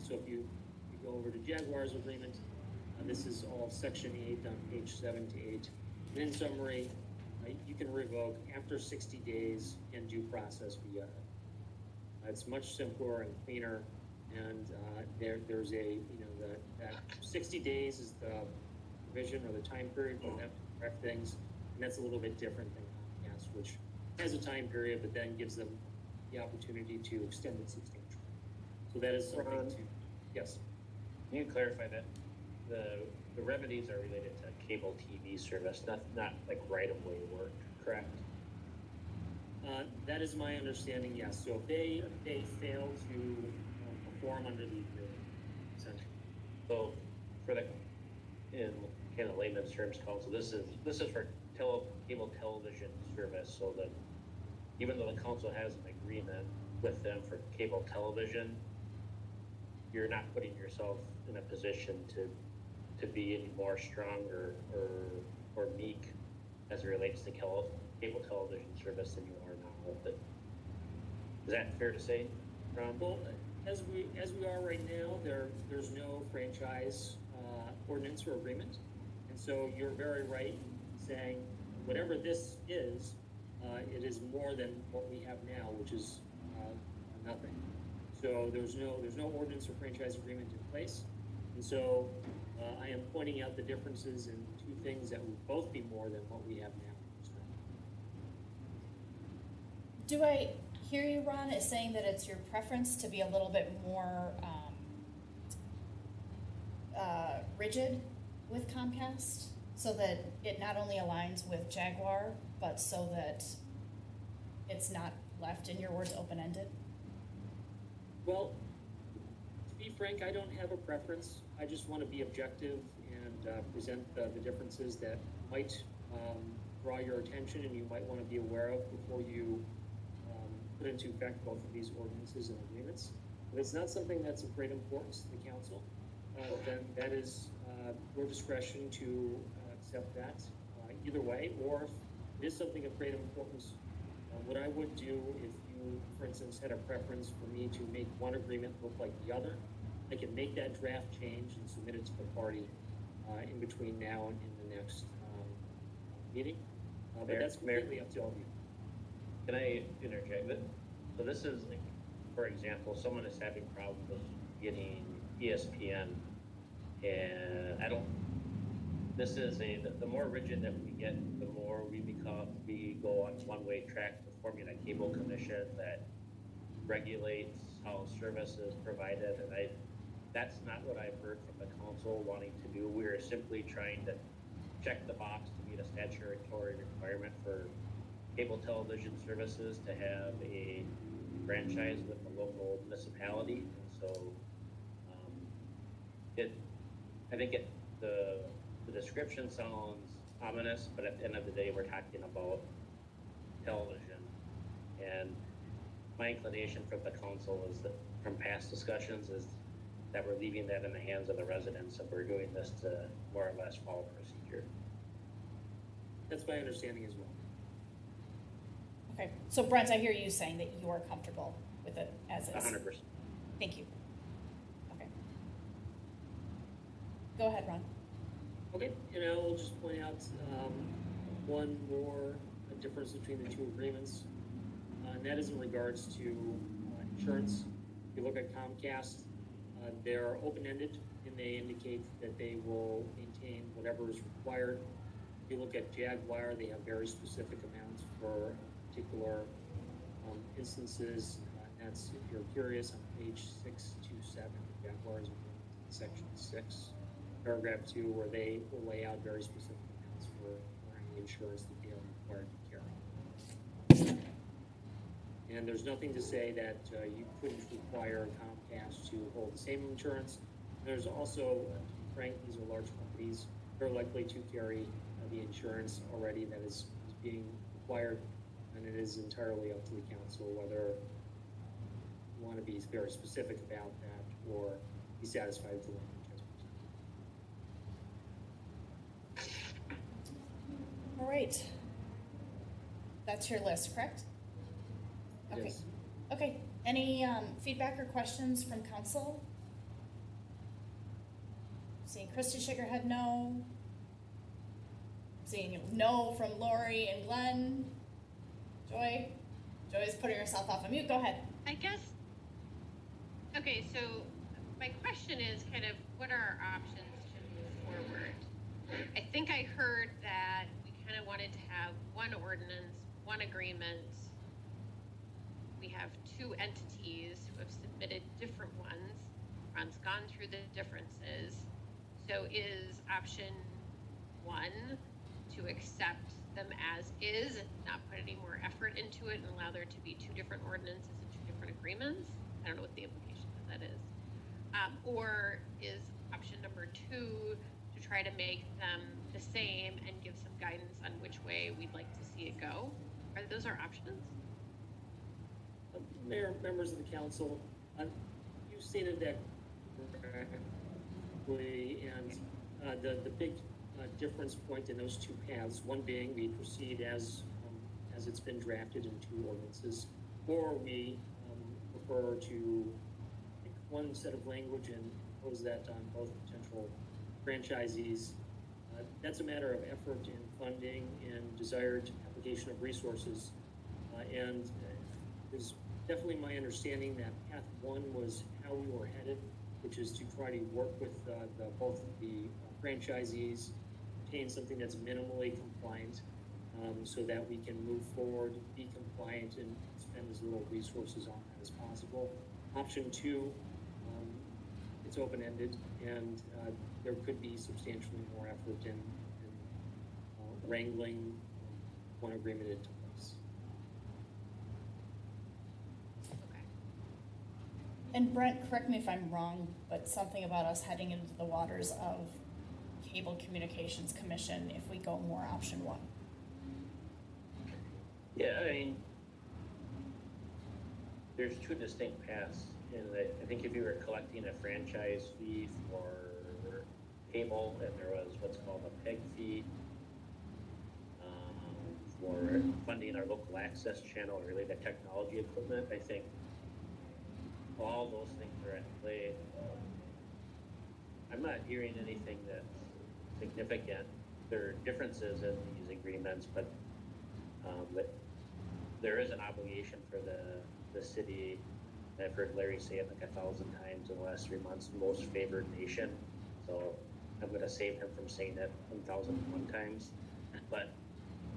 So if you go over to Jaguar's agreement, this is all section 8 on page 7 to 8. And in summary, you can revoke after 60 days and due process via it. It's much simpler and cleaner, and there's a, that 60 days is the provision or the time period for them to correct things, and that's a little bit different than Comcast, which has a time period, but then gives them the opportunity to extend it substantially. So that is something to, yes. Can you clarify that the remedies are related to cable TV service, not like right-of-way work, correct? That is my understanding, yes. So if they fail to perform under the agreement, essentially. So for in kind of layman's terms, council, this is for cable television service, so that even though the council has an agreement with them for cable television, you're not putting yourself in a position to be any more stronger or meek as it relates to cable television service than you are now. But is that fair to say, Ron? Well, as we are right now, there's no franchise ordinance or agreement, and so you're very right in saying whatever this is, it is more than what we have now, which is nothing. So there's no ordinance or franchise agreement in place, and so I am pointing out the differences in two things that would both be more than what we have now. Do I hear you, Ron, as saying that it's your preference to be a little bit more rigid with Comcast, so that it not only aligns with Jaguar, but so that it's not left, in your words, open-ended? Well, to be frank, I don't have a preference. I just want to be objective and present the differences that might draw your attention and you might want to be aware of before you put into effect both of these ordinances and agreements. If it's not something that's of great importance to the council, then that is your discretion to accept that either way, or if it is something of great importance, what I would do if you, for instance, had a preference for me to make one agreement look like the other, I can make that draft change and submit it to the party in between now and in the next meeting. But that's completely up to all of you. Can I interject? So this is, like, for example, someone is having problems with getting ESPN, and this is the more rigid that we get, the more we go on one-way track to forming a cable commission that regulates how service is provided, and that's not what I've heard from the council wanting to do. We are simply trying to check the box to meet a statutory requirement for cable television services to have a franchise with a local municipality. And so I think the description sounds ominous, but at the end of the day, we're talking about television. And my inclination from the council is that, from past discussions, is that we're leaving that in the hands of the residents, and we're doing this to more or less follow procedure. That's my understanding as well. Okay, so Brent, I hear you saying that you are comfortable with it as is. 100%. Thank you. Okay. Go ahead, Ron. Okay, and I will just point out one more difference between the two agreements, and that is in regards to insurance. If you look at Comcast, they're open-ended, and they indicate that they will maintain whatever is required. If you look at Jaguar, they have very specific amounts for particular instances. That's, if you're curious, on page 627, Jaguar is section 6. Paragraph 2, where they will lay out very specific amounts for any insurance that they are required to carry. And there's nothing to say that you couldn't require Comcast to hold the same insurance. There's also, frank, these are large companies. They're likely to carry the insurance already that is being required, and it is entirely up to the council whether you want to be very specific about that or be satisfied with the language. All right. That's your list, correct? Okay. Yes. Okay. Any feedback or questions from council? Seeing Christy shake her head no. Seeing no from Lori and Glenn. Joy? Joy's putting herself off of mute. Go ahead. I guess, okay, so my question is kind of what are our options to move forward? I think I heard that we kind of wanted to have one ordinance, one agreement. We have two entities who have submitted different ones. Ron's gone through the differences. So is option one to accept them as is and not put any more effort into it and allow there to be two different ordinances and two different agreements? I don't know what the implication of that is. Or is option number two to try to make them the same and give some guidance on which way we'd like to see it go? Are those our options? Mayor, members of the council, you stated that correctly, and the big difference point in those two paths, one being we proceed as it's been drafted in two ordinances, or we prefer to pick one set of language and impose that on both potential franchisees. That's a matter of effort and funding and desired application of resources, and it was definitely my understanding that path one was how we were headed which is to try to work with both the franchisees, obtain something that's minimally compliant, so that we can move forward, be compliant, and spend as little resources on that as possible. Option two, it's open-ended, and there could be substantially more effort in wrangling one agreement into place. Okay. And Brent, correct me if I'm wrong, but something about us heading into the waters of Cable Communications Commission if we go more option one. Yeah, I mean, there's two distinct paths. And I think if you were collecting a franchise fee for cable, and there was what's called a PEG fee for funding our local access channel and related technology equipment, I think all those things are at play. I'm not hearing anything that's significant. There are differences in these agreements, but there is an obligation for the city. I've heard Larry say it like 1,000 times in the last 3 months, most favored nation. So I'm going to save him from saying that 1,001 times. But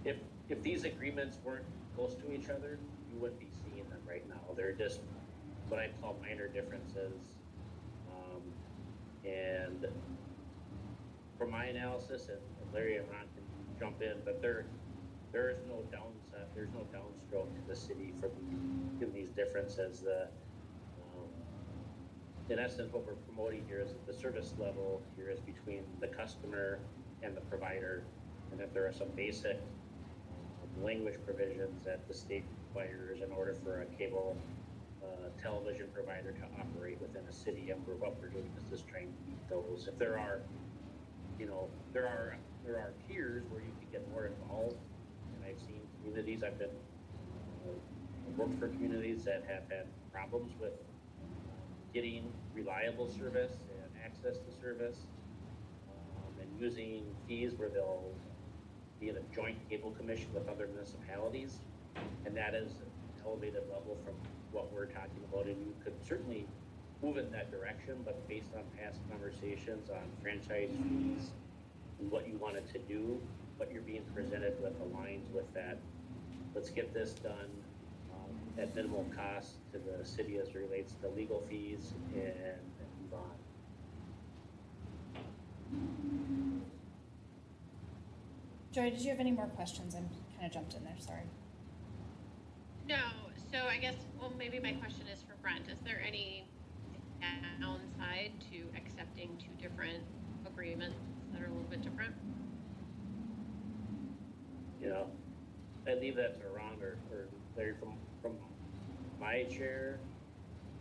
if these agreements weren't close to each other, you wouldn't be seeing them right now. They're just what I call minor differences. And from my analysis, and Larry and Ron can jump in, but there is no downside. There's no downstroke to the city for these differences. In essence, what we're promoting here is that the service level here is between the customer and the provider, and that there are some basic language provisions that the state requires in order for a cable television provider to operate within a city, and what we're doing is just trying to meet those. If there are, there are tiers where you can get more involved, and I've seen communities. I've worked for communities that have had problems with getting reliable service and access to service, and using fees where they'll be in a joint cable commission with other municipalities, and that is an elevated level from what we're talking about, and you could certainly move in that direction, but based on past conversations on franchise fees and what you wanted to do, what you're being presented with aligns with that. Let's get this done at minimal cost to the city as it relates to legal fees, and move on. Joy, did you have any more questions? I'm kind of jumped in there, sorry. No, so I guess, well, maybe my question is for Brent. Is there any downside to accepting two different agreements that are a little bit different? I leave that to Ron or Larry. From my chair,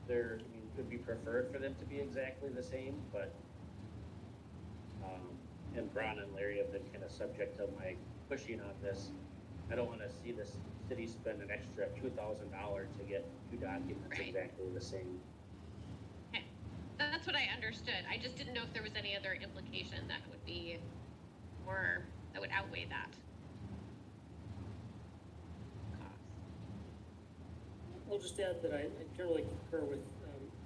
it would be preferred for them to be exactly the same, but and Ron and Larry have been kind of subject to my pushing on this. I don't want to see this city spend an extra $2,000 to get two documents exactly the same. Okay, that's what I understood. I just didn't know if there was any other implication that would be, or that would outweigh that cost. I'll just add that I generally concur with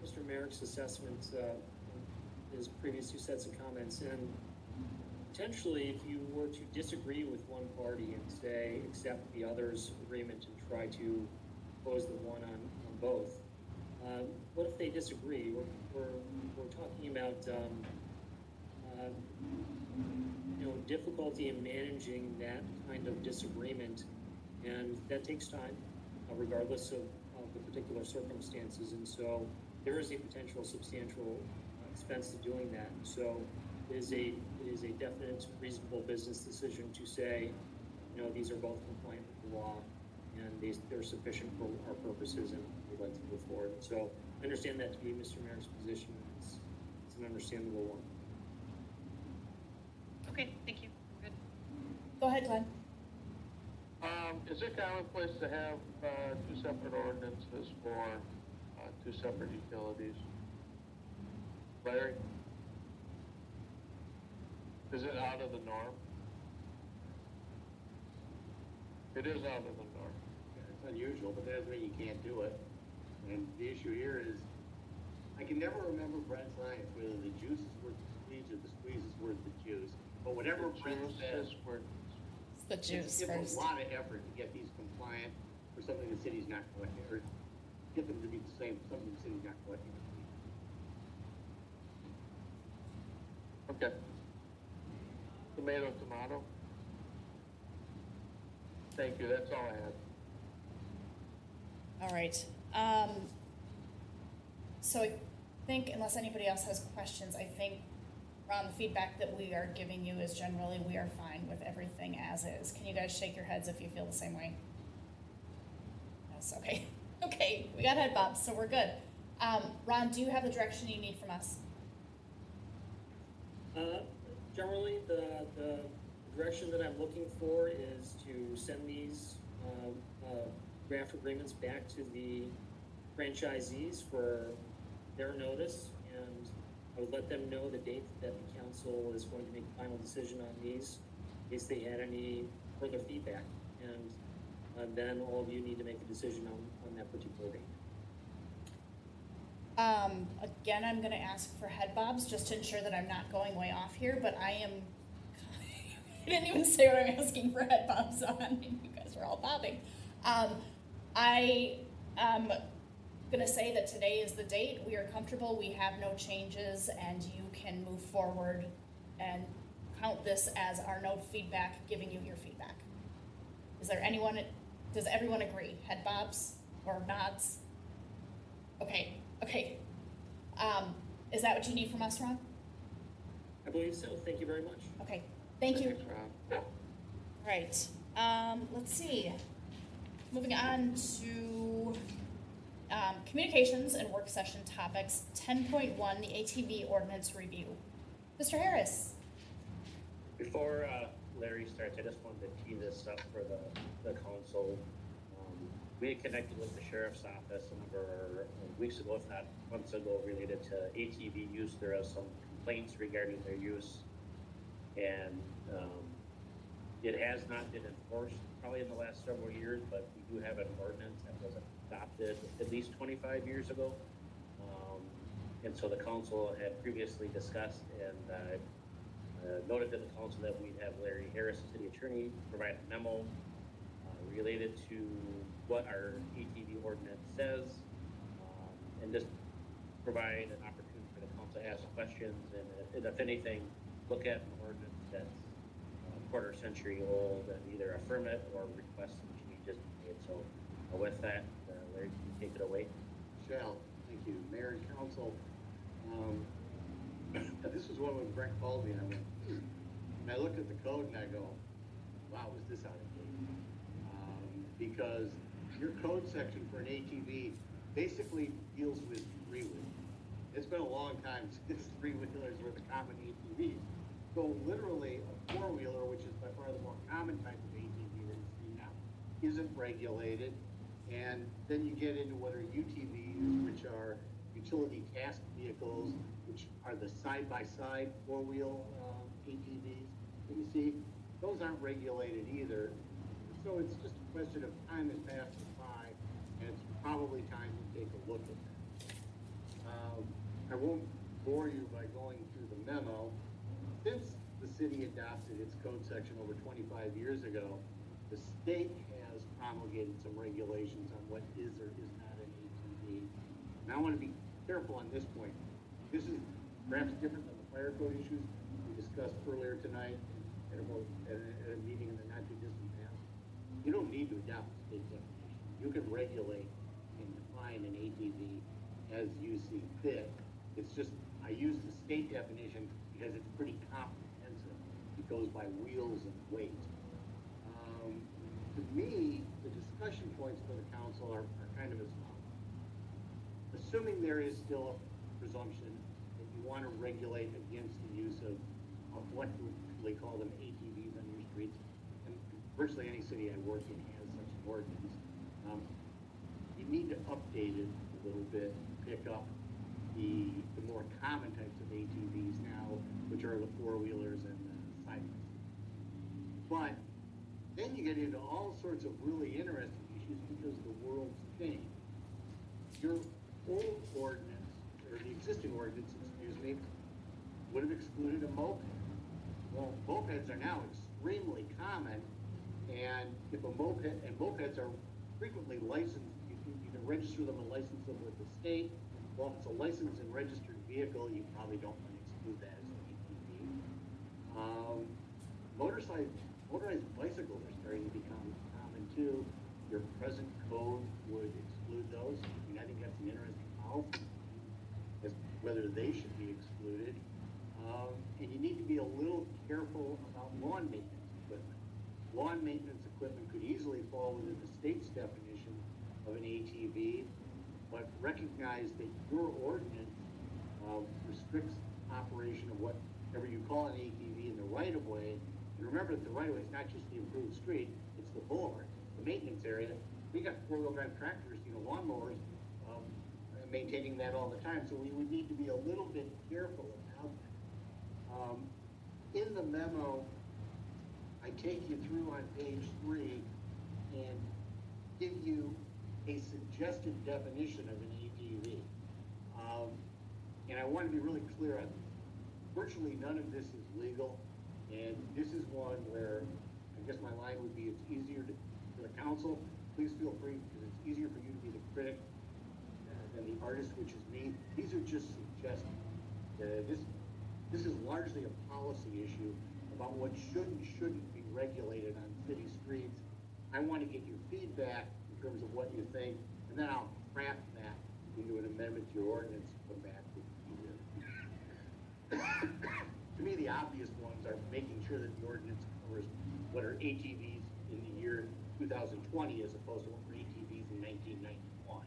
Mr. Merrick's assessment in his previous two sets of comments. And potentially, if you were to disagree with one party and say accept the other's agreement and try to impose the one on both, what if they disagree? We're talking about difficulty in managing that kind of disagreement, and that takes time, regardless of the particular circumstances. And so there is a potential substantial expense to doing that. And so it is a definite, reasonable business decision to say, these are both compliant with the law, and they're sufficient for our purposes, and we'd like to move forward. So I understand that to be Mr. Merrick's position. It's an understandable one. Okay, thank you. Good. Go ahead, Glenn. Is it commonplace to have two separate ordinances for two separate utilities? Larry? Is it out of the norm? It is out of the norm. It's unusual, but that doesn't mean you can't do it. And the issue here is, I can never remember Brent's lines, whether the juice is worth the squeeze or the squeeze is worth the juice. But whatever Brent says, It's the juice it's first. a lot of effort to get these compliant for something the city's not collecting, or get them to be the same, something the city's not collecting. Okay. Tomato. Thank you, that's all I had. All right. So I think, unless anybody else has questions, I think, Ron, the feedback that we are giving you is generally we are fine with everything as is. Can you guys shake your heads if you feel the same way? Yes, okay. Okay, we got head bobs, so we're good. Ron, do you have the direction you need from us? Generally, the direction that I'm looking for is to send these draft agreements back to the franchisees for their notice, and I would let them know the date that the council is going to make the final decision on these, in case they had any further feedback. And then all of you need to make a decision on that particular date. Again, I'm going to ask for head bobs just to ensure that I'm not going way off here, but I am, I didn't even say what I'm asking for head bobs on, and you guys were all bobbing. I am going to say that today is the date. We are comfortable, we have no changes, and you can move forward and count this as our note feedback, giving you your feedback. Is there anyone, does everyone agree? Head bobs or nods? Okay. Okay. Is that what you need from us, Ron? I believe so. Thank you very much. Okay. Thank you. Thanks, Ron. All right. Let's see. Moving on to communications and work session topics. 10.1, the ATV ordinance review. Mr. Harris. Before Larry starts, I just wanted to tee this up for the council. We had connected with the sheriff's office a number of weeks ago, if not months ago, related to ATV use. There are some complaints regarding their use, and it has not been enforced probably in the last several years, but we do have an ordinance that was adopted at least 25 years ago. And so the council had previously discussed and noted to the council that we'd have Larry Harris, city attorney, provide a memo related to what our ATV ordinance says, and just provide an opportunity for the council to ask questions, and if anything, look at an ordinance that's quarter century old and either affirm it or request some changes made. So with that, Larry, can you take it away? Shall. Thank you. Mayor and council. This was one when Brent called me and I went, and I looked at the code and I go, wow, is this out of date? Because your code section for an ATV basically deals with three-wheelers. It's been a long time since three-wheelers were the common ATVs. So literally a four-wheeler, which is by far the more common type of ATV that you see now, isn't regulated. And then you get into what are UTVs, which are utility task vehicles, which are the side-by-side four-wheel ATVs that you see. Those aren't regulated either. So it's just a question of time has passed by, and it's probably time to take a look at that. I won't bore you by going through the memo. Since the city adopted its code section over 25 years ago, the state has promulgated some regulations on what is or is not an ATV. And I want to be careful on this point. This is perhaps different than the fire code issues we discussed earlier tonight at a meeting in the not too distant past. You don't need to adopt the state definition. You can regulate and define an ATV as you see fit. It's just, I use the state definition because it's pretty comprehensive. It goes by wheels and weight. To me, the discussion points for the council are kind of as follows. Assuming there is still a presumption that you want to regulate against the use of what we call them ATVs on your streets, and virtually any city I work in has such an ordinance, you need to update it a little bit, pick up the more common types of ATVs now, which are the four-wheelers and the cycles. But then you get into all sorts of really interesting issues because the world's changed. Your old ordinance, or the moped. Well, mopeds are now extremely common, and if a moped, and mopeds are frequently licensed, you can register them and license them with the state. Well, if it's a licensed and registered vehicle, you probably don't want to exclude that as an ATV. Motorized bicycles are starting to become common too. Your present code would exclude those. I mean, I think that's an interesting policy as whether they should be excluded. And you need to be a little careful about lawn maintenance equipment. Lawn maintenance equipment could easily fall within the state's definition of an ATV, but recognize that your ordinance restricts operation of whatever you call an ATV in the right-of-way. And remember that the right-of-way is not just the improved street, it's the boulevard, the maintenance area. We got four-wheel drive tractors, lawnmowers, maintaining that all the time. So we would need to be a little bit careful about that. In the memo, I take you through on page 3 and give you a suggested definition of an ATV. And I want to be really clear on virtually none of this is legal. And this is one where I guess my line would be it's easier for the council. Please feel free, because it's easier for you to be the critic than the artist, which is me. These are just suggestions. This is largely a policy issue about what should and shouldn't be regulated on city streets. I want to get your feedback in terms of what you think, and then I'll craft that into an amendment to your ordinance and come back with you. To me, the obvious ones are making sure that the ordinance covers what are ATVs in the year 2020 as opposed to what were ATVs in 1991.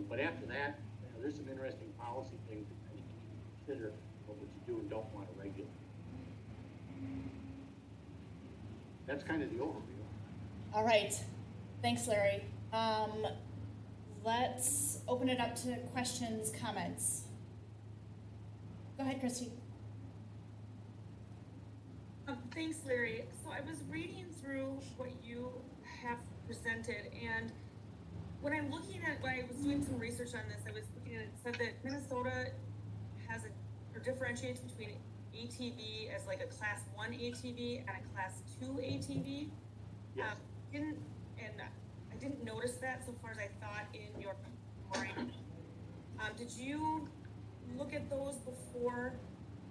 But after that, there's some interesting policy things that I think you need to consider what you do and don't want to regulate. That's kind of the overview. All right. Thanks, Larry. Let's open it up to questions, comments. Go ahead, Christy. Thanks, Larry. So I was reading through what you have presented, and when I was doing some research on this, I was looking at it said that Minnesota has or differentiates between ATV as like a class 1 ATV and a class 2 ATV. Yes. I didn't notice that so far as I thought in your writing. Did you look at those before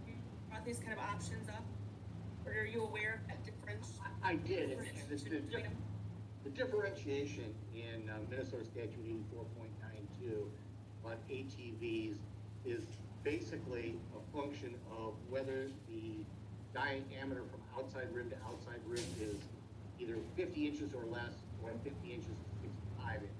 you brought these kind of options up? Or are you aware of that difference? I did. The differentiation in Minnesota Statute 84.92 on ATVs is basically a function of whether the diameter from outside rim to outside rim is either 50 inches or less, or 50 inches to 65 inches.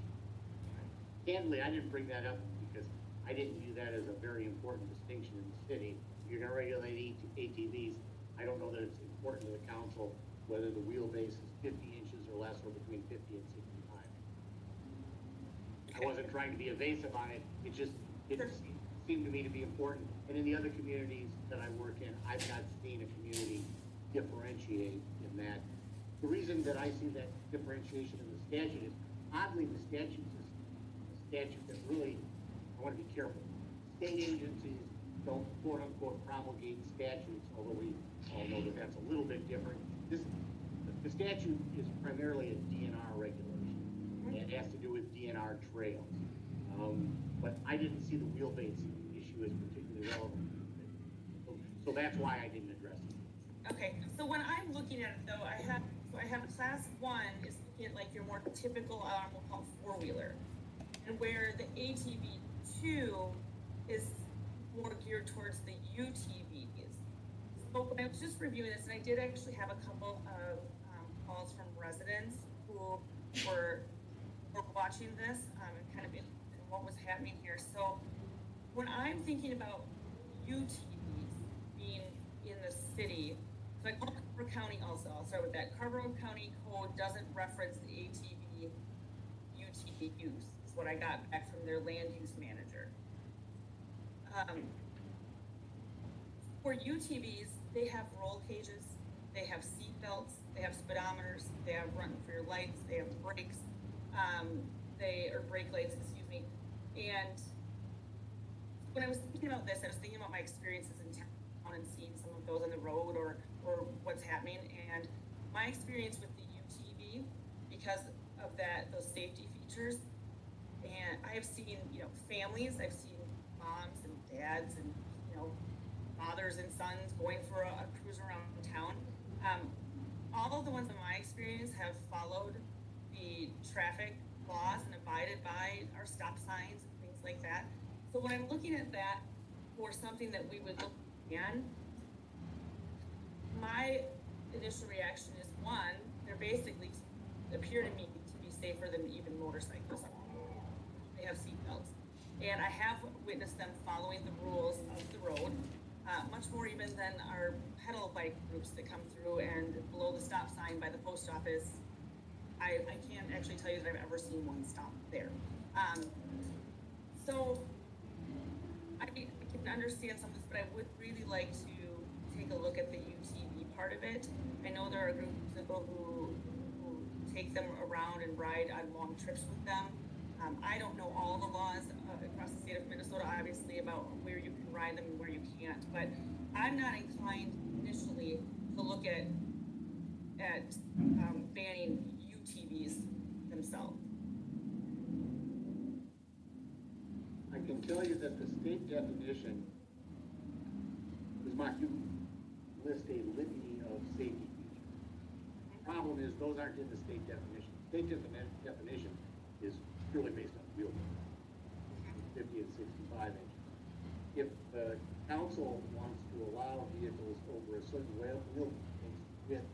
Candidly, I didn't bring that up because I didn't view that as a very important distinction in the city. If you're going to regulate ATVs, I don't know that it's important to the council whether the wheelbase is 50 inches or less, or between 50 and 65. I wasn't trying to be evasive on it. It seemed to me to be important. And in the other communities that I work in, I've not seen a community differentiate in that. The reason that I see that differentiation in the statute is, oddly, the statute is a statute that really, I want to be careful. State agencies don't quote unquote promulgate statutes, although we all know that that's a little bit different. The statute is primarily a DNR regulation, and it has to do with DNR trails. But I didn't see the wheelbase issue as particularly relevant. So that's why I didn't address it. Okay, so when I'm looking at it though, I have class 1 is looking at like your more typical, we'll call four-wheeler, and where the ATV 2 is more geared towards the UTVs. So when I was just reviewing this, and I did actually have a couple of calls from residents who were watching this and kind of in what was happening here. So when I'm thinking about UTVs being in the city, so like Carver County also, I'll start with that. Carver County code doesn't reference the ATV UTV use, is what I got back from their land use manager. For UTVs, they have roll cages, they have seat belts, they have speedometers, they have run for your lights, they have brakes, brake lights, excuse me. And when I was thinking about this, I was thinking about my experiences in town and seen some of those on the road or what's happening. And my experience with the UTV, because of those safety features, and I have seen, families, I've seen moms and dads and, fathers and sons going for a cruise around town. All of the ones in my experience have followed the traffic laws and abided by our stop signs and things like that. So when I'm looking at that for something that we would look at, my initial reaction is, one, they're basically appear to me to be safer than even motorcycles. They have seatbelts. And I have witnessed them following the rules of the road, much more even than our pedal bike groups that come through and below the stop sign by the post office. I can't actually tell you that I've ever seen one stop there. So I can understand some of this, but I would really like to take a look at the UTV part of it. I know there are groups of people who take them around and ride on long trips with them. I don't know all the laws across the state of Minnesota, obviously, about where you can ride them and where you can't, but I'm not inclined initially to look at banning UTVs themselves. I can tell you that the state definition, Ms. Mock, you list a litany of safety features. The problem is those aren't in the state definition. State definition is purely based on wheel weight, 50 and 65 inches. If the council wants to allow vehicles over a certain wheel width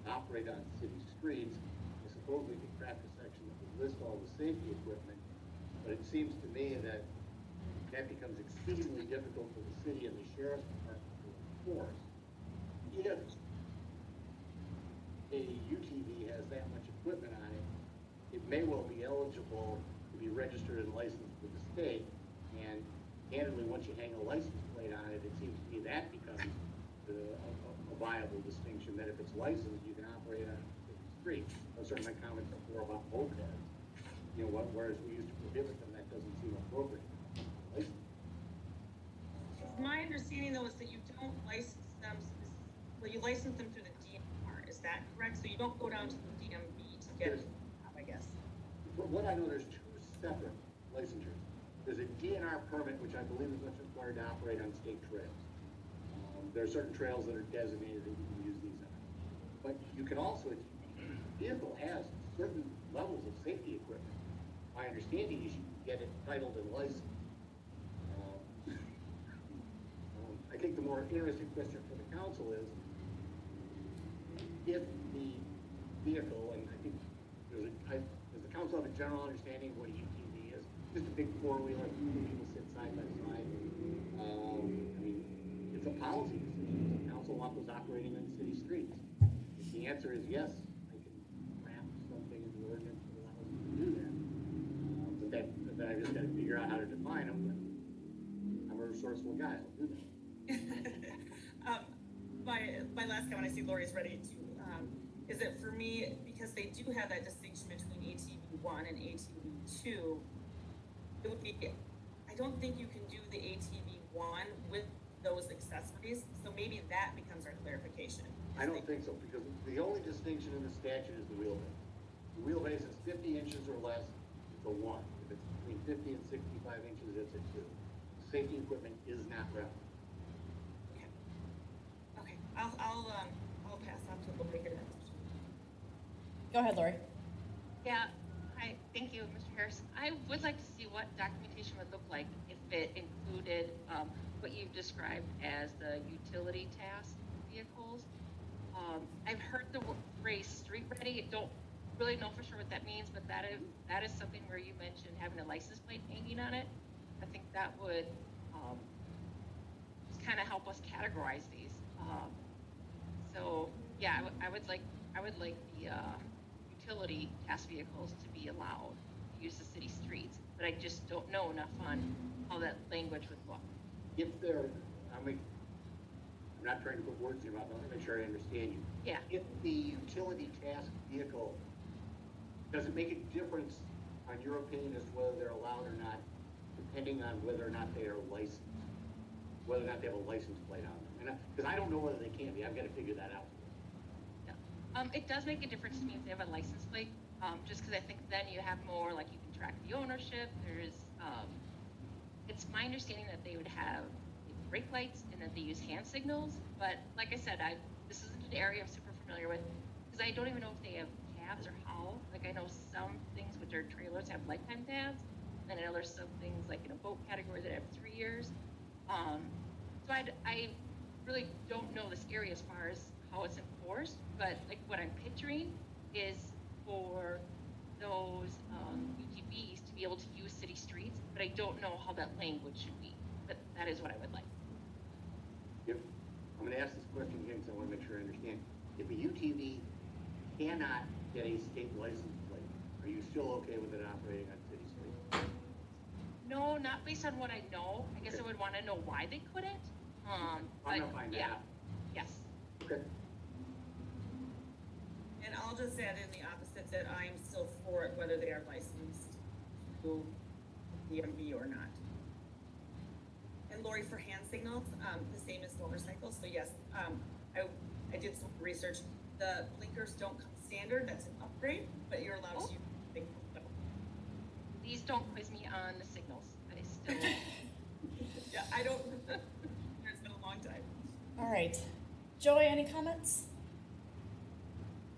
to operate on city streets, I suppose we could craft a section that would list all the safety equipment, but it seems to me that becomes exceedingly difficult for the city and the sheriff's department to enforce. If a UTV has that much equipment on it, it may well be eligible to be registered and licensed with the state. And candidly, once you hang a license plate on it, it seems to me that becomes a viable distinction, that if it's licensed, you can operate on the street. Those are my comments before about mopeds. Whereas we used to prohibit them, that doesn't seem appropriate. My understanding, though, is that you don't license them, you license them through the DMR. Is that correct? So you don't go down to the DMV to get it, I guess. From what I know, there's two separate licensures. There's a DNR permit, which I believe is what's required to operate on state trails. There are certain trails that are designated that you can use these on. But you can also, if the vehicle has certain levels of safety equipment, my understanding is you can get it titled and licensed. I think the more interesting question for the council is, if the vehicle, and I think does the council have a general understanding of what a UTV is? Just a big four-wheeler, people sit side by side. It's a policy decision. Does the council want those operating on city streets? If the answer is yes, I can craft something in the ordinance that allows you to do that. But I just got to figure out how to define them. But I'm a resourceful guy. I'll do that. My last comment, I see Lori's ready to, is that for me, because they do have that distinction between ATV1 and ATV2, it would be, I don't think you can do the ATV1 with those accessories, so maybe that becomes our clarification. I don't think so, because the only distinction in the statute is the wheelbase. The wheelbase is 50 inches or less, it's a 1. If it's between 50 and 65 inches, it's a 2. Safety equipment is not relevant. Okay, I'll pass on to the breaker. Go ahead, Lori. Yeah, hi, thank you, Mr. Harris. I would like to see what documentation would look like if it included what you've described as the utility task vehicles. I've heard the phrase street ready. Don't really know for sure what that means, but that is something where you mentioned having a license plate hanging on it. I think that would just kind of help us categorize these. So yeah, I would like the utility task vehicles to be allowed to use the city streets, but I just don't know enough on how that language would look. If they're, I'm not trying to put words in your mouth, I want to make sure I understand you. Yeah. If the utility task vehicle, does it make a difference on your opinion as to whether they're allowed or not, depending on whether or not they are licensed, whether or not they have a license plate on them? Because I don't know whether they can be, I've got to figure that out. It does make a difference to me if they have a license plate, just because I think then you have more, like you can track the ownership. It's my understanding that they would have brake lights and that they use hand signals. But like I said, this isn't an area I'm super familiar with because I don't even know if they have tabs or how. Like I know some things which are trailers have lifetime tabs, and I know there's some things like in a boat category that have 3 years. So I really don't know this area as far as how it's enforced, but like what I'm picturing is for those UTVs to be able to use city streets, but I don't know how that language should be, but that is what I would like. If, I'm going to ask this question again because I want to make sure I understand. If a UTV cannot get a state license plate, are you still okay with it operating on city streets? No, not based on what I know. I guess I would want to know why they couldn't. I'm going to find that out. Yes. Okay. And I'll just add in the opposite that I am still for it, whether they are licensed to DMV or not. And Lori, for hand signals, the same as motorcycles. So yes, I did some research. The blinkers don't come standard. That's an upgrade, but you're allowed to use them. Please don't quiz me on the signals. I still. Yeah, I don't. It's been a long time. All right. Joy, any comments?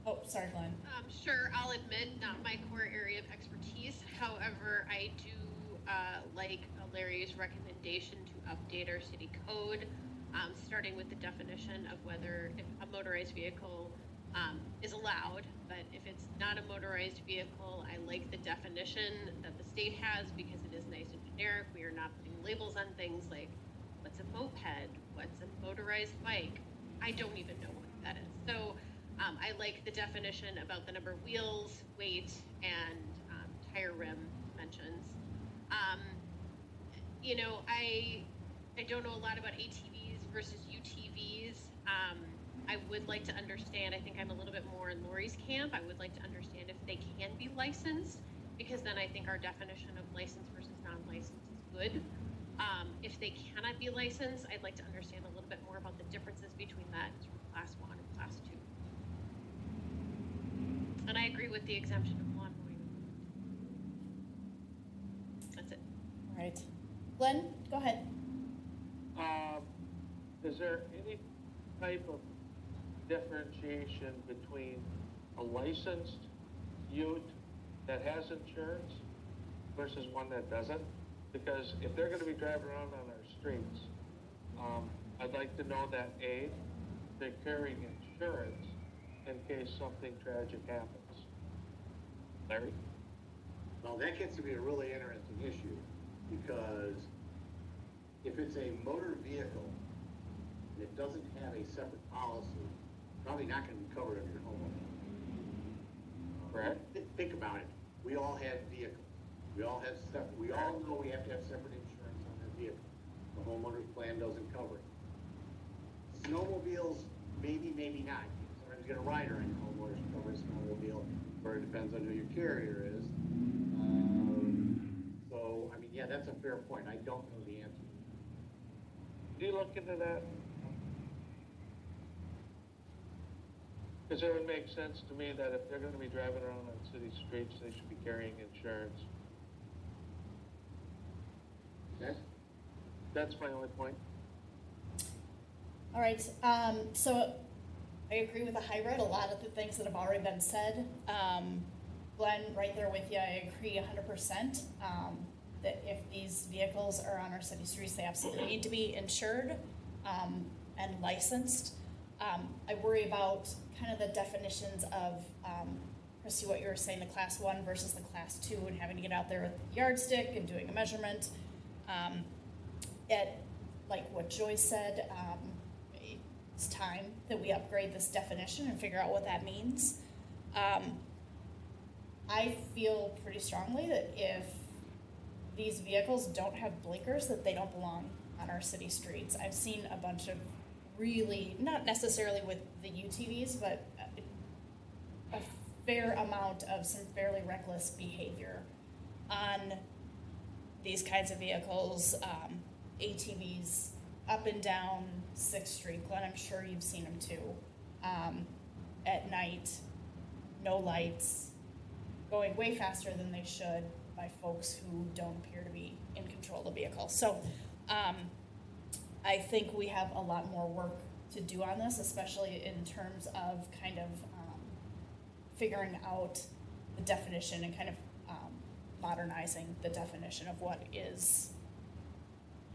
Oh, sorry, Glenn. Sure, I'll admit, not my core area of expertise. However, I do like Larry's recommendation to update our city code, starting with the definition of whether if a motorized vehicle is allowed, but if it's not a motorized vehicle, I like the definition that the state has because it is nice and generic. We are not putting labels on things like what's a moped, what's a motorized bike. I don't even know what that is. So I like the definition about the number of wheels, weight, and tire rim mentions. I don't know a lot about ATVs versus UTVs. I would like to understand, I think I'm a little bit more in Lori's camp. I would like to understand if they can be licensed, because then I think our definition of licensed versus non-licensed is good. If they cannot be licensed, I'd like to understand a little bit more about the differences between that class 1 and class 2. And I agree with the exemption of lawn mowing. That's it. All right. Glenn, go ahead. Is there any type of differentiation between a licensed ute that has insurance versus one that doesn't? Because if they're going to be driving around on our streets, I'd like to know that A, they're carrying insurance in case something tragic happens. Larry? Well, that gets to be a really interesting issue because if it's a motor vehicle and it doesn't have a separate policy, probably not going to be covered under your homeowner. Correct. Think about it. We all have vehicles. We all know we have to have separate insurance on our vehicle. The homeowner's plan doesn't cover it. Snowmobiles, maybe, maybe not. Sometimes you get a rider and your homeowner's cover a snowmobile, or it depends on who your carrier is. So, I mean, yeah, that's a fair point. I don't know the answer. Do you look into that? Because it would make sense to me that if they're going to be driving around on city streets, they should be carrying insurance. Okay. That's my only point. All right. So I agree with the hybrid. A lot of the things that have already been said. Glenn, right there with you. I agree 100%. That if these vehicles are on our city streets, they absolutely need to be insured and licensed. I worry about kind of the definitions of, Christy, what you were saying, the class 1 versus the class 2, and having to get out there with the yardstick and doing a measurement. Like what Joyce said, it's time that we upgrade this definition and figure out what that means. I feel pretty strongly that if these vehicles don't have blinkers, that they don't belong on our city streets. I've seen a bunch of really, not necessarily with the UTVs, but a fair amount of some fairly reckless behavior on these kinds of vehicles, ATVs up and down 6th Street. Glenn, I'm sure you've seen them too. At night, no lights, going way faster than they should by folks who don't appear to be in control of the vehicle. So I think we have a lot more work to do on this, especially in terms of kind of figuring out the definition and kind of modernizing the definition of what is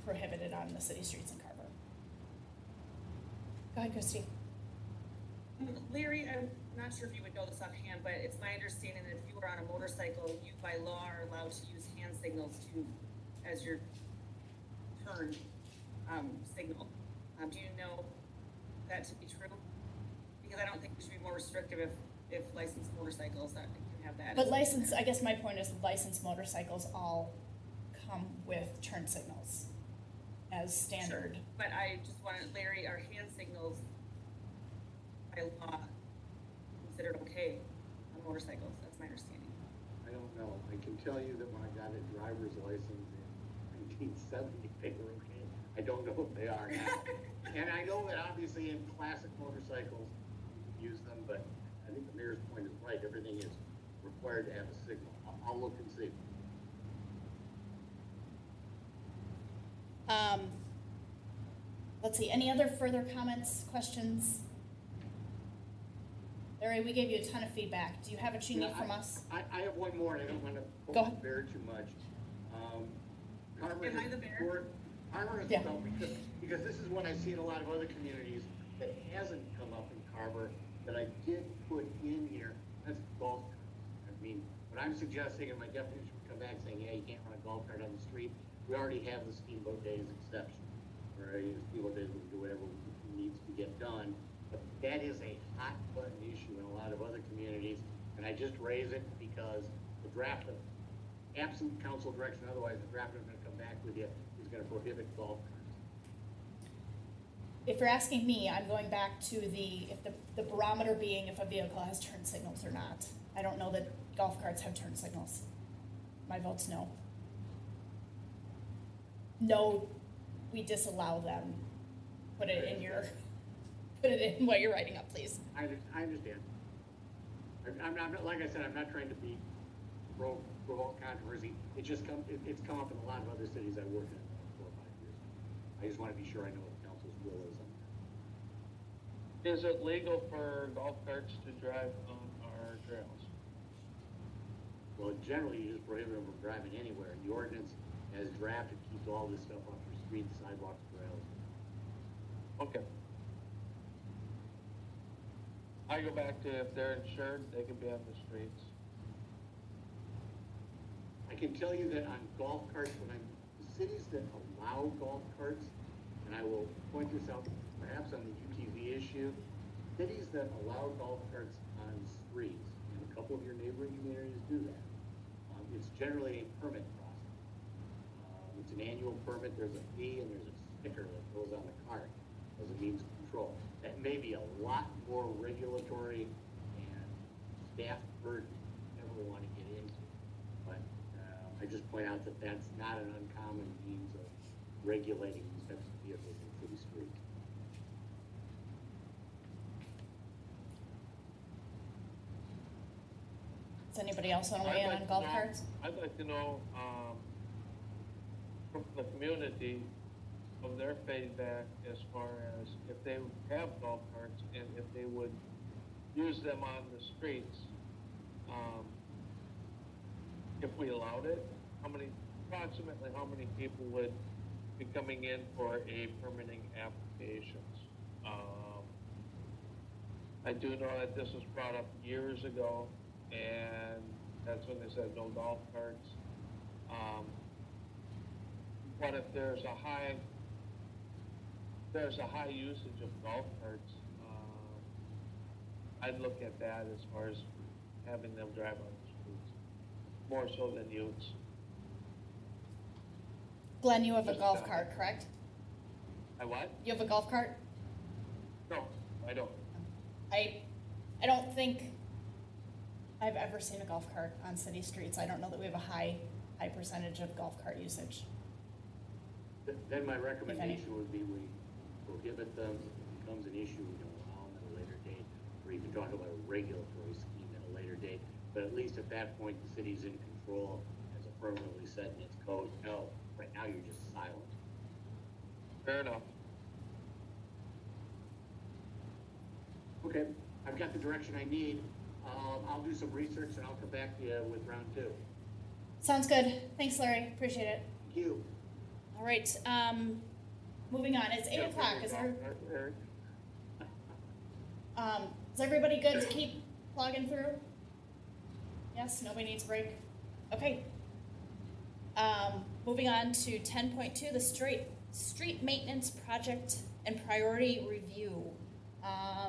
prohibited on the city streets in Carver. Go ahead, Christy. Larry, I'm not sure if you would know this offhand, but it's my understanding that if you were on a motorcycle, you by law are allowed to use hand signals as your turn signal. Do you know that to be true? Because I don't think we should be more restrictive if licensed motorcycles can have that. But I guess my point is licensed motorcycles all come with turn signals as standard. Sure. But I just wanted, Larry, are hand signals by law considered okay on motorcycles? That's my understanding. I don't know. I can tell you that when I got a driver's license in 1970, they were okay. I don't know if they are now. And I know that obviously in classic motorcycles, you can use them, but I think the mayor's point is right. Everything is required to have a signal. I'll look and see. Let's see, any other further comments, questions? Larry, we gave you a ton of feedback. Do you have what you need from us? I have one more, and I don't want to Go ahead. bear too much. Carver Am I the bear? Carver has Yeah. come, because this is what I see in a lot of other communities that hasn't come up in Carver that I did put in here. That's golf carts. I mean, what I'm suggesting in my definition would come back saying, yeah, you can't run a golf cart on the street. We already have the steamboat days exception. Right? Steamboat days, we can do whatever needs to get done. But that is a hot button issue in a lot of other communities. And I just raise it because the draft of absent council direction, otherwise the draft is going to come back with you, is going to prohibit golf carts. If you're asking me, I'm going back to the barometer being if a vehicle has turn signals or not. I don't know that golf carts have turn signals. My vote's no. No, we disallow them. Put it in what you're writing up, please. I understand. I'm not, like I said, I'm not trying to be provoke controversy. It's come up in a lot of other cities I work in 4 or 5 years. I just want to be sure I know what the council's will is on that. Is it legal for golf carts to drive on our trails? Well, generally, you just prohibit them from driving anywhere. The ordinance, as drafted, keeps all this stuff off your streets, sidewalks, trails. Okay. I go back to if they're insured, they can be on the streets. I can tell you that on golf carts, the cities that allow golf carts, and I will point this out perhaps on the UTV issue, cities that allow golf carts on streets, and a couple of your neighboring communities do that. It's generally a permit process. It's an annual permit, there's a fee, and there's a sticker that goes on the cart as a means of control. That may be a lot more regulatory and staff burden than we want to get into. But I just point out that that's not an uncommon means of regulating these types of vehicles in city streets. Does anybody else want to weigh in on golf carts? I'd like to know from the community of their feedback as far as if they have golf carts and if they would use them on the streets. If we allowed it, approximately how many people would be coming in for a permitting applications? I do know that this was brought up years ago, and that's when they said no golf carts. But if there's a high usage of golf carts, I'd look at that as far as having them drive on the streets, more so than utes. Glenn, you have a golf cart, correct? I what? You have a golf cart? No, I don't. I don't think I've ever seen a golf cart on city streets. I don't know that we have a high percentage of golf cart usage. Then my recommendation would be we prohibit them, if it becomes an issue, we don't allow them at a later date, or even talk about a regulatory scheme at a later date. But at least at that point, the city's in control, as affirmatively said in its code. No, right now you're just silent. Fair enough. Okay, I've got the direction I need. I'll do some research and I'll come back to you with round 2. Sounds good. Thanks, Larry. Appreciate it. Thank you. All right. Moving on. It's 8 o'clock. Is everybody good to keep plugging through? Yes. Nobody needs a break. Okay. Moving on to 10.2, the street maintenance project and priority review.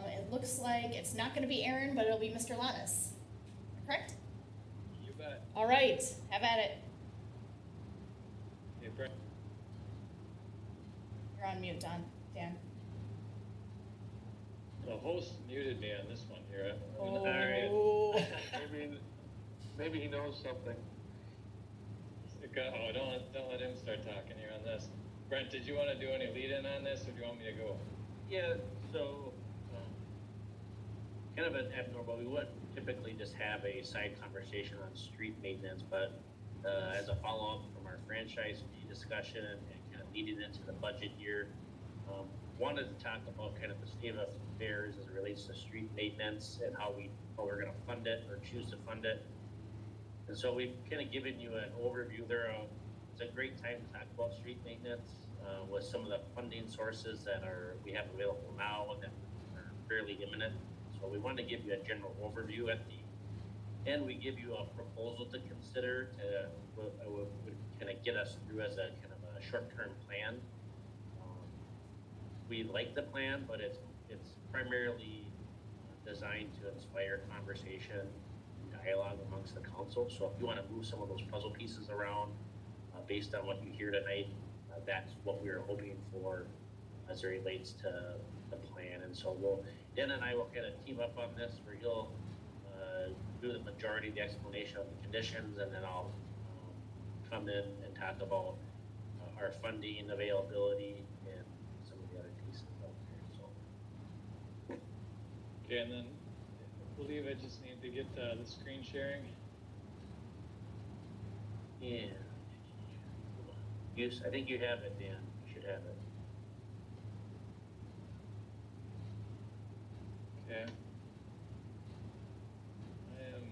It looks like it's not going to be Aaron, but it'll be Mr. Lannis. Correct? You bet. All right. Have at it. Hey, Brent. You're on mute, Dan. The host muted me on this one here. Oh. Maybe he knows something. Oh, don't let him start talking here on this. Brent, did you want to do any lead-in on this, or do you want me to go? Yeah, so kind of an abnormal. We wouldn't typically just have a side conversation on street maintenance, but as a follow-up from our franchise fee discussion and kind of leading into the budget year, wanted to talk about kind of the state of affairs as it relates to street maintenance and how we're going to fund it or choose to fund it. And so we've kind of given you an overview there. It's a great time to talk about street maintenance with some of the funding sources that we have available now and that are fairly imminent. So we wanted to give you a general overview at the end. We give you a proposal to consider to would kind of get us through as a kind of a short-term plan. We like the plan, but it's primarily designed to inspire conversation and dialogue amongst the council. So if you want to move some of those puzzle pieces around based on what you hear tonight, that's what we're hoping for as it relates to the plan. And so Dan and I will kind of team up on this where he'll do the majority of the explanation of the conditions, and then I'll come in and talk about our funding availability and some of the other pieces out there. So. Okay, and then I believe I just need to get the screen sharing. Yeah. I think you have it, Dan. You should have it. Okay. I am.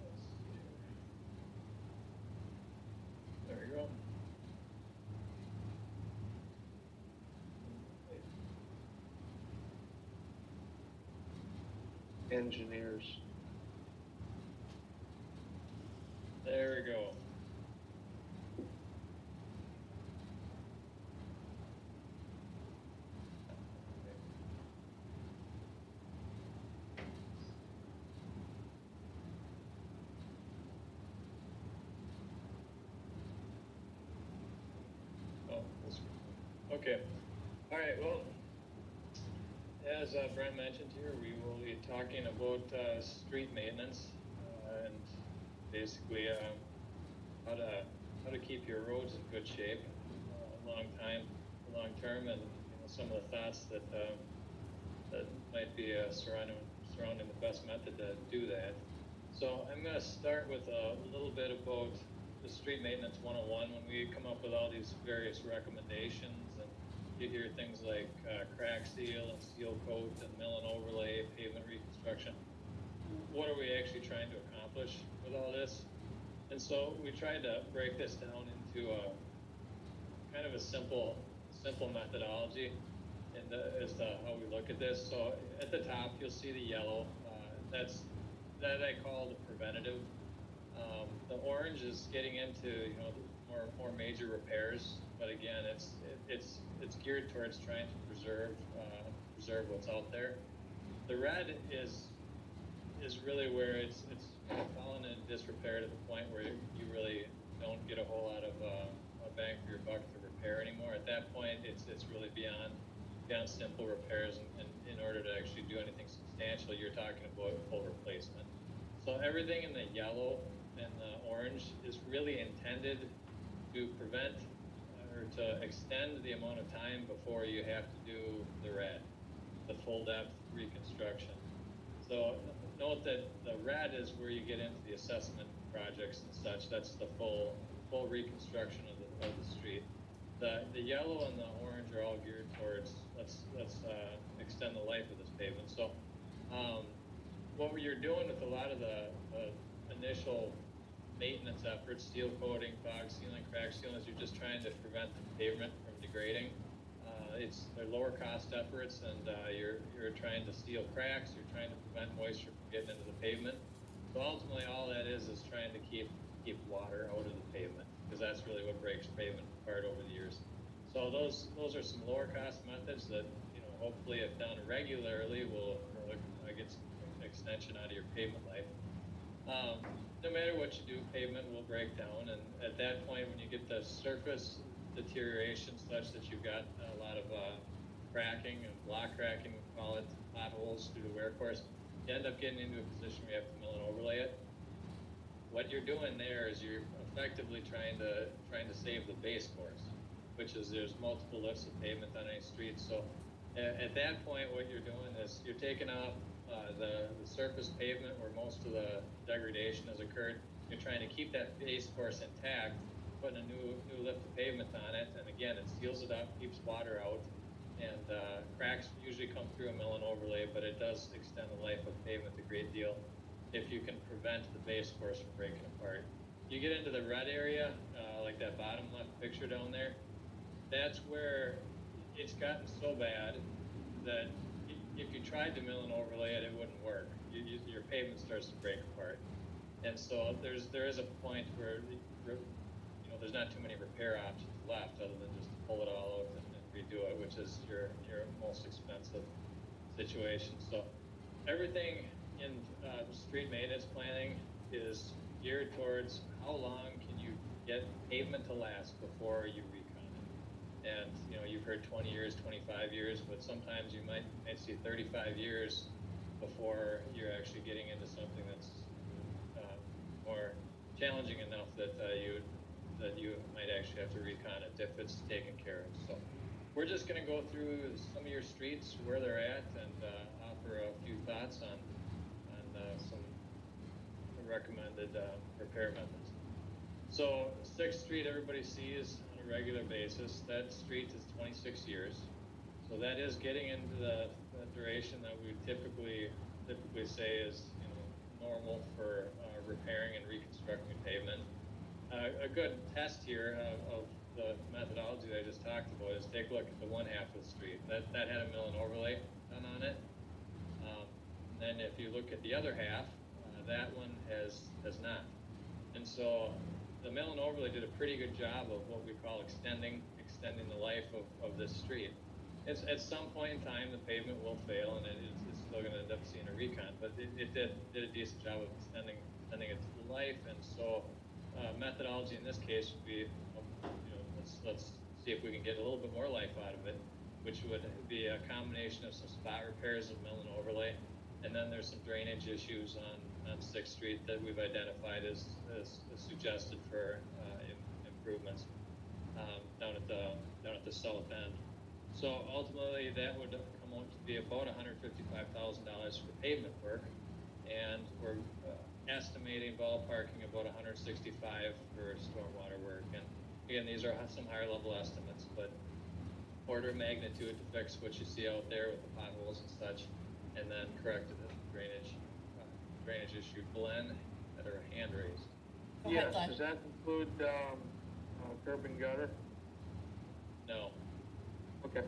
Let's see here. There we go. Engineers. There we go. Okay. All right. Well, as Brent mentioned here, we will be talking about street maintenance and basically how to keep your roads in good shape long term, and some of the thoughts that might be surrounding the best method to do that. So I'm going to start with a little bit about the street maintenance 101 when we come up with all these various recommendations, and you hear things like crack seal and seal coat and mill and overlay, pavement reconstruction. What are we actually trying to accomplish with all this? And so we tried to break this down into a kind of a simple methodology as to how we look at this. So at the top, you'll see the yellow. That I call the preventative. The orange is getting into more major repairs, but again, it's geared towards trying to preserve what's out there. The red is really where it's fallen in disrepair to the point where you really don't get a whole lot of a bang for your buck to repair anymore. At that point, it's really beyond simple repairs, and in order to actually do anything substantial, you're talking about full replacement. So everything in the yellow and the orange is really intended to prevent or to extend the amount of time before you have to do the red, the full depth reconstruction. So note that the red is where you get into the assessment projects and such. That's the full reconstruction of the street. The yellow and the orange are all geared towards let's extend the life of this pavement. So what you're doing with a lot of the initial maintenance efforts, steel coating, fog sealing, crack sealing, is you're just trying to prevent the pavement from degrading. They're lower cost efforts, and you're trying to seal cracks. You're trying to prevent moisture from getting into the pavement. So ultimately, all that is trying to keep water out of the pavement, because that's really what breaks pavement apart over the years. So those are some lower cost methods that, hopefully if done regularly will get some extension out of your pavement life. No matter what you do, pavement will break down, and at that point, when you get the surface deterioration such that you've got a lot of cracking and block cracking, we call it, potholes through the wear course, you end up getting into a position where you have to mill and overlay it. What you're doing there is you're effectively trying to save the base course, which is there's multiple lifts of pavement on any street. So at that point, what you're doing is you're taking off the surface pavement where most of the degradation has occurred. You're trying to keep that base course intact, putting a new lift of pavement on it, and again, it seals it up, keeps water out, and cracks usually come through a mill and overlay, but it does extend the life of pavement a great deal if you can prevent the base course from breaking apart. You get into the red area, like that bottom left picture down there, that's where it's gotten so bad that if you tried to mill and overlay it, it wouldn't work. Your pavement starts to break apart. And so there is a point where there's not too many repair options left other than just pull it all out and redo it, which is your most expensive situation. So everything in street maintenance planning is geared towards how long can you get pavement to last before you recon it. And you've heard 20 years, 25 years, but sometimes you might see 35 years before you're actually getting into something that's more challenging enough that you might actually have to recon it if it's taken care of. So we're just going to go through some of your streets, where they're at, and offer a few thoughts on some recommended repair methods. So 6th Street, everybody sees on a regular basis. That street is 26 years. So that is getting into the duration that we typically say is normal for repairing and reconstructing pavement. A good test here of the methodology that I just talked about is take a look at the one half of the street. That had a mill and overlay done on it. And then if you look at the other half, that one has not. And so the mill and overlay did a pretty good job of what we call extending the life of this street. At some point in time, the pavement will fail, and it's still going to end up seeing a recon. But it did a decent job of extending its life, and so methodology in this case would be, let's see if we can get a little bit more life out of it, which would be a combination of some spot repairs of mill and overlay, and then there's some drainage issues on 6th Street that we've identified as suggested for improvements down at the south end. So ultimately, that would come out to be about $155,000 for pavement work, and we're estimating ballparking about $165,000 for stormwater work. And again, these are some higher level estimates, but order of magnitude to fix what you see out there with the potholes and such, and then correct the drainage issue. Glenn had her hand raised. Yes, does that include curb and gutter? No. Okay.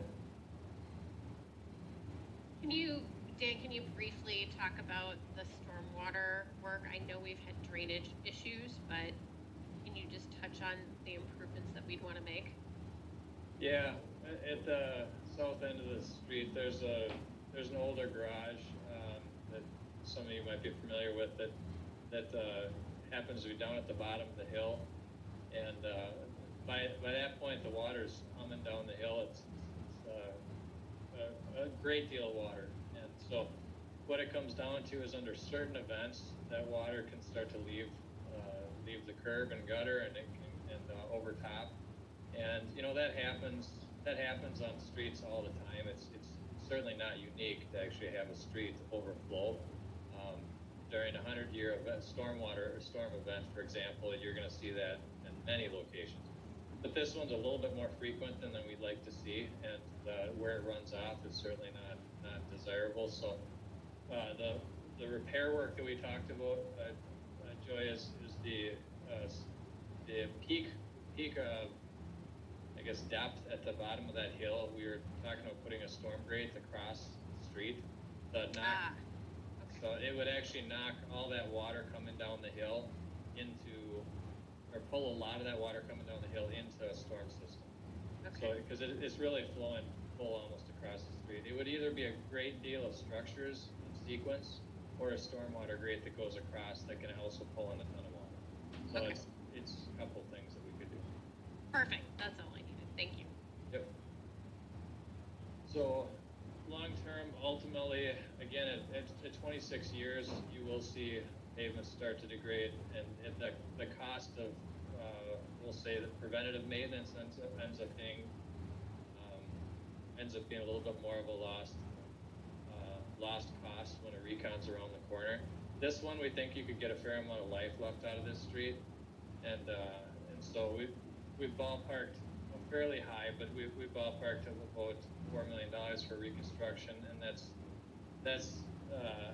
Dan, can you briefly talk about the stormwater work? I know we've had drainage issues, but can you just touch on the improvements that we'd want to make? Yeah, at the south end of the street, there's an older garage that some of you might be familiar with that happens to be down at the bottom of the hill, and by that point the water's coming down the hill. It's a great deal of water, and so what it comes down to is under certain events that water can start to leave the curb and gutter and overtop, And, you know, that happens on streets all the time. It's certainly not unique to actually have a street overflow. During a 100-year event, storm event, for example, you're going to see that in many locations. But this one's a little bit more frequent than we'd like to see, and where it runs off is certainly not desirable. So the repair work that we talked about, Joy, is the peak I guess depth at the bottom of that hill. We were talking about putting a storm grate across the street to knock. So it would actually knock all that water coming down the hill or pull a lot of that water coming down the hill into a storm system. Okay. So, because it's really flowing full almost across the street. It would either be a great deal of structures in sequence or a stormwater grate that goes across that can also pull in a ton of water. So okay. It's a couple things that we could do. Perfect. That's all I needed. Thank you. Yep. So, long term, ultimately, again, at 26 years, you will see pavements start to degrade, and the cost of, we'll say that preventative maintenance ends up being a little bit more of a lost cost when a recon's around the corner. This one, we think you could get a fair amount of life left out of this street, and so we've ballparked fairly high, but we ballparked about $4 million for reconstruction, and that's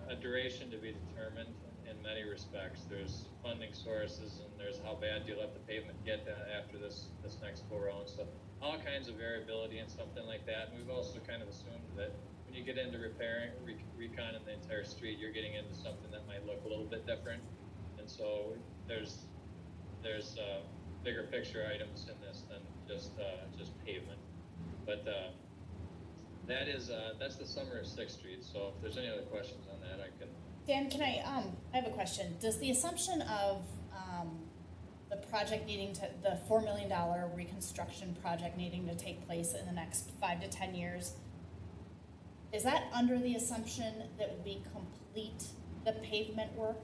a duration to be determined in many respects. There's funding sources, and there's how bad do you let the pavement get after this next go around. So all kinds of variability in something like that. And we've also kind of assumed that when you get into repairing recon in the entire street, you're getting into something that might look a little bit different. And so there's bigger picture items in this than just pavement. But that's the summary of 6th Street. So if there's any other questions on that, I can. Dan, can I have a question. Does the assumption of the project the $4 million reconstruction project needing to take place in the next 5 to 10 years, is that under the assumption that we complete the pavement work?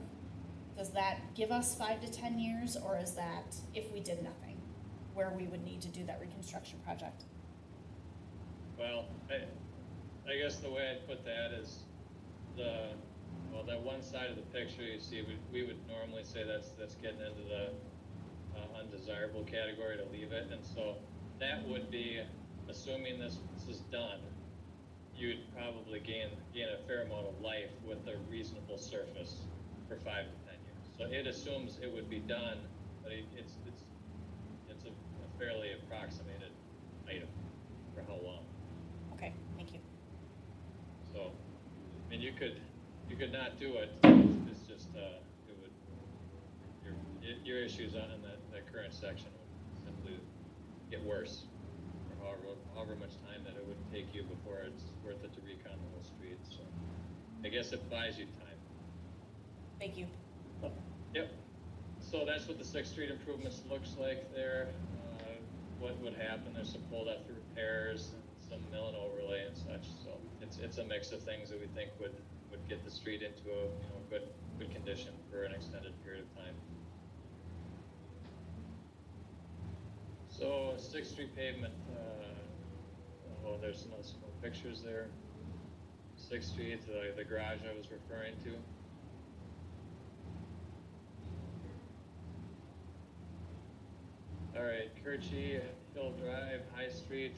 Does that give us 5 to 10 years, or is that if we did nothing, where we would need to do that reconstruction project? Well, I guess the way I'd put that is that one side of the picture you see, we would normally say that's getting into the undesirable category to leave it, and so that would be assuming this is done. You'd probably gain a fair amount of life with a reasonable surface for 5 to 10 years. So it assumes it would be done, but it's a fairly approximated item for how long. Okay, thank you. So, I mean, you could not do it. It's just your issues on that current section would simply get worse for however much time that it would take you before it's worth it to recon the whole street. So, I guess it buys you time. Thank you. Yep. So that's what the 6th Street improvements looks like there. What would happen? There's some pulled up repairs, and some mill and overlay and such. So it's a mix of things that we think would get the street into a good condition for an extended period of time. So 6th Street pavement. There's some more pictures there. 6th Street, the garage I was referring to. All right, Kirchie, Hill Drive, High Street.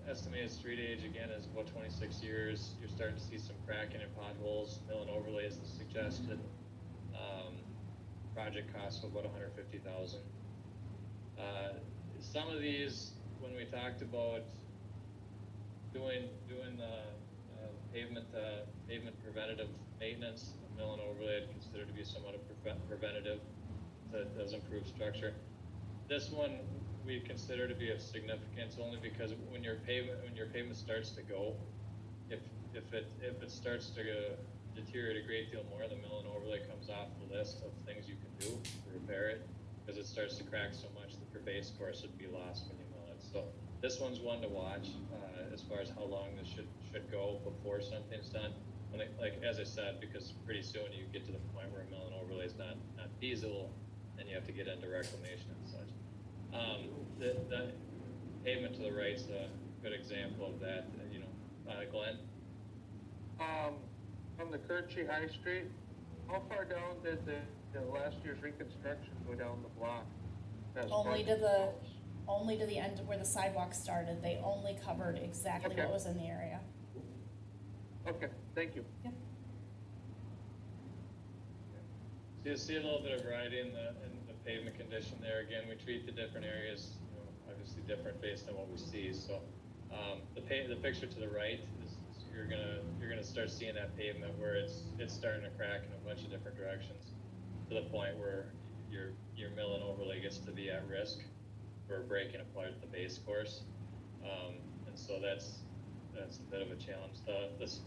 Estimated street age again is about 26 years. You're starting to see some cracking in potholes. Mill and overlay is the suggested. Project costs of about $150,000. Some of these, when we talked about doing pavement preventative maintenance, mill and overlay I'd consider to be somewhat of preventative. That does improve structure. This one we consider to be of significance only because when your pavement starts to go, if it starts to deteriorate a great deal more, the mill and overlay comes off the list of things you can do to repair it, because it starts to crack so much that your base course would be lost when you mill it. So this one's one to watch as far as how long this should go before something's done. And like as I said, because pretty soon you get to the point where a mill and overlay is not feasible, and you have to get into reclamation and such. The pavement to the right's a good example of that, Glenn? From the Kirchy High Street, how far down did the last year's reconstruction go down the block? Only to the end of where the sidewalk started. They only covered exactly Okay. what was in the area. Okay, thank you. Yep. So you see a little bit of variety in the pavement condition there. Again, we treat the different areas, obviously different based on what we see. So the picture to the right is you're gonna start seeing that pavement where it's starting to crack in a bunch of different directions to the point where your mill and overlay gets to be at risk for breaking apart the base course, and so that's a bit of a challenge. This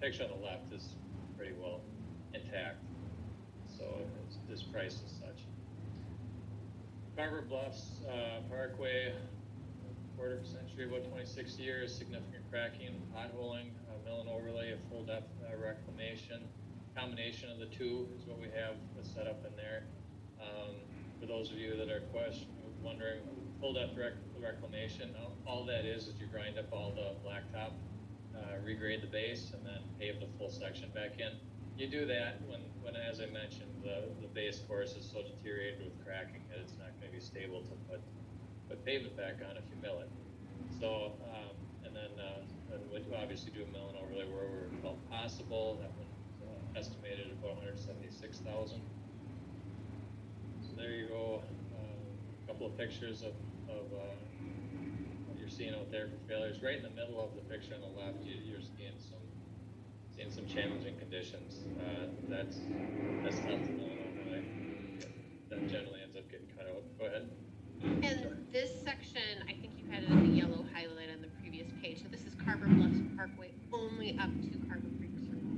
picture on the left is pretty well intact, so it's priced as such. Carver Bluffs Parkway, quarter of a century, about 26 years, significant cracking, potholing, mill and overlay, a full depth reclamation. Combination of the two is what we have set up in there. For those of you that are wondering, full depth reclamation, all that is you grind up all the blacktop, regrade the base, and then pave the full section back in. You do that when as I mentioned, the base course is so deteriorated with cracking that it's not going to be stable to put pavement back on if you mill it. So, and then we obviously do a mill and overlay where we're felt possible. That one estimated at about $176,000. So there you go. A couple of pictures of what you're seeing out there for failures. Right in the middle of the picture on the left, you're seeing some challenging conditions. That's tough to mill and overlay. That generally ends up getting cut out. Go ahead. And this section, I think you had it in the yellow highlight on the previous page. So this is Carver Bluffs Parkway only up to Carver Creek Circle.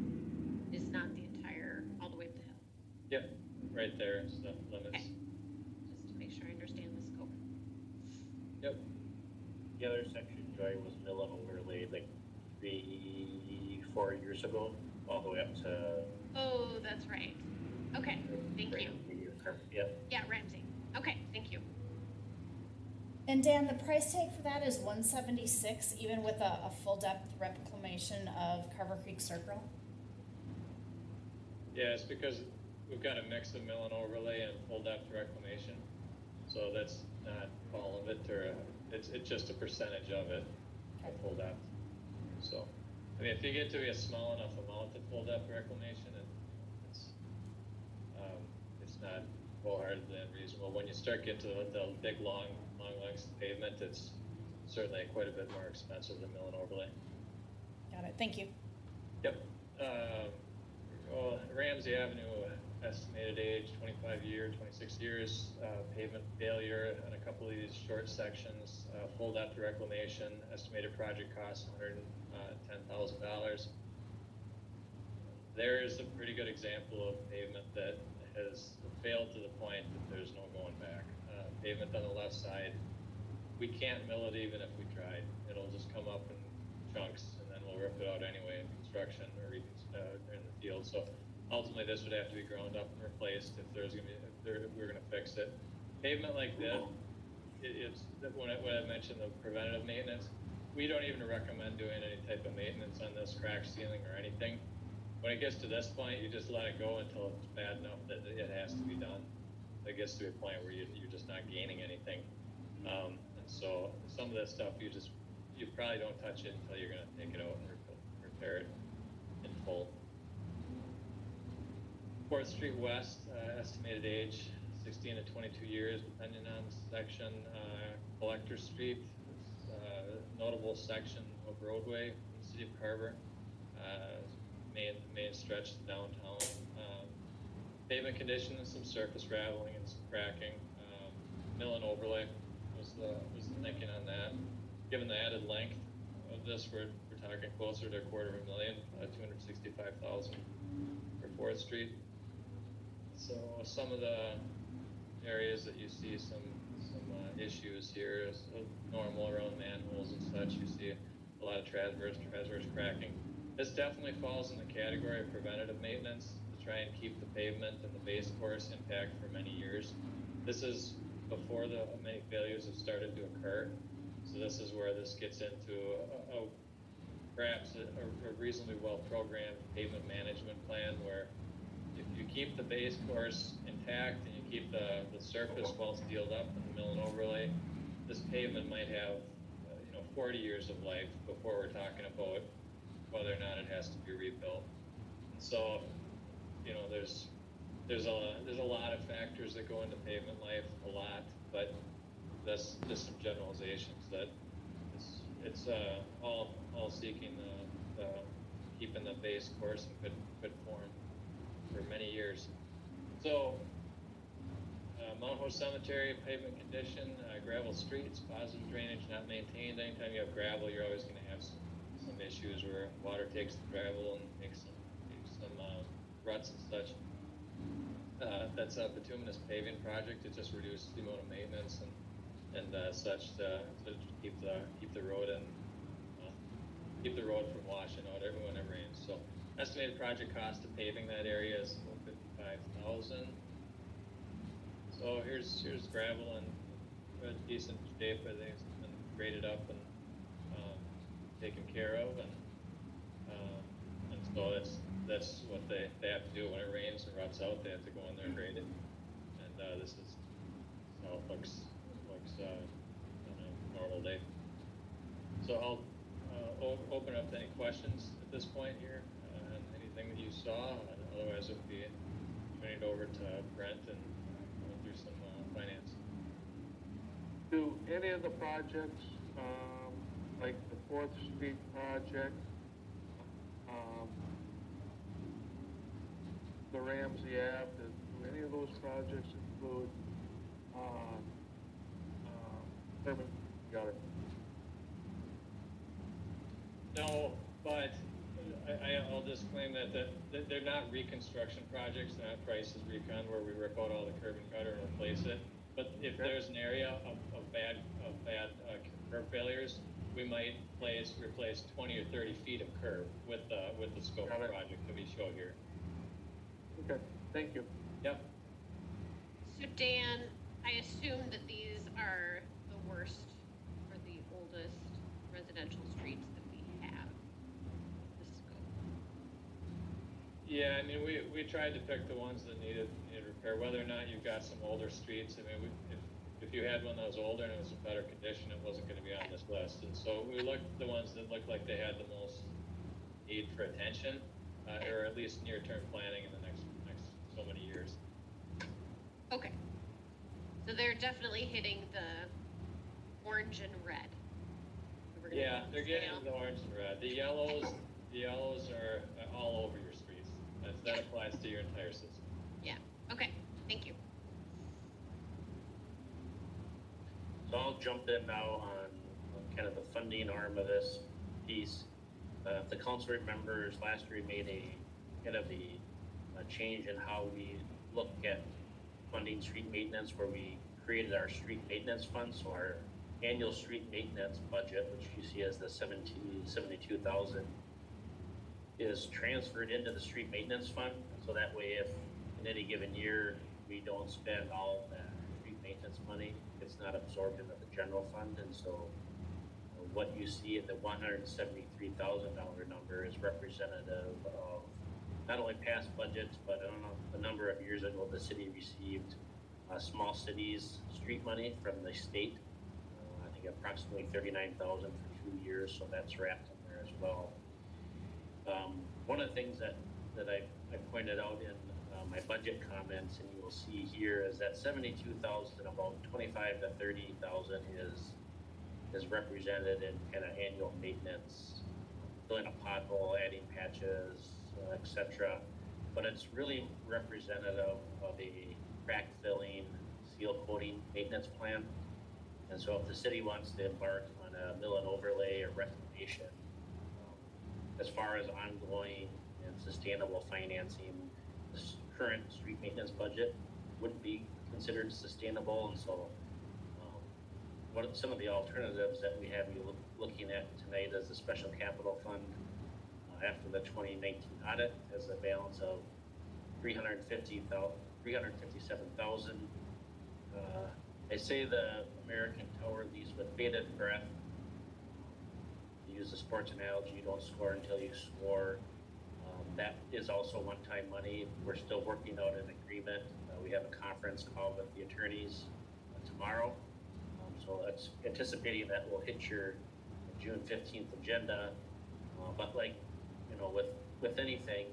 It's not the entire, all the way up the hill. Yep, right there is the limits. Okay. Just to make sure I understand the scope. Yep. The other section, Joy, was mill and overlay like 3-4 years ago, all the way up to. Oh, that's right. Okay, thank you. Yep. Yeah, Ramsey. Okay, thank you. And Dan, the price tag for that is $176, even with a full depth reclamation of Carver Creek Circle. Yeah, it's because we've got a mix of mill and overlay and full depth reclamation. So that's not all of it, or it's just a percentage of it, of full depth. So, I mean, if you get to be a small enough amount of full depth reclamation, it's not wholeheartedly unreasonable. When you start getting to the big long lengths of pavement, it's certainly quite a bit more expensive than mill and overlay. Got it. Thank you. Yep. Ramsey Avenue, estimated age 25 years, 26 years, pavement failure on a couple of these short sections, full depth reclamation, estimated project cost $110,000. There is a pretty good example of pavement that has failed to the point that there's no going back. Pavement on the left side, we can't mill it even if we tried. It'll just come up in chunks, and then we'll rip it out anyway in construction or in the field. So ultimately, this would have to be ground up and replaced if we're going to fix it. Pavement like this, when I mentioned the preventative maintenance, we don't even recommend doing any type of maintenance on this crack sealing or anything. When it gets to this point, you just let it go until it's bad enough that it has to be done. It gets to a point where you're just not gaining anything. And so some of this stuff, you probably don't touch it until you're going to take it out and repair it in full. 4th Street West, estimated age 16 to 22 years, depending on section. Collector Street, notable section of roadway in the city of Carver. Main stretch to downtown. Pavement condition and some surface rattling and some cracking. Mill and overlay was the thinking on that. Given the added length of this, we're talking closer to $250,000, $265,000 for 4th Street. So some of the areas that you see some issues here is normal around manholes and such. You see a lot of transverse cracking. This definitely falls in the category of preventative maintenance to try and keep the pavement and the base course intact for many years. This is before the many failures have started to occur. So this is where this gets into perhaps a reasonably well-programmed pavement management plan where if you keep the base course intact and you keep the surface well sealed up in the mill and overlay, this pavement might have 40 years of life before we're talking about whether or not it has to be rebuilt. And so, there's a lot of factors that go into pavement life, but that's just some generalizations that it's all seeking the keeping the base course in good form for many years. So, Mount Hope Cemetery, pavement condition, gravel streets, positive drainage not maintained. Anytime you have gravel, you're always going to have some issues where water takes the gravel and makes some ruts and such. That's a bituminous paving project. It just reduces the amount of maintenance and such to keep the road and keep the road from washing out when it rains. So, estimated project cost of paving that area is about $55,000. So here's gravel in decent shape. I think it's been graded up and taken care of, and so that's what they have to do when it rains and ruts out. They have to go in there and grade it, and this is how it looks on a normal day. So I'll open up to any questions at this point here, and anything that you saw. Otherwise, it would be turning it over to Brent and do some finance. Do any of the projects, like the 4th Street project, the Ramsey Ave, do any of those projects include urban gutter? No, but I'll disclaim that they're not reconstruction projects. They're not prices recon where we rip out all the curb and gutter and replace it. But if there's an area of bad curb failures, we might replace 20 or 30 feet of curb with the scope of project that we show here. Okay, thank you. Yep. So Dan, I assume that these are the worst or the oldest residential streets that we have. The scope. Yeah, I mean, we tried to pick the ones that needed repair. Whether or not you've got some older streets, I mean, if you had one that was older and it was in better condition, it wasn't going to be on this list. And so we looked at the ones that looked like they had the most need for attention, or at least near-term planning in the next so many years. Okay. So they're definitely hitting the orange and red. Yeah, they're getting the orange and red. The yellows are all over your streets. That applies to your entire system. Yeah. Okay. Thank you. So I'll jump in now on kind of the funding arm of this piece. If the council remembers, last year we made a kind of a change in how we look at funding street maintenance, where we created our street maintenance fund. So our annual street maintenance budget, which you see as the $72,000, is transferred into the street maintenance fund. So that way, if in any given year we don't spend all of that street maintenance money, it's not absorbed into the general fund. And so what you see at the $173,000 number is representative of not only past budgets, but I don't know, a number of years ago, the city received small cities street money from the state. I think approximately $39,000 for 2 years, so that's wrapped in there as well. One of the things that I pointed out in my budget comments, and you will see here, is that $72,000, about $25,000 to $30,000 is represented in kind of annual maintenance, filling a pothole, adding patches, etc. But it's really representative of a crack filling, seal coating maintenance plan. And so if the city wants to embark on a mill and overlay or reclamation, as far as ongoing and sustainable financing, this current street maintenance budget wouldn't be considered sustainable. And so what are some of the alternatives that we have you looking at tonight is the special capital fund after the 2019 audit has a balance of $357,000. I say the American Tower leads with bated breath. To use the sports analogy, you don't score until you score. That is also one-time money. We're still working out an agreement. We have a conference call with the attorneys tomorrow. So that's anticipating that will hit your June 15th agenda. But like, you know, with anything,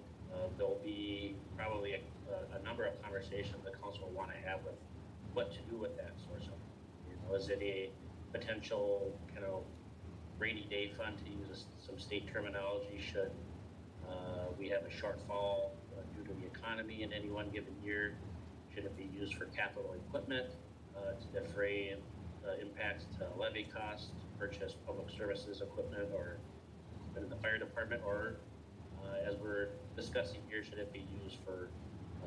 there'll be probably a number of conversations the council will want to have with what to do with that source of, you know, is it a potential kind of rainy day fund, to use some state terminology, should we have a shortfall due to the economy in any one given year? Should it be used for capital equipment to defray impacts to levy costs, purchase public services equipment, or in the fire department, or as we're discussing here, should it be used for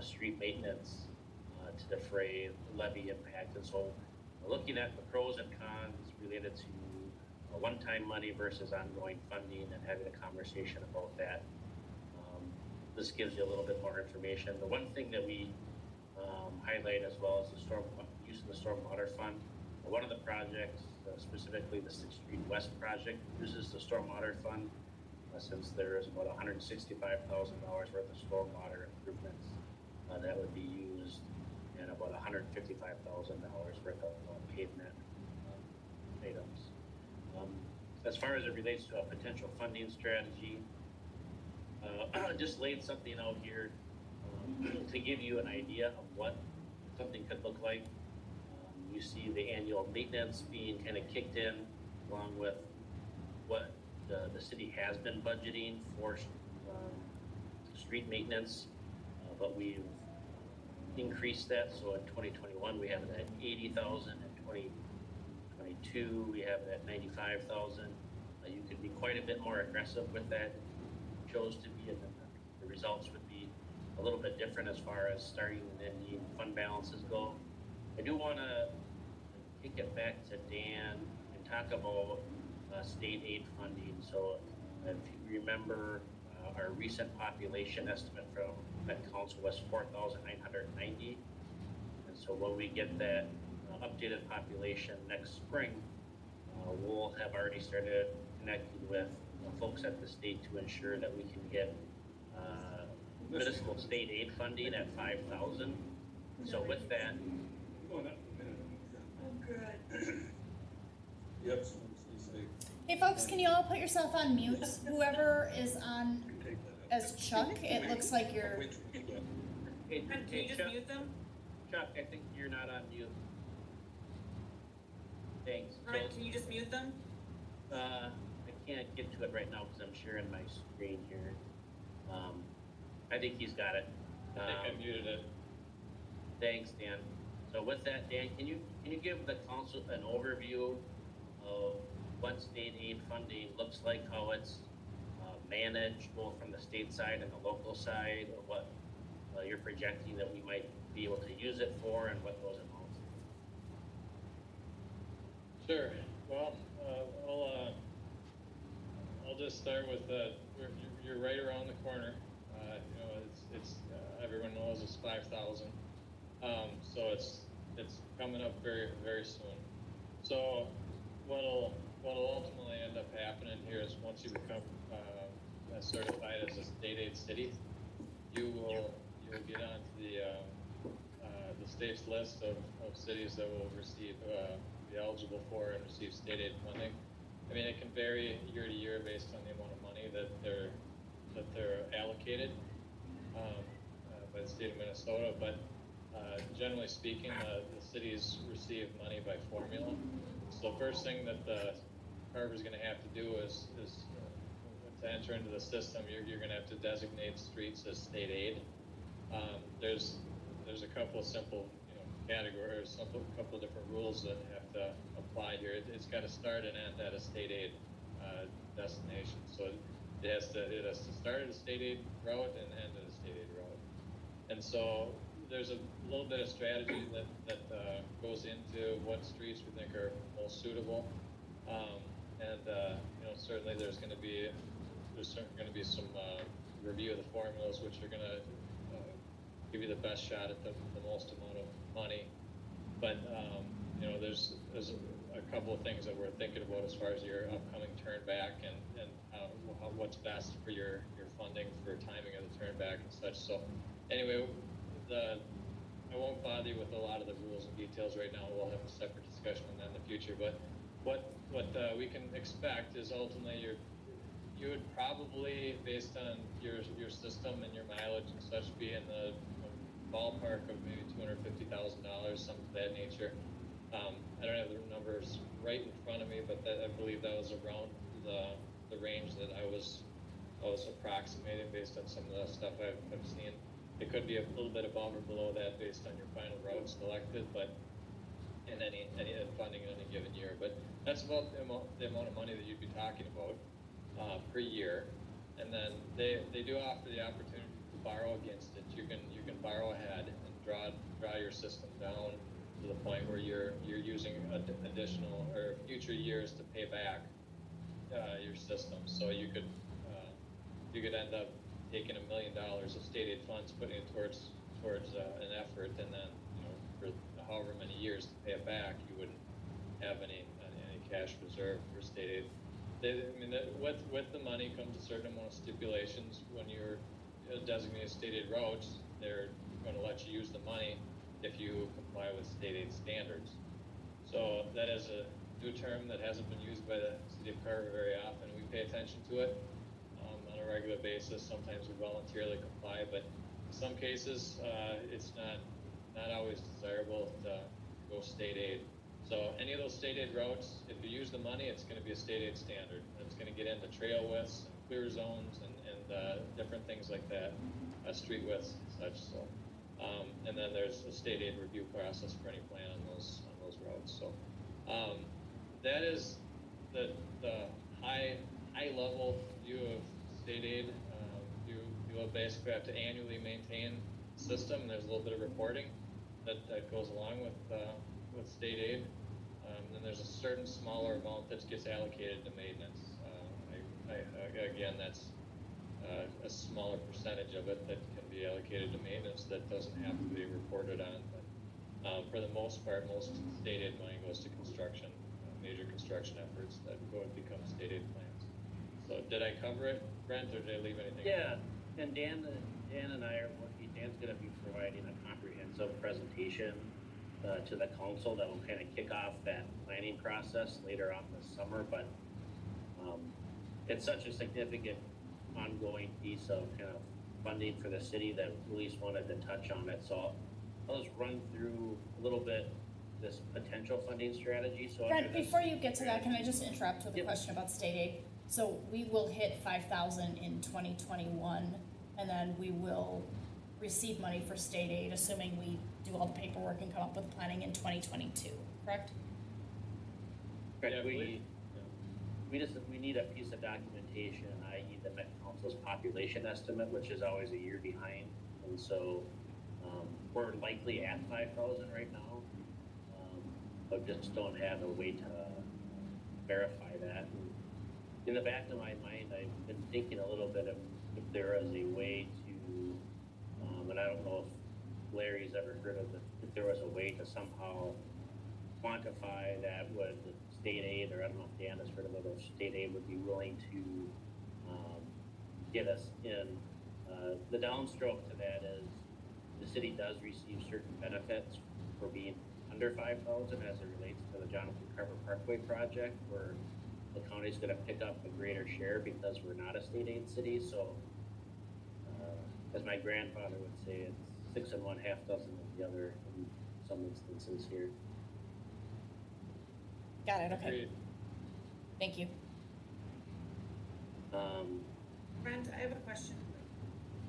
street maintenance to defray levy impact? And so looking at the pros and cons related to one-time money versus ongoing funding and having a conversation about that. This gives you a little bit more information. The one thing that we highlight as well is the use of the stormwater fund. One of the projects, specifically the 6th Street West project, uses the stormwater fund since there is about $165,000 worth of stormwater improvements that would be used, and about $155,000 worth of pavement items. As far as it relates to a potential funding strategy, just laid something out here to give you an idea of what something could look like. You see the annual maintenance being kind of kicked in, along with what the city has been budgeting for street maintenance, but we've increased that. So in 2021, we have it at 80,000. In 2022, we have it at 95,000. You could be quite a bit more aggressive with that. Chose to be, and then the results would be a little bit different as far as starting and ending fund balances go. I do want to take it back to Dan and talk about state aid funding. So if you remember, our recent population estimate from Met Council was 4,990. And so when we get that updated population next spring, we'll have already started connecting with folks at the state to ensure that we can get municipal state aid funding at 5,000. So with that, Yep. Hey folks, can you all put yourself on mute? Whoever is on as Chuck, it looks like you're... hey, Can you just Chuck, mute them? Chuck, I think you're not on mute. Thanks. Ryan, can you just mute them? I can't get to it right now because I'm sharing my screen here. I think he's got it. I think I muted it. Thanks, Dan. So with that, Dan, can you give the council an overview of what state aid funding looks like, how it's managed, both from the state side and the local side, or what you're projecting that we might be able to use it for, and what those amounts are? Sure. Well, I'll just start with you're right around the corner. You know, it's everyone knows it's 5,000. So it's coming up very, very soon. So what'll ultimately end up happening here is once you become certified as a state aid city, you'll get onto the state's list of cities that will receive be eligible for and receive state aid funding. I mean, it can vary year to year based on the amount of money that they're allocated by the state of Minnesota, but generally speaking, the cities receive money by formula. So the first thing that Carver is going to have to do is to enter into the system, you're going to have to designate streets as state aid. There's a couple of simple categories, a couple of different rules that have to apply here. It's got to start and end at a state aid destination. So it has to start at a state aid route and end at a state aid route. And so there's a little bit of strategy that goes into what streets we think are most suitable. Certainly there's going to be some review of the formulas, which are going to give you the best shot at the most amount of money. But there's a couple of things that we're thinking about as far as your upcoming turn back and what's best for your funding for timing of the turn back and such. So anyway, I won't bother you with a lot of the rules and details right now. We'll have a separate discussion on that in the future. But what we can expect is ultimately you would probably, based on your system and your mileage and such, be in the ballpark of maybe $250,000, something of that nature. I don't have the numbers right in front of me, but I believe that was around the range that I was approximating based on some of the stuff I've seen. It could be a little bit above or below that based on your final route selected, but in any funding in any given year. But that's about the amount of money that you'd be talking about per year. And then they do offer the opportunity to borrow against it. You can borrow ahead and draw your system down to the point where you're using additional or future years to pay back your system. So you could end up taking $1 million of state aid funds, putting it towards an effort, and then for however many years to pay it back, you wouldn't have any cash reserve for state aid. With the money comes a certain amount of stipulations. When you're designated state aid routes, they're going to let you use the money if you comply with state aid standards. So that is a new term that hasn't been used by the city of Carver very often. We pay attention to it on a regular basis. Sometimes we voluntarily comply, but in some cases, it's not always desirable to go state aid. So any of those state aid routes, if you use the money, it's going to be a state aid standard. It's going to get into trail widths and clear zones and different things like that, street widths and such. So, and then there's a state aid review process for any plan on those routes. So that is the high level view of state aid. You will basically have to annually maintain the system. There's a little bit of reporting that goes along with state aid. Then there's a certain smaller amount that gets allocated to maintenance. Again, that's a smaller percentage of it that can be allocated to maintenance that doesn't have to be reported on. But for the most part, most state aid money goes to construction, major construction efforts that go and become state aid plans. So did I cover it, Brent, or did I leave anything out? Yeah, and Dan and I are working. Dan's going to be providing a comprehensive presentation to the council that will kind of kick off that planning process later on this summer. But it's such a significant ongoing piece of kind of funding for the city that Luis wanted to touch on it. So I'll just run through a little bit this potential funding strategy. So Brent, before you get to that, can I just interrupt with a question about state aid? So we will hit 5,000 in 2021, and then we will receive money for state aid, assuming we do all the paperwork and come up with planning in 2022, correct? Correct. Yeah, we need a piece of documentation, i.e. the Met Council's population estimate, which is always a year behind. And so we're likely at 5,000 right now, but just don't have a way to verify that. And in the back of my mind, I've been thinking a little bit of if there is a way to, and I don't know if Larry's ever heard of it, if there was a way to somehow quantify that would state aid, or I don't know if Dan has heard of it, if state aid would be willing to get us in. The downstroke to that is the city does receive certain benefits for being under 5,000 as it relates to the Jonathan Carver Parkway project, where the county's going to pick up a greater share because we're not a state aid city. So as my grandfather would say, it's 6 and 1/2 dozen of the other in some instances here. Got it, okay. Thank you. Brent, I have a question.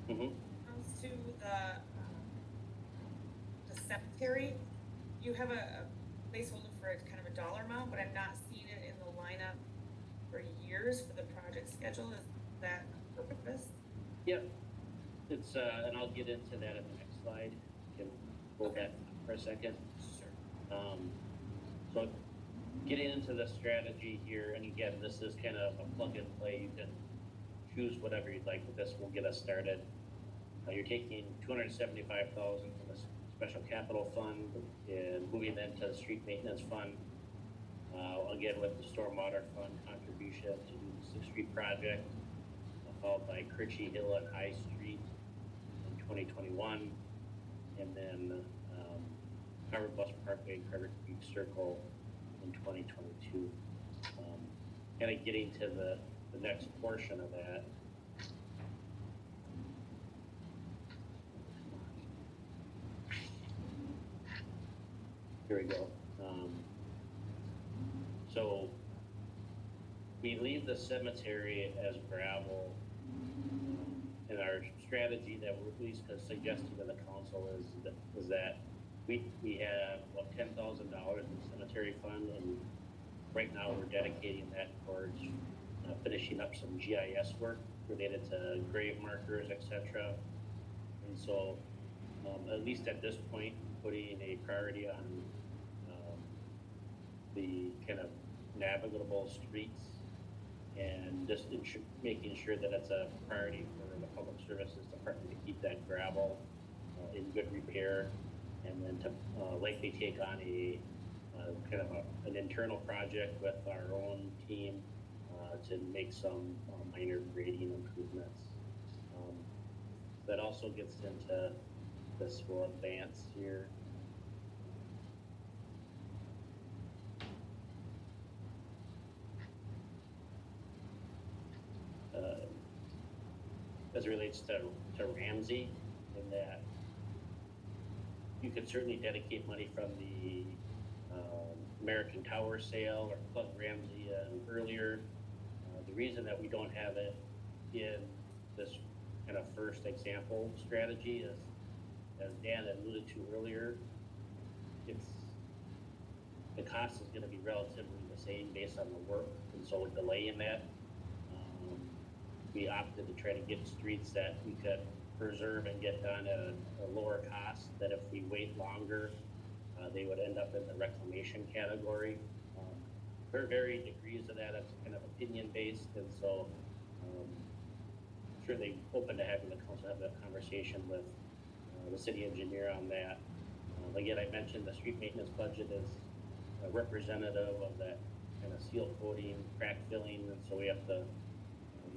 Mm-hmm. When it comes to the cemetery, you have a placeholder for a kind of a dollar amount, but I'm not seeing it in the lineup for years for the project schedule. Is that on purpose? Yep. It's and I'll get into that in the next slide. You can hold that for a second. Sure. So getting into the strategy here, and again, this is kind of a plug and play. You can choose whatever you'd like, but this will get us started. You're taking $275,000 from the special capital fund and moving that to the street maintenance fund. Again, with the stormwater fund contribution to do the 6th Street project, followed by Critchie Hill and High Street in 2021, and then Carver Bus Parkway and Carver Creek Circle in 2022. Kind of getting to the next portion of that. Here we go. So we leave the cemetery as gravel, and our strategy that we're at least suggesting to the council is that we have $10,000 in the cemetery fund, and right now we're dedicating that towards finishing up some GIS work related to grave markers, etc. And so, at least at this point, putting a priority on the kind of navigable streets and just making sure that it's a priority for the public services department to keep that gravel in good repair, and then to likely take on a kind of an internal project with our own team to make some minor grading improvements. That also gets into this. We'll advance here. As it relates to Ramsey, in that you could certainly dedicate money from the American Tower sale or plug Ramsey earlier. The reason that we don't have it in this kind of first example strategy is, as Dan alluded to earlier, the cost is going to be relatively the same based on the work, and so a delay in that. We opted to try to get streets that we could preserve and get done at a lower cost, that if we wait longer, they would end up in the reclamation category. There are varying degrees of that. It's kind of opinion-based, and so certainly open to having the council have that conversation with the city engineer on that. Again, I mentioned the street maintenance budget is representative of that kind of seal coating, crack filling, and so we have to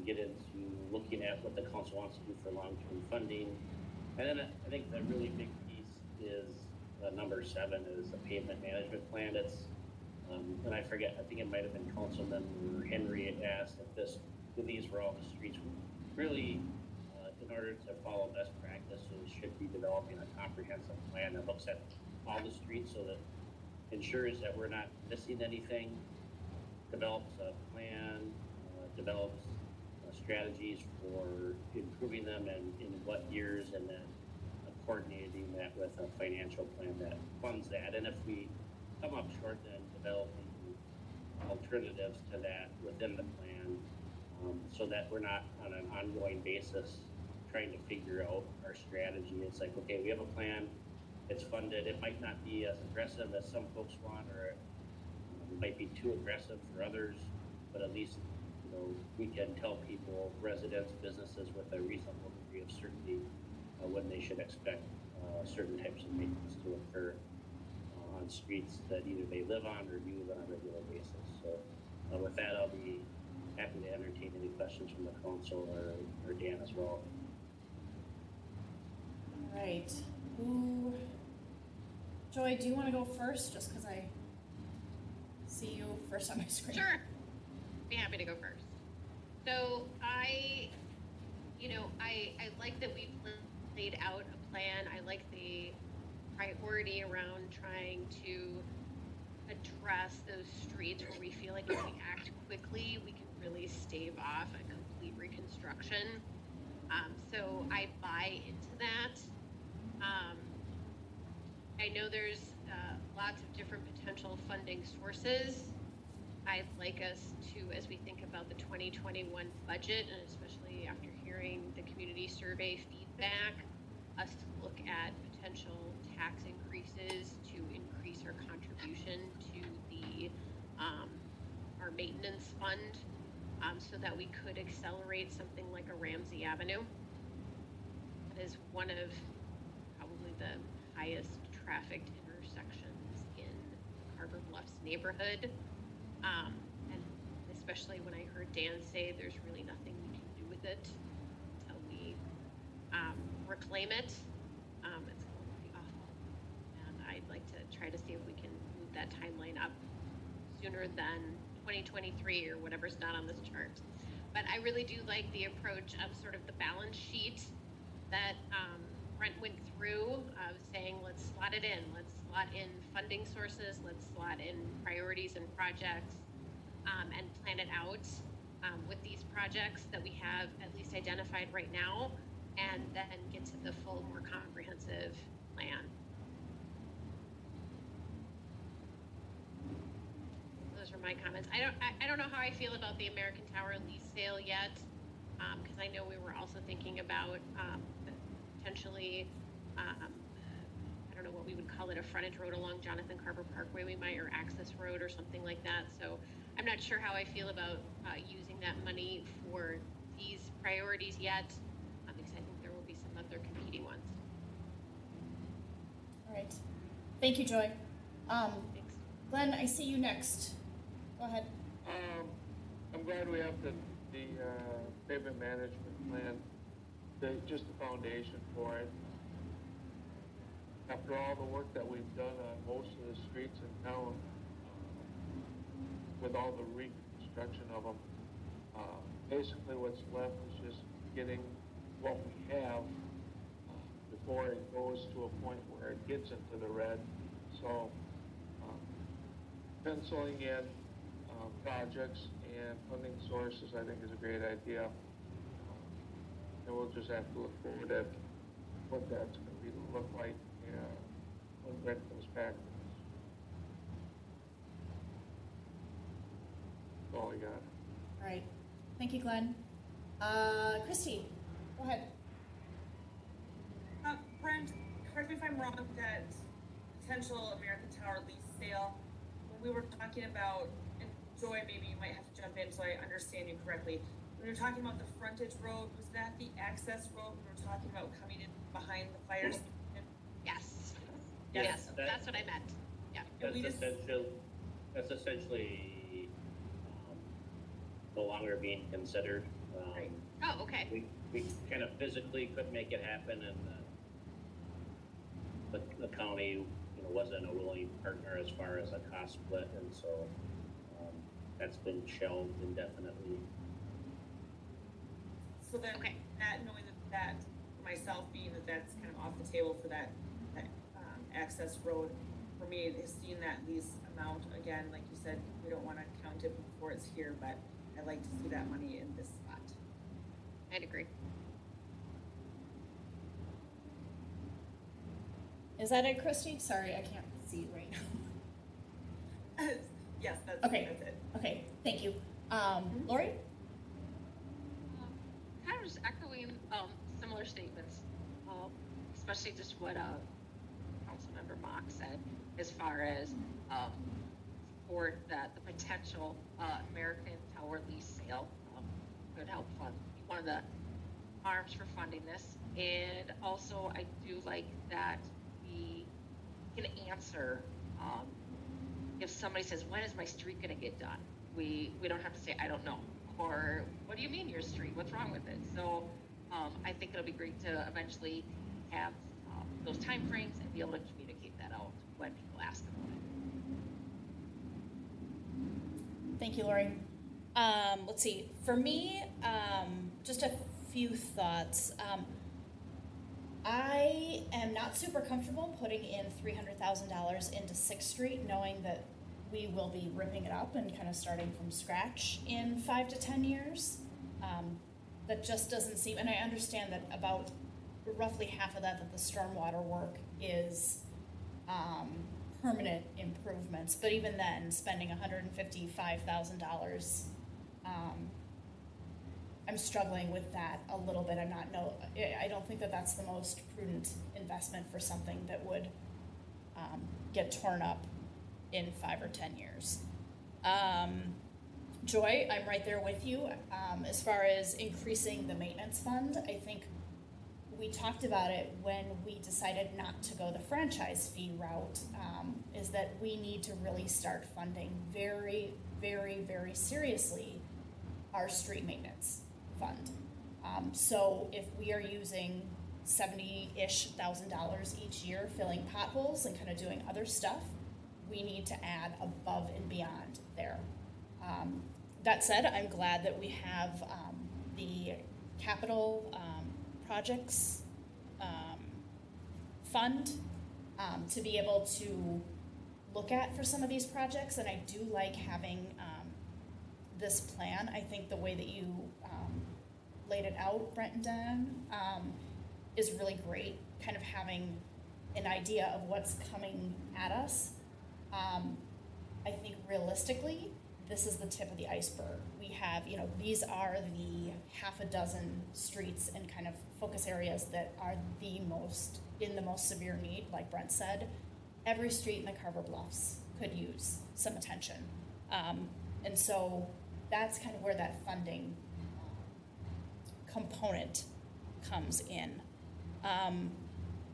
get into looking at what the council wants to do for long-term funding. And then I think the really big piece is number 7 is the pavement management plan. It's and I forget, I think it might have been Councilman Henry asked if these were all the streets. Really, in order to follow best practices, should be developing a comprehensive plan that looks at all the streets, so that ensures that we're not missing anything, develops a plan, develops strategies for improving them and in what years, and then coordinating that with a financial plan that funds that. And if we come up short, then developing alternatives to that within the plan, so that we're not on an ongoing basis trying to figure out our strategy. It's like, okay, we have a plan, it's funded, it might not be as aggressive as some folks want, or it might be too aggressive for others, but at least we can tell people, residents, businesses, with a reasonable degree of certainty when they should expect certain types of maintenance to occur on streets that either they live on or use on a regular basis. So with that, I'll be happy to entertain any questions from the council or Dan as well. All right. Joy, do you want to go first, just because I see you first on my screen? Sure. Be happy to go first. So I like that we've laid out a plan. I like the priority around trying to address those streets where we feel like if we act quickly, we can really stave off a complete reconstruction. So I buy into that. I know there's lots of different potential funding sources. I'd like us to, as we think about the 2021 budget, and especially after hearing the community survey feedback, us to look at potential tax increases to increase our contribution to the our maintenance fund, so that we could accelerate something like a Ramsey Avenue. That is one of probably the highest trafficked intersections in Carver Bluffs neighborhood. And especially when I heard Dan say there's really nothing we can do with it until we reclaim it. It's going to be awful. And I'd like to try to see if we can move that timeline up sooner than 2023 or whatever's not on this chart. But I really do like the approach of sort of the balance sheet that Brent went through of saying, let's slot it in, let's slot in funding sources, let's slot in priorities and projects, and plan it out with these projects that we have at least identified right now, and then get to the full, more comprehensive plan. Those are my comments. I don't know how I feel about the American Tower lease sale yet, because I know we were also thinking about potentially, I don't know what we would call it, a frontage road along Jonathan Carver Parkway, we might, or access road or something like that. So I'm not sure how I feel about using that money for these priorities yet, because I think there will be some other competing ones. All right. Thank you, Joy. Thanks. Glenn, I see you next. Go ahead. I'm glad we have the pavement management plan, just the foundation for it. After all the work that we've done on most of the streets in town, with all the reconstruction of them, basically what's left is just getting what we have before it goes to a point where it gets into the red. So penciling in projects and funding sources, I think, is a great idea. And we'll just have to look forward at what that's going to look like when Brett comes back. That's all I got. All right. Thank you, Glenn. Christy, go ahead. Brent, correct me if I'm wrong, that potential American Tower lease sale, when we were talking about, and Joy, maybe you might have to jump in so I understand you correctly. When we were talking about the frontage road, was that the access road we were talking about coming in behind the fire station? Yes. Yes. Yes, that's what I meant. Yeah. That's essentially no longer being considered. Right. Oh, okay. We kind of physically couldn't make it happen, and the county, wasn't a willing partner as far as a cost split, and so that's been shelved indefinitely. So then, Okay. that, knowing that myself being that's kind of off the table for that access road, for me, is seeing that lease amount again, like you said, we don't want to count it before it's here, but I'd like to see that money in this spot. I'd agree. Is that it, Christy? Sorry, I can't see you right now. Yes, that's it. Okay, thank you. Lori? Kind of just echoing similar statements, especially just what Councilmember Mock said as far as support that the potential American Tower lease sale could help fund one of the arms for funding this. And also, I do like that we can answer if somebody says, when is my street going to get done? We don't have to say, I don't know. Or, what do you mean your street? What's wrong with it? So I think it'll be great to eventually have those time frames and be able to communicate that out when people ask about it. Thank you, Lori. Let's see. For me, just a few thoughts. I am not super comfortable putting in $300,000 into 6th Street, knowing that we will be ripping it up and kind of starting from scratch in 5 to 10 years. That just doesn't seem, and I understand that about roughly half of that the stormwater work is permanent improvements, but even then, spending $155,000, I'm struggling with that a little bit. I don't think that that's the most prudent investment for something that would get torn up in 5 or 10 years. Joy, I'm right there with you. As far as increasing the maintenance fund, I think we talked about it when we decided not to go the franchise fee route, is that we need to really start funding very, very, very seriously our street maintenance fund. So if we are using $70-ish thousand each year filling potholes and kind of doing other stuff, we need to add above and beyond there. That said, I'm glad that we have the capital projects fund to be able to look at for some of these projects, and I do like having this plan. I think the way that you laid it out, Brent and Dan, is really great, kind of having an idea of what's coming at us. I think realistically, this is the tip of the iceberg. We have, these are the half a dozen streets and kind of focus areas that are in the most severe need, like Brent said. Every street in the Carver Bluffs could use some attention. And so that's kind of where that funding component comes in.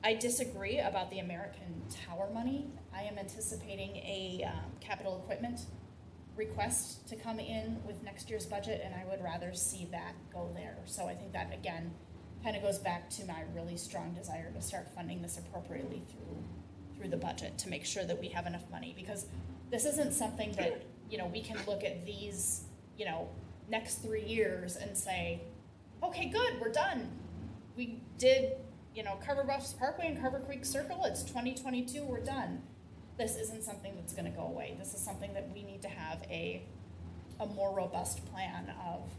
I disagree about the American Tower money. I am anticipating a capital equipment request to come in with next year's budget, and I would rather see that go there. So I think that, again, kind of goes back to my really strong desire to start funding this appropriately through the budget to make sure that we have enough money, because this isn't something that, we can look at these, next 3 years and say, okay, good, we're done. We did, Carver Bluffs Parkway and Carver Creek Circle, it's 2022, we're done. This isn't something that's going to go away. This is something that we need to have a more robust plan of,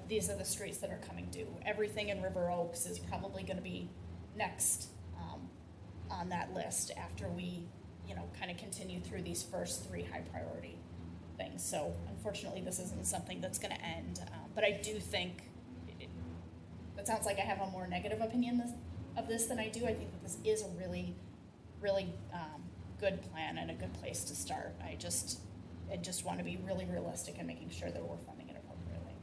these are the streets that are coming due. Everything in River Oaks is probably going to be next on that list after we, kind of continue through these first 3 high priority things. So unfortunately, this isn't something that's going to end. But I do think, it sounds like I have a more negative opinion of this than I do. I think that this is a really, really good plan and a good place to start. I just want to be really realistic in making sure that we're funding it appropriately.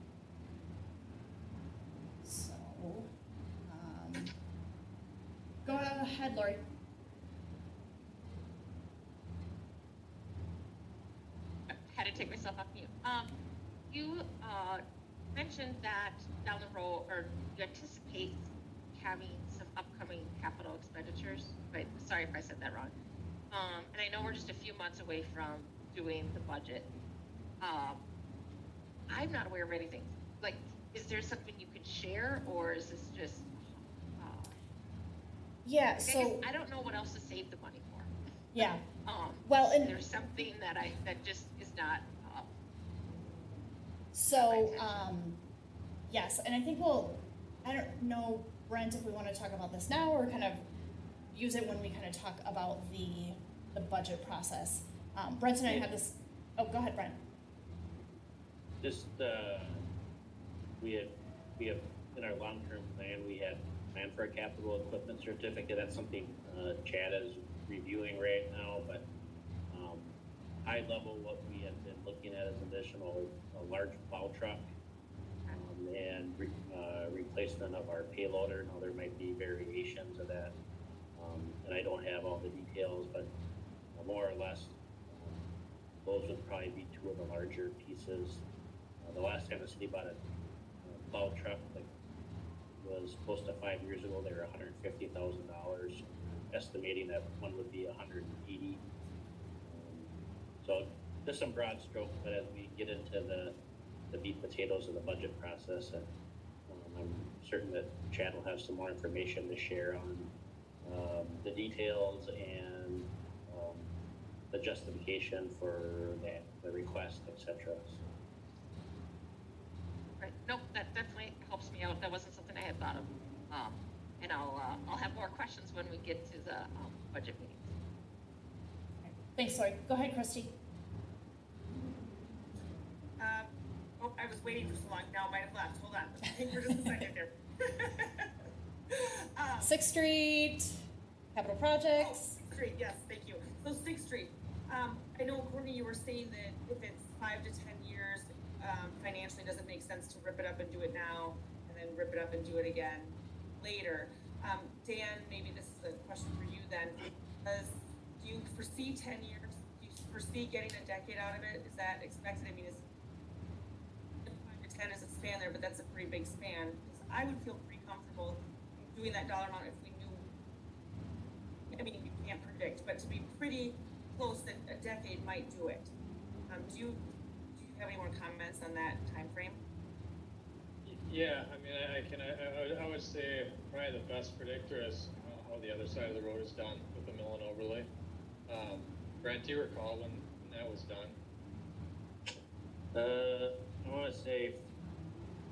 So, go ahead, Lori. I had to take myself off mute. You mentioned that down the road, or you anticipate having some upcoming capital expenditures. Right? Sorry if I said that wrong. And I know we're just a few months away from doing the budget. I'm not aware of anything. Like, is there something you can share, or is this just? Yeah. So I don't know what else to save the money for. Yeah. Well, and there's something that just is not. So yes, and I think I don't know, Brent, if we want to talk about this now or kind of use it when we kind of talk about the budget process. Brent and I had this. Oh, go ahead, Brent. Just we have in our long-term plan, we had planned for a capital equipment certificate. That's something Chad is reviewing right now, but high level, what we have been looking at is a large plow truck and replacement of our payloader. Now there might be variations of that, and I don't have all the details, but more or less, those would probably be 2 of the larger pieces. The last time the city bought a plow truck that was close to 5 years ago, they were $150,000, estimating that one would be $180,000. So just some broad strokes, but as we get into the meat potatoes of the budget process, and I'm certain that Chad will have some more information to share on the details and the justification for the request, etc. Right. Nope, that definitely helps me out. That wasn't something I had thought of. And I'll have more questions when we get to the budget meetings. Thanks, Lori. Go ahead, Christy. I was waiting for so long. Now I might have left. Hold on. Hang for just a second here. 6th Street, capital projects. 6th Street, yes, thank you. So 6th Street. I know, Courtney, you were saying that if it's 5 to 10 years, financially doesn't make sense to rip it up and do it now, and then rip it up and do it again. later. Dan, maybe this is a question for you then. Do you foresee 10 years? Do you foresee getting a decade out of it? Is that expected? I mean, is 5 to 10 is a span there, but that's a pretty big span. Because I would feel pretty comfortable doing that dollar amount if we knew. I mean, you can't predict, but to be pretty close that a decade might do it. Do you have any more comments on that time frame? Yeah, I mean, I would say probably the best predictor is how the other side of the road is done with the mill and overlay. Brent, do you recall when that was done? I want to say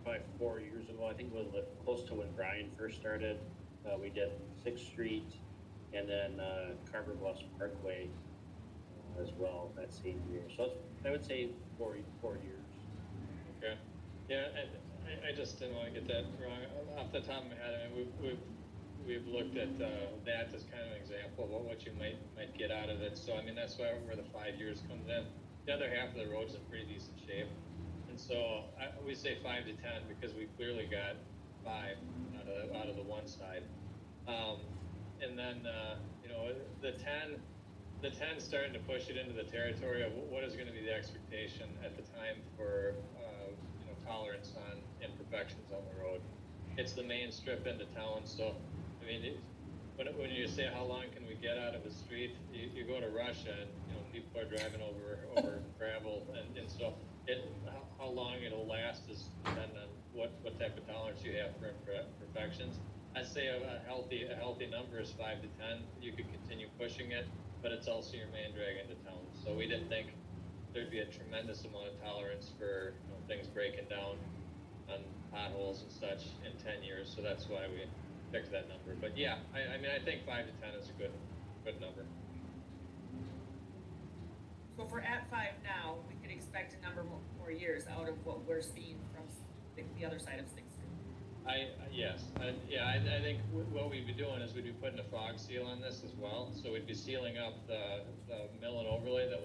probably 4 years ago. I think it was close to when Brian first started. We did 6th Street and then Carver Bluffs Parkway as well that same year. So I would say 4 years. Okay. Yeah, and I just didn't want to get that wrong. Off the top of my head, I mean, we've looked at that as kind of an example of what you might get out of it. So I mean, that's where the 5 years comes in. The other half of the road's in pretty decent shape, and so we say 5 to 10 because we clearly got 5 out of the one side, and then you know the 10 starting to push it into the territory of what is going to be the expectation at the time for tolerance on imperfections on the road. It's the main strip into town, so I mean, when you say how long can we get out of a street, you go to Russia and people are driving over gravel, and so how long it'll last is depending on what type of tolerance you have for imperfections. I'd say a healthy number is 5 to 10. You could continue pushing it, but it's also your main drag into town. So we didn't think there'd be a tremendous amount of tolerance for things breaking down on potholes and such in 10 years. So that's why we picked that number. But yeah, I mean, I think 5 to 10 is a good number. So if we're at 5 now, we could expect a number more years out of what we're seeing from the other side of 6th Street. I think what we'd be doing is we'd be putting a fog seal on this as well. So we'd be sealing up the mill and overlay that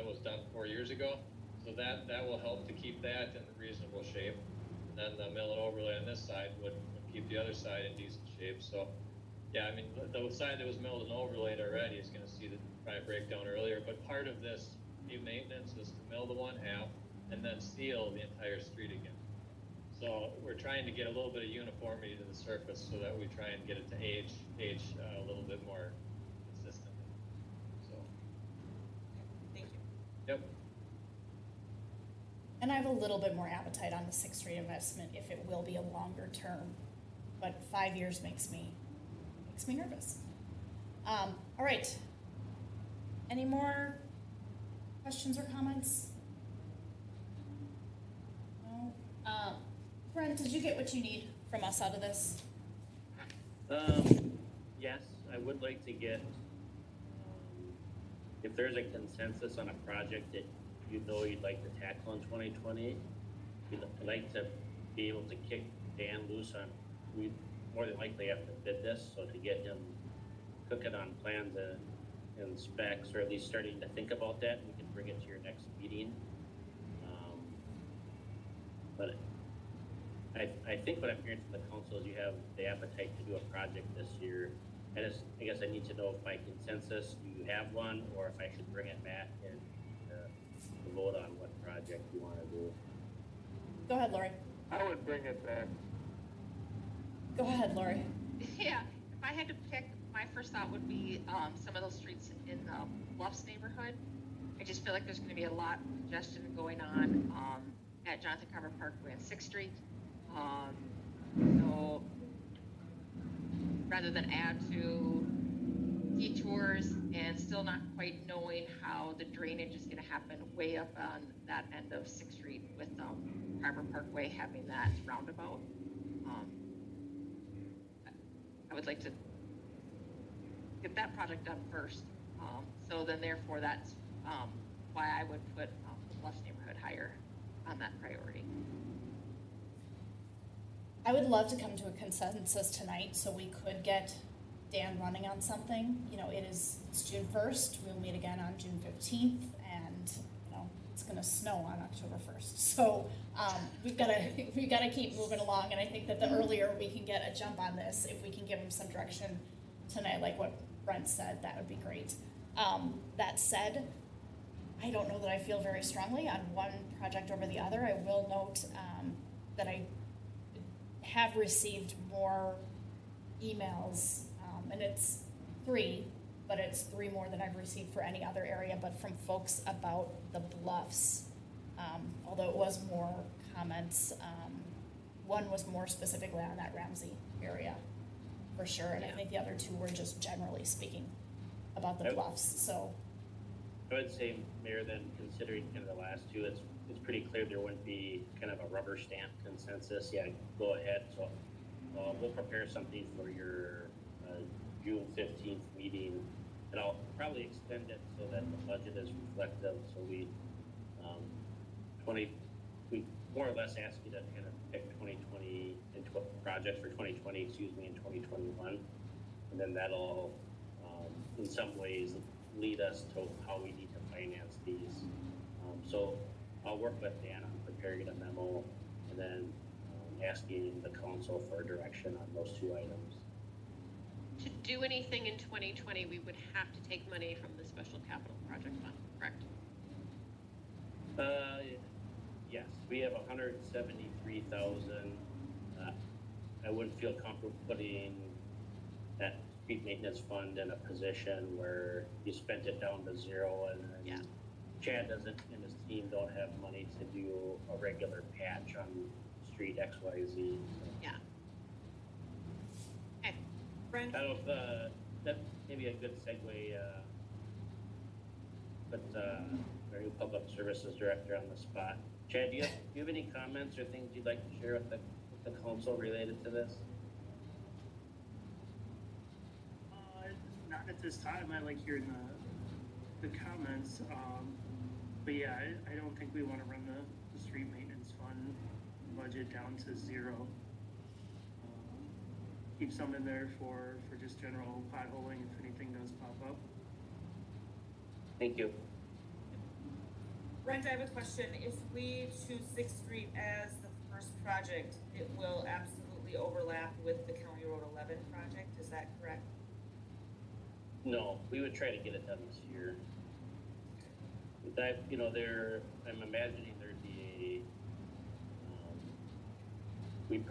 was done 4 years ago. So that will help to keep that in reasonable shape. And then the mill and overlay on this side would keep the other side in decent shape. So yeah, I mean, the side that was milled and overlaid already is going to see the probably breakdown earlier. But part of this new maintenance is to mill the one half and then seal the entire street again. So we're trying to get a little bit of uniformity to the surface so that we try and get it to age a little bit more consistently. So. Thank you. Yep. And I have a little bit more appetite on the 6th Street investment if it will be a longer term, but 5 years makes me nervous. All right. Any more questions or comments? No. Brent, did you get what you need from us out of this? Yes, I would like to get if there's a consensus on a project that you'd like to tackle in 2020. I'd like to be able to kick Dan loose on. We more than likely have to bid this, so to get him cooking on plans and specs, or at least starting to think about that, we can bring it to your next meeting. But I think what I'm hearing from the council is you have the appetite to do a project this year. I guess I need to know if by consensus you have one, or if I should bring it back and to vote on what project you want to do. Go ahead, Lori. I would bring it back. Go ahead, Lori. Yeah, if I had to pick, my first thought would be some of those streets in the Bluffs neighborhood. I just feel like there's going to be a lot of congestion going on at Jonathan Carver Parkway and 6th Street. So rather than add to detours and still not quite knowing how the drainage is going to happen way up on that end of 6th Street with Carver Parkway having that roundabout. I would like to get that project done first. So then therefore that's why I would put the Bluffs neighborhood higher on that priority. I would love to come to a consensus tonight so we could get Dan running on something. It's June 1st. We'll meet again on June 15th, and it's gonna snow on October 1st. So we've gotta keep moving along, and I think that the earlier we can get a jump on this, if we can give them some direction tonight, like what Brent said, that would be great. That said, I don't know that I feel very strongly on one project over the other. I will note that I have received more emails, and it's 3, but it's 3 more than I've received for any other area, but from folks about the Bluffs. Although it was more comments, one was more specifically on that Ramsey area, for sure, and I think the other 2 were just generally speaking about the Bluffs, so. I would say, Mayor, then considering kind of the last 2, it's pretty clear there wouldn't be kind of a rubber stamp consensus. Yeah, go ahead. So we'll prepare something for your June 15th meeting, and I'll probably extend it so that the budget is reflective. So we more or less ask you to kind of pick 2020 and projects for 2020, in 2021, and then that'll in some ways lead us to how we need to finance these. So I'll work with Dan on preparing a memo and then asking the council for direction on those 2 items. To do anything in 2020, we would have to take money from the special capital project fund, correct? Yes, we have 173,000. I wouldn't feel comfortable putting that street maintenance fund in a position where you spent it down to 0 and then Chad and his team don't have money to do a regular patch on street XYZ. Yeah. Okay. Brent? I don't know if that's maybe a good segue, but our new public services director on the spot. Chad, do you have any comments or things you'd like to share with the council related to this? Not at this time. I like hearing the comments. But yeah, I don't think we want to run the street maintenance fund budget down to 0. Keep some in there for just general potholing if anything does pop up. Thank you. Brent, I have a question. If we choose 6th Street as the first project, it will absolutely overlap with the County Road 11 project. Is that correct? No, we would try to get it done this year. That, I'm imagining there'd be we'd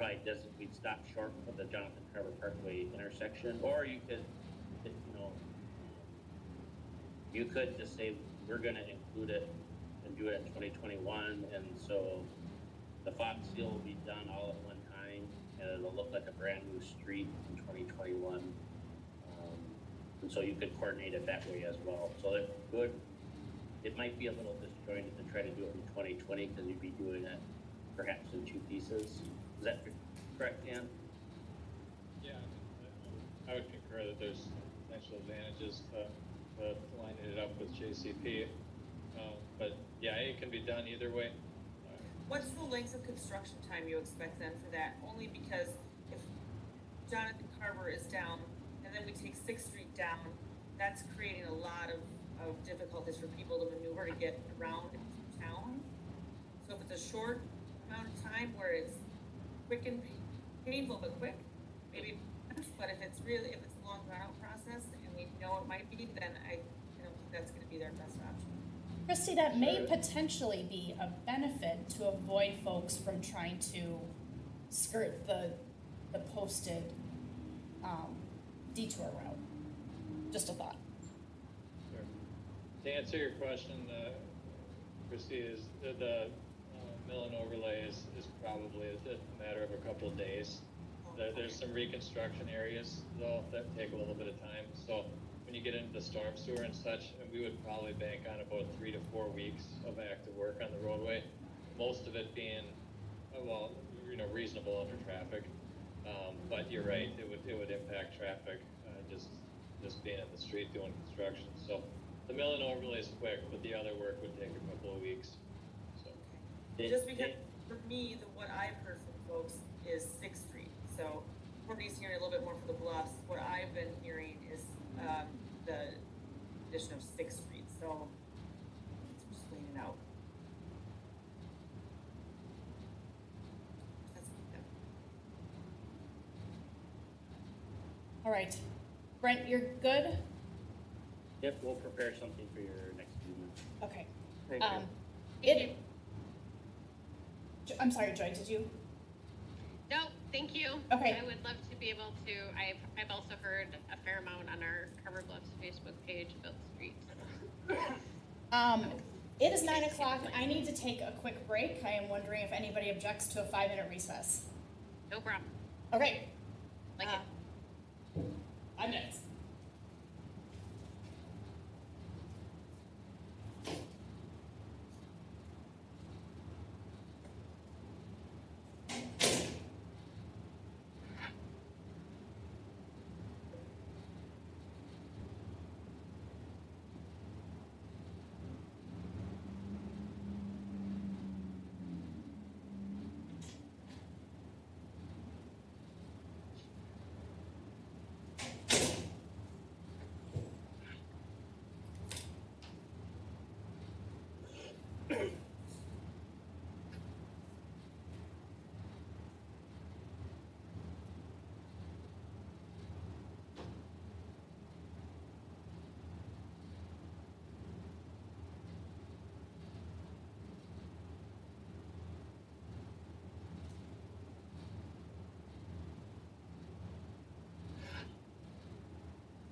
stop short of the Jonathan Carver Parkway intersection, or you could, you could just say, we're gonna include it and do it in 2021, and so the Fox seal will be done all at one time, and it'll look like a brand new street in 2021. And so you could coordinate it that way as well. So it might be a little disjointed to try to do it in 2020 because you'd be doing it perhaps in 2 pieces. Is that correct, Dan? Yeah, I would concur that there's potential advantages to lining it up with JCP. But yeah, it can be done either way. What's the length of construction time you expect then for that? Only because if Jonathan Carver is down and then we take 6th Street down, that's creating a lot of difficulties for people to maneuver to get around town. So if it's a short amount of time where it's quick and painful but quick, maybe, but if it's a long drawn out process and we know it might be, then I don't think that's going to be their best option. Christy, that may potentially be a benefit to avoid folks from trying to skirt the posted detour route. Just a thought. Sure. To answer your question, Christy, is the mill and overlay is probably a matter of a couple of days. There's some reconstruction areas though that take a little bit of time. So when you get into the storm sewer and such, we would probably bank on about 3 to 4 weeks of active work on the roadway. Most of it being, reasonable under traffic. But you're right, it would impact traffic just being in the street doing construction. So the mill and overlay is quick, but the other work would take a couple of weeks. So just because for me, what I've heard from folks is 6th Street. So Courtney's hearing a little bit more for the Bluffs. What I've been hearing is the addition of 6th Street. So it's just leaning out. All right. Brent, you're good? Yep, we'll prepare something for your next meeting. Okay. Thank you. I'm sorry, Joy, did you? No, thank you. Okay. I would love to be able to, I've also heard a fair amount on our Carver Bluffs Facebook page about the streets. It is 9 o'clock. I need to take a quick break. I am wondering if anybody objects to a 5-minute recess. No problem. Okay. Like it. 5 minutes.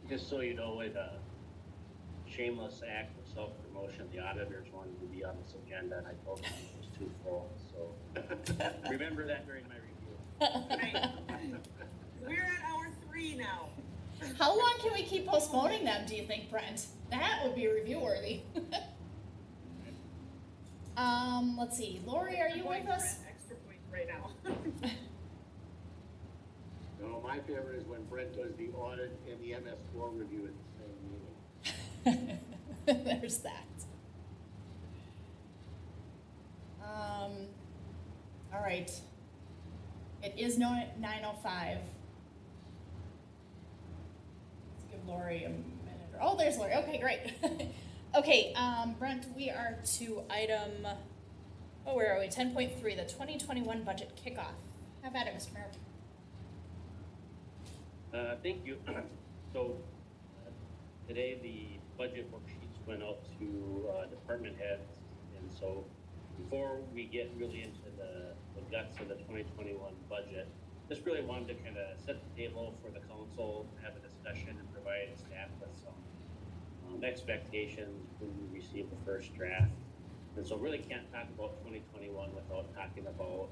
Just so you know, with a shameless act of self-promotion, the auditors wanted to be on this agenda, and I told them it was too full, so remember that during my review. Right. We're at hour 3 now. How long can we keep postponing them, do you think, Brent? That would be review worthy. Let's see. Lori, are you with us? Extra point right now. No, my favorite is when Brent does the audit and the MS4 review at the same meeting. There's that. All right. It is 9:05. Let's give Lori a minute. Oh, there's Lori. Okay, great. Okay, Brent, we are to item, where are we? 10.3, the 2021 budget kickoff. Have at it, Mr. Mayor. Thank you. So today the budget worksheets went out to department heads, and so before we get really into the guts of the 2021 budget, just really wanted to kind of set the table for the council, have a discussion, and provide staff with some expectations when we receive the first draft. And so really can't talk about 2021 without talking about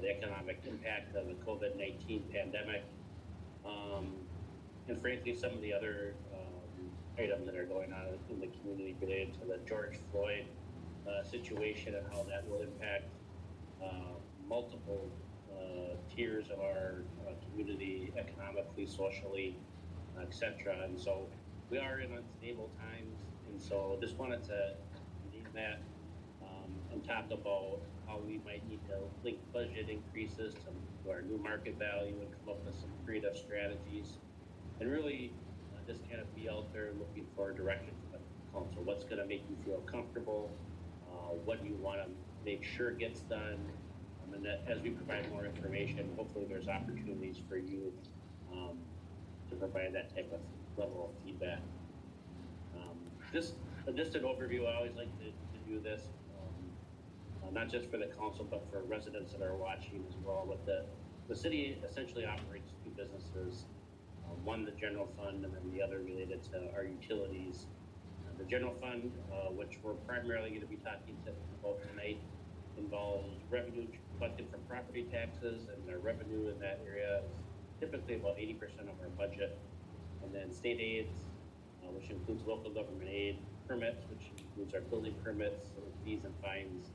the economic impact of the COVID-19 pandemic. And frankly, some of the other items that are going on in the community related to the George Floyd situation and how that will impact multiple tiers of our community, economically, socially, etc. And so we are in unstable times, and so just wanted to name that and talk about how we might need to link budget increases to our new market value and come up with some creative strategies, and really just kind of be out there looking for direction from the council. What's going to make you feel comfortable? What do you want to make sure gets done? And that as we provide more information, hopefully there's opportunities for you to provide that type of level of feedback. Just an overview. I always like to do this. Not just for the council, but for residents that are watching as well. But the city essentially operates two businesses, one the general fund, and then the other related to our utilities. The general fund, which we're primarily going to be talking about tonight, involves revenue collected from property taxes, and the revenue in that area is typically about 80% of our budget. And then state aids, which includes local government aid, permits, which includes our building permits, fees and fines.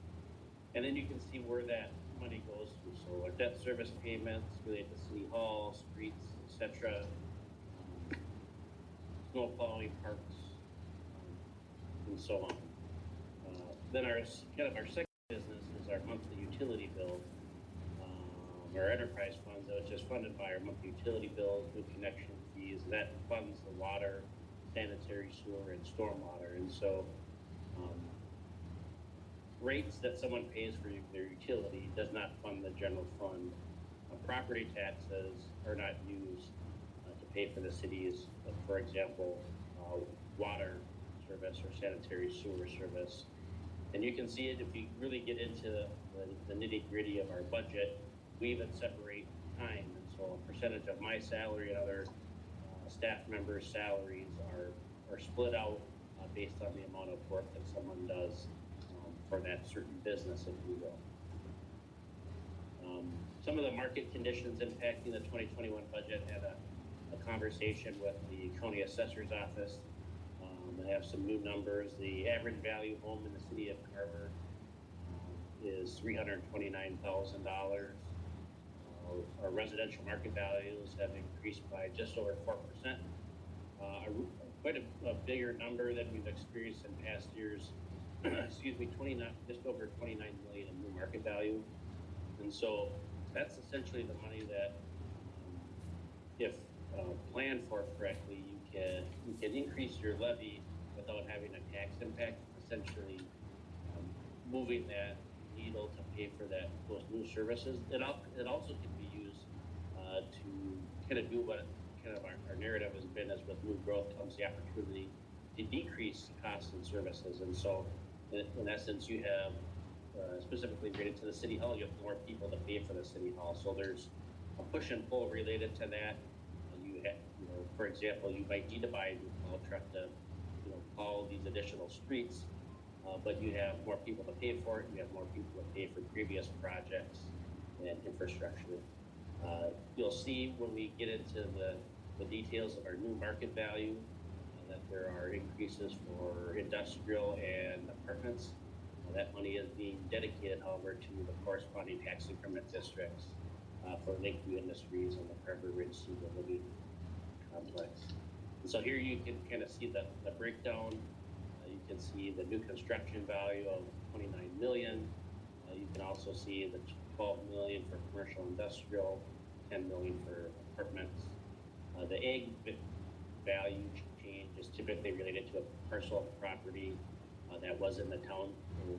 And then you can see where that money goes to. So our debt service payments related to City Hall, streets, etc., snow plowing, parks, and so on. Then our second business is our monthly utility bill, our enterprise fund, which is funded by our monthly utility bills, new connection fees, and that funds the water, sanitary sewer, and stormwater. And so rates that someone pays for their utility does not fund the general fund. Property taxes are not used to pay for the city's, for example, water service or sanitary sewer service. And you can see it if you really get into the nitty gritty of our budget. We even separate time, and so a percentage of my salary and other staff members' salaries are split out based on the amount of work that someone does for that certain business, if you will. Some of the market conditions impacting the 2021 budget had a conversation with the county assessor's office. I have some new numbers. The average value home in the city of Carver is $329,000. Our residential market values have increased by just over 4%. Quite a bigger number than we've experienced in past years. Excuse me, just over 29 million in new market value. And so that's essentially the money that, if planned for correctly, you can increase your levy without having a tax impact, essentially moving that needle to pay for those new services. It also can be used to kind of do what kind of our narrative has been, as with new growth comes the opportunity to decrease costs and services. And so in essence, you have specifically related to the city hall, you have more people to pay for the city hall. So there's a push and pull related to that. For example, you might need to buy a new plow truck to, plow these additional streets, but you have more people to pay for it. You have more people to pay for previous projects and infrastructure. You'll see when we get into the details of our new market value that there are increases for industrial and apartments. That money is being dedicated, however, to the corresponding tax increment districts for Lakeview Industries and the Carver Ridge Senior Living Complex. And so here you can kind of see the breakdown. You can see the new construction value of 29 million. You can also see the 12 million for commercial industrial, 10 million for apartments. The ag value change is typically related to a parcel of property that was in the town,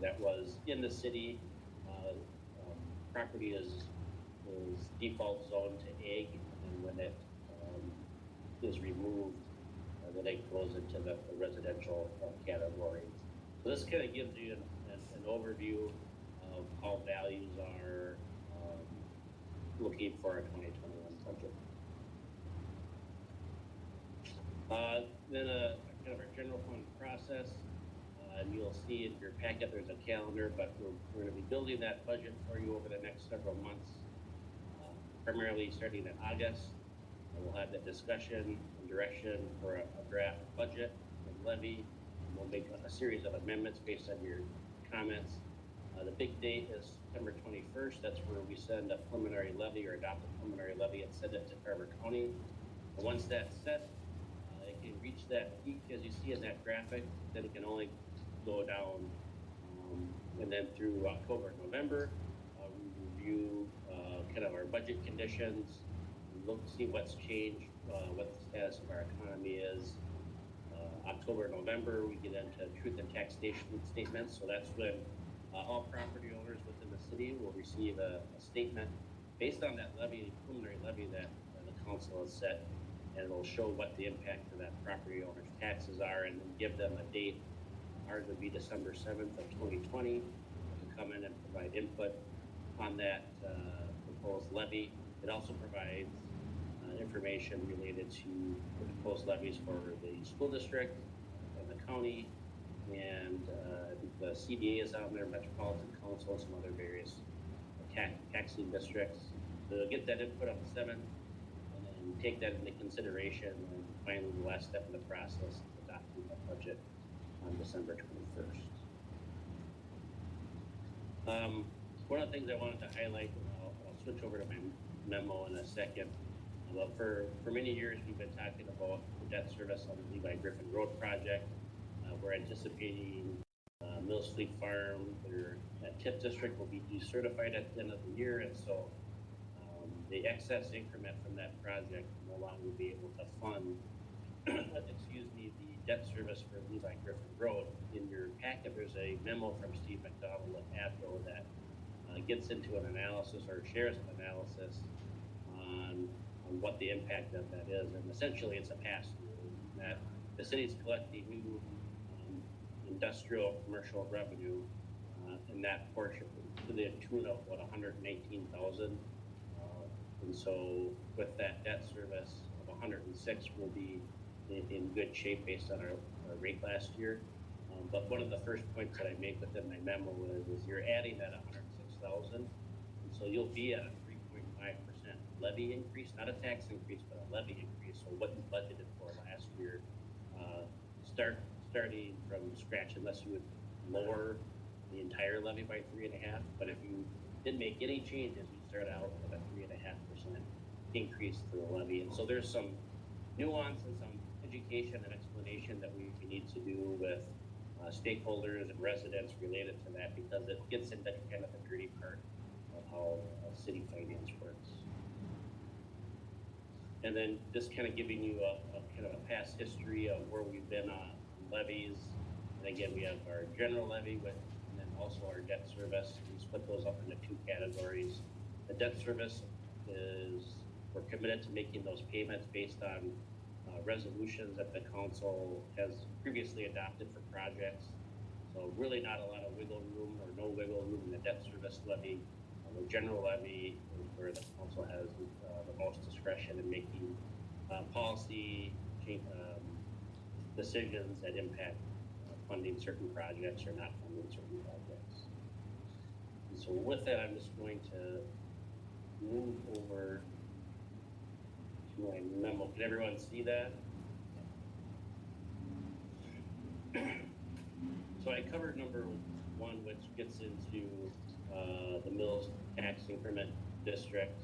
that was in the city. Property is default zoned to ag, and when it is removed, then it goes into the residential category. So this kind of gives you an overview of how values are looking for our 2021 budget. Then kind of our general fund process. And you'll see in your packet there's a calendar, but we're going to be building that budget for you over the next several months, primarily starting in August. And we'll have the discussion and direction for a draft budget and levy. And we'll make a series of amendments based on your comments. The big date is September 21st. That's where we send a preliminary levy or adopt a preliminary levy and send it to Carver County. And once that's set, it can reach that peak as you see in that graphic. Then it can only go down, and then through October, November, we review kind of our budget conditions, look to see what's changed, what the status of our economy is. October, November, we get into truth and taxation statements. So that's when all property owners within the city will receive a statement based on that levy, preliminary levy that the council has set, and it'll show what the impact of that property owner's taxes are, and then give them a date. Ours would be December 7th of 2020 to come in and provide input on that proposed levy. It also provides information related to the proposed levies for the school district and the county, and the CDA is out there, Metropolitan Council, and some other various taxing districts. So they'll get that input on the 7th, and then take that into consideration, and finally the last step in the process is adopting the budget on December 21st. One of the things I wanted to highlight, and I'll switch over to my memo in a second, but for many years we've been talking about the debt service on the Levi Griffin Road project. We're anticipating Mills Fleet Farm, that TIP district will be decertified at the end of the year, and so the excess increment from that project will no longer be able to fund the debt service for Levi Griffin Road. In your packet, there's a memo from Steve McDonald at ADCO that gets into an analysis or shares an analysis on what the impact of that is. And essentially it's a pass-through that the city's collecting new industrial commercial revenue in that portion to the tune of what 118,000. And so with that debt service of 106, we'll be in good shape based on our rate last year. But one of the first points that I make within my memo is you're adding that 106,000, and so you'll be at a 3.5% levy increase, not a tax increase, but a levy increase. So what you budgeted for last year, starting from scratch, unless you would lower the entire levy by 3.5%. But if you didn't make any changes, you start out with a 3.5% increase to the levy. And so there's some nuance and some education and explanation that we need to do with stakeholders and residents related to that, because it gets into kind of the dirty part of how city finance works. And then just kind of giving you a kind of a past history of where we've been on levies. And again, we have our general levy and then also our debt service. We split those up into two categories. The debt service is, we're committed to making those payments based on resolutions that the council has previously adopted for projects. So really not a lot of wiggle room or no wiggle room in the debt service levy. The general levy is where the council has the most discretion in making policy decisions that impact funding certain projects or not funding certain projects. And so with that, I'm just going to move over to my memo. Can everyone see that? So I covered number one, which gets into the Mills tax increment district.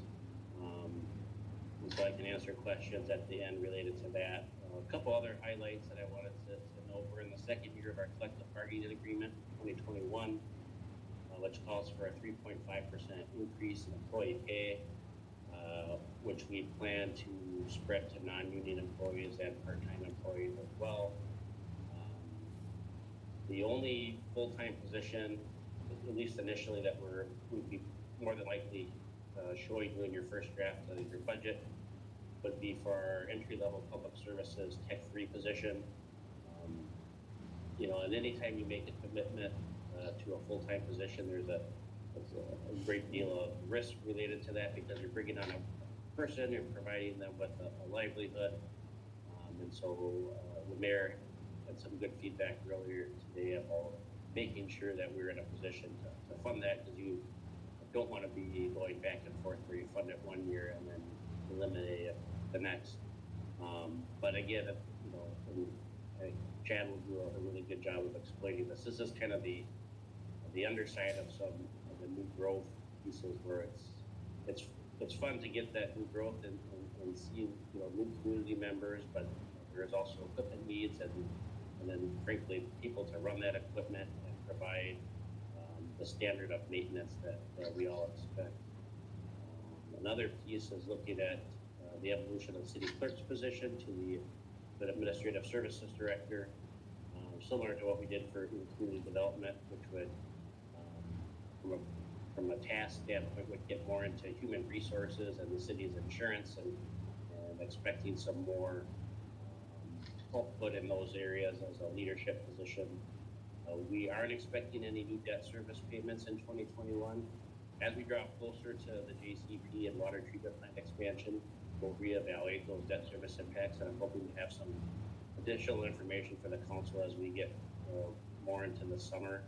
And so I can answer questions at the end related to that. A couple other highlights that I wanted to note. We're in the second year of our collective bargaining agreement, 2021, which calls for a 3.5% increase in employee pay, which we plan to spread to non-union employees and part-time employees as well. The only full-time position, at least initially, that would be more than likely showing you in your first draft of your budget would be for our entry-level public services Tech 3 position. And anytime you make a commitment to a full-time position, there's a great deal of risk related to that, because you're bringing on a person, you're providing them with a livelihood. And so the mayor had some good feedback earlier today about making sure that we're in a position to fund that, because you don't want to be going back and forth where you fund it one year and then eliminate it the next. But again, Chad will do a really good job of explaining this. This is kind of the underside of some of the new growth pieces, where it's fun to get that new growth and see new community members, but there's also equipment needs and then frankly people to run that equipment and provide the standard of maintenance that we all expect. Another piece is looking at the evolution of the city clerk's position to the administrative services director, similar to what we did for community development, which would, from a task standpoint, would get more into human resources and the city's insurance, and expecting some more output in those areas as a leadership position. We aren't expecting any new debt service payments in 2021. As we draw closer to the JCP and water treatment plant expansion, we'll reevaluate those debt service impacts, and I'm hoping to have some additional information for the council as we get more into the summer.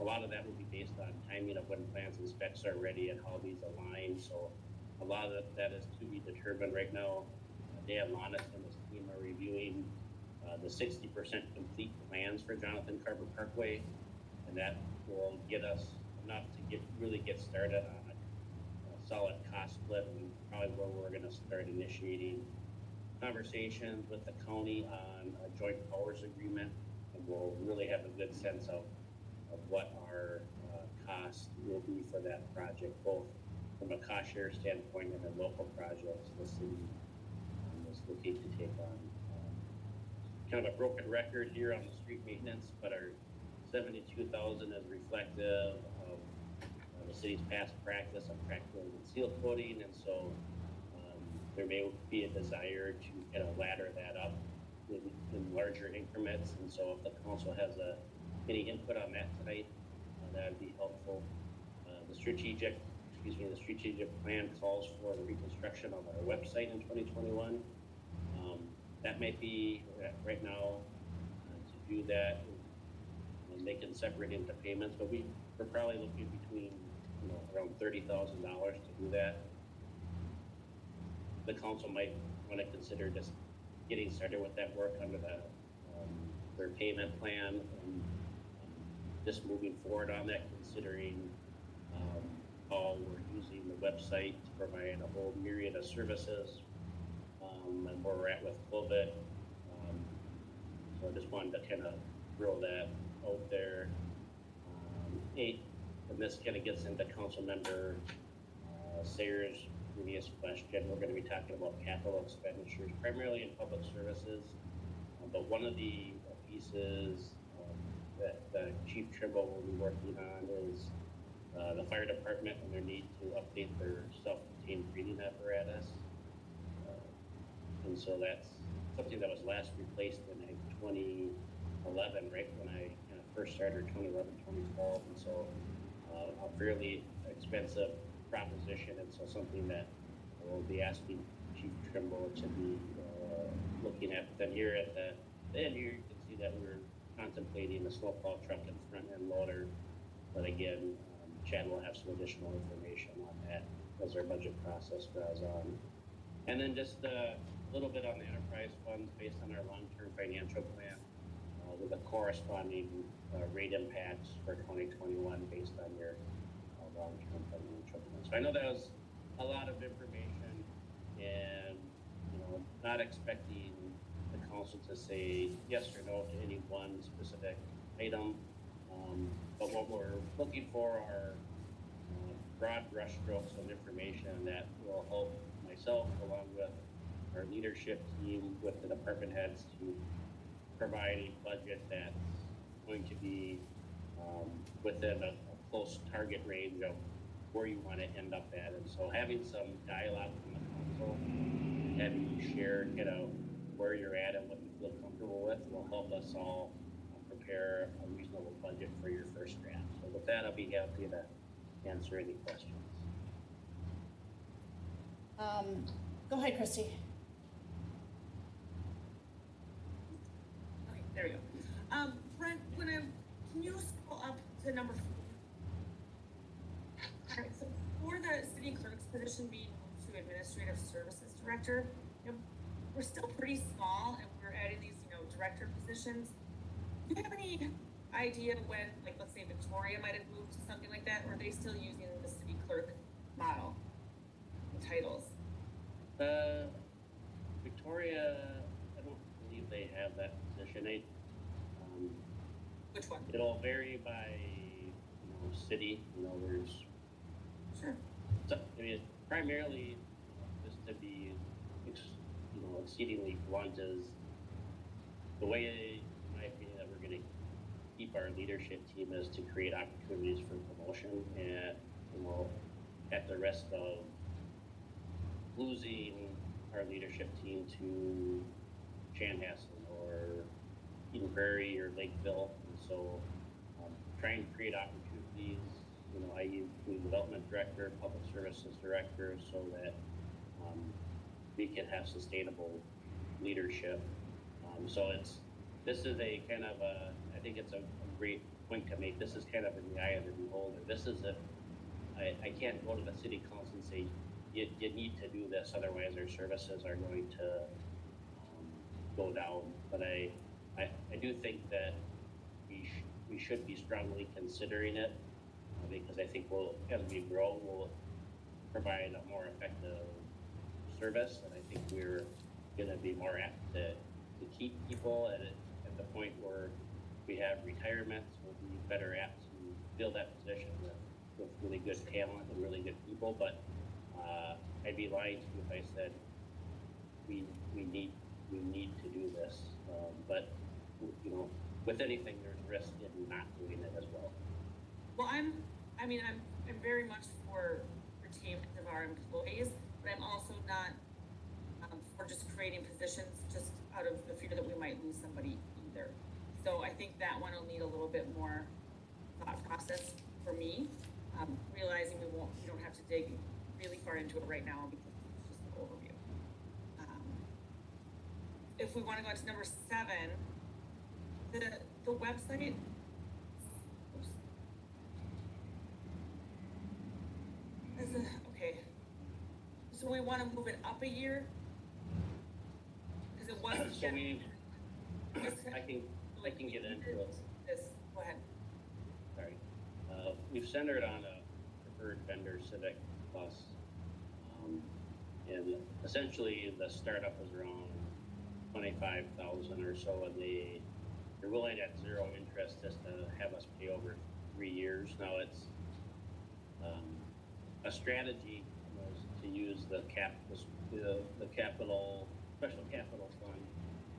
A lot of that will be based on timing of when plans and specs are ready and how these align. So a lot of that is to be determined right now. Dan Lonis and his team are reviewing the 60% complete plans for Jonathan Carver Parkway, and that will get us enough to really get started on a solid cost split, and probably where we're going to start initiating conversations with the county on a joint powers agreement, and we'll really have a good sense of what our cost will be for that project, both from a cost share standpoint and the local projects the city is looking to take on. Kind of a broken record here on the street maintenance, but our 72,000 is reflective of the city's past practice of crack filling and seal coating, and so there may be a desire to kind of ladder that up in larger increments. And so if the council has any input on that tonight, that would be helpful. The strategic plan calls for the reconstruction of our website in 2021. That might be right now to do that, and they can separate into payments, but we're probably looking between around $30,000 to do that. The council might want to consider just getting started with that work under their payment plan, and just moving forward on that, considering how we're using the website to provide a whole myriad of services, and where we're at with COVID. So I just wanted to kind of throw that out there. And this kind of gets into Council Member Sayers' previous question. We're going to be talking about capital expenditures, primarily in public services. But one of the pieces that Chief Trimble will be working on is the fire department and their need to update their self-contained breathing apparatus. And so that's something that was last replaced in 2011, right when I kind of first started, 2011, 2012. And so a fairly expensive proposition, and so something that we'll be asking Chief Trimble to be looking at. Then here at the end here, you can see that we're contemplating a snowplow truck and front end loader. But again, Chad will have some additional information on that as our budget process goes on. And then just a little bit on the enterprise funds based on our long-term financial plan with the corresponding rate impacts for 2021 based on your long-term financial plan. So I know that was a lot of information, and not expecting the council to say yes or no to any one specific item, but what we're looking for are broad brushstrokes of information that will help myself, along with our leadership team, with the department heads, to provide a budget that's going to be within a close target range of where you want to end up at. And so having some dialogue from the council, having you share where you're at and what you feel comfortable with, will help us all prepare a reasonable budget for your first draft. So with that, I'll be happy to answer any questions. Go ahead, Christy. Okay, there we go. Brent, can you scroll up to number 4? All right, so for the city clerk's position being moved to administrative services director, we're still pretty small, and we're adding these, director positions. Do you have any idea when, let's say Victoria might have moved to something like that, or are they still using the city clerk model, the titles? Victoria, I don't believe they have that position. Which one? It'll vary by city. There's sure. So, primarily, just to be exceedingly blunt, is the way, in my opinion, that we're going to keep our leadership team is to create opportunities for promotion, and at the risk of losing our leadership team to Chanhassen or Eden Prairie or Lakeville. And so trying to create opportunities, i.e. community development director, public services director, so that we can have sustainable leadership. So this is a kind of I think it's a great point to make. This is kind of in the eye of the beholder. This is I can't go to the city council and say, you need to do this, otherwise our services are going to go down. But I do think that we should be strongly considering it, because I think as we grow, we'll provide a more effective service, and I think we're going to be more apt to keep people at the point where we have retirements. We'll be better apt to fill that position with really good talent and really good people. But I'd be lying to you if I said we need to do this. But with anything, there's risk in not doing it as well. Well, I'm very much for retainment of our employees, but I'm also not or just creating positions just out of the fear that we might lose somebody either. So I think that one will need a little bit more thought process for me, realizing we don't have to dig really far into it right now because it's just an overview. If we want to go to number 7, the website. Oops. Okay. So we want to move it up a year because it wasn't. So I can get into it. Go ahead. Sorry. We've centered on a preferred vendor Civic Plus. And essentially the startup was around 25,000 or so, and they're willing at zero interest just to have us pay over 3 years. Now it's a strategy was to use the capital special capital fund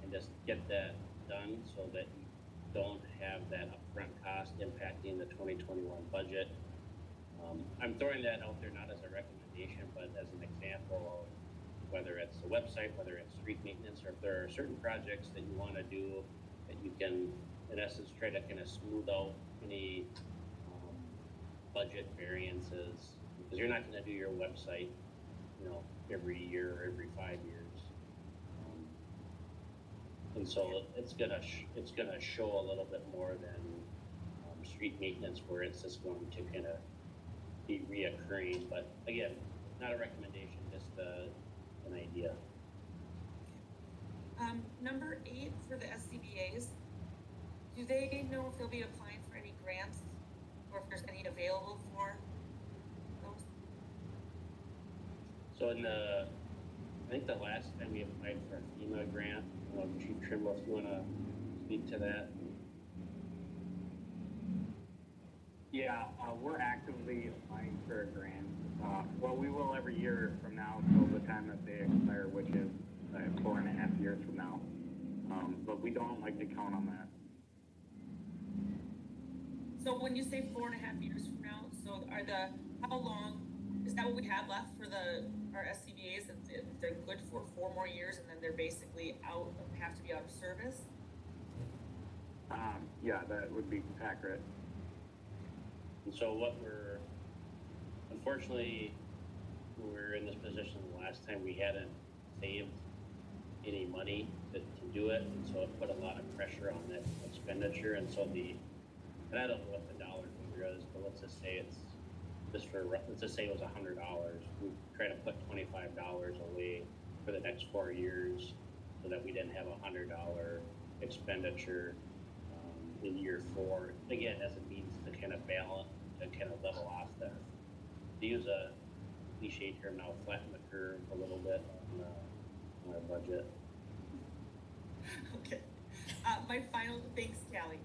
and just get that done so that you don't have that upfront cost impacting the 2021 budget. I'm throwing that out there not as a recommendation, but as an example of whether it's a website, whether it's street maintenance, or if there are certain projects that you want to do that you can, in essence, try to kind of smooth out any budget variances, because you're not going to do your website, every year or every 5 years. And so it's gonna show a little bit more than street maintenance, where it's just going to kind of be reoccurring. But again, not a recommendation, just an idea. Number 8 for the SCBA's. Do they know if they'll be applying for any grants, or if there's any available for those? So I think the last time we applied for a FEMA grant, Chief Trimble, if you want to speak to that. Yeah, we're actively applying for a grant. Well, we will every year from now till the time that they expire, which is 4.5 years from now. But we don't like to count on that. So when you say 4.5 years from now, so how long, is that what we had left for our SCBA's? If they're good for 4 more years and then they're basically have to be out of service? Yeah, that would be accurate. And so unfortunately, when we were in this position the last time, we hadn't saved any money to do it, and so it put a lot of pressure on that expenditure. And so and I don't know what the dollar figure is, but let's just say it was $100. We try to put $25 away for the next 4 years, so that we didn't have $100 expenditure in year 4. Again, as a means to kind of balance, to kind of level off that. To use a cliche term now, flatten the curve a little bit on our budget. Okay. Thanks, Callie.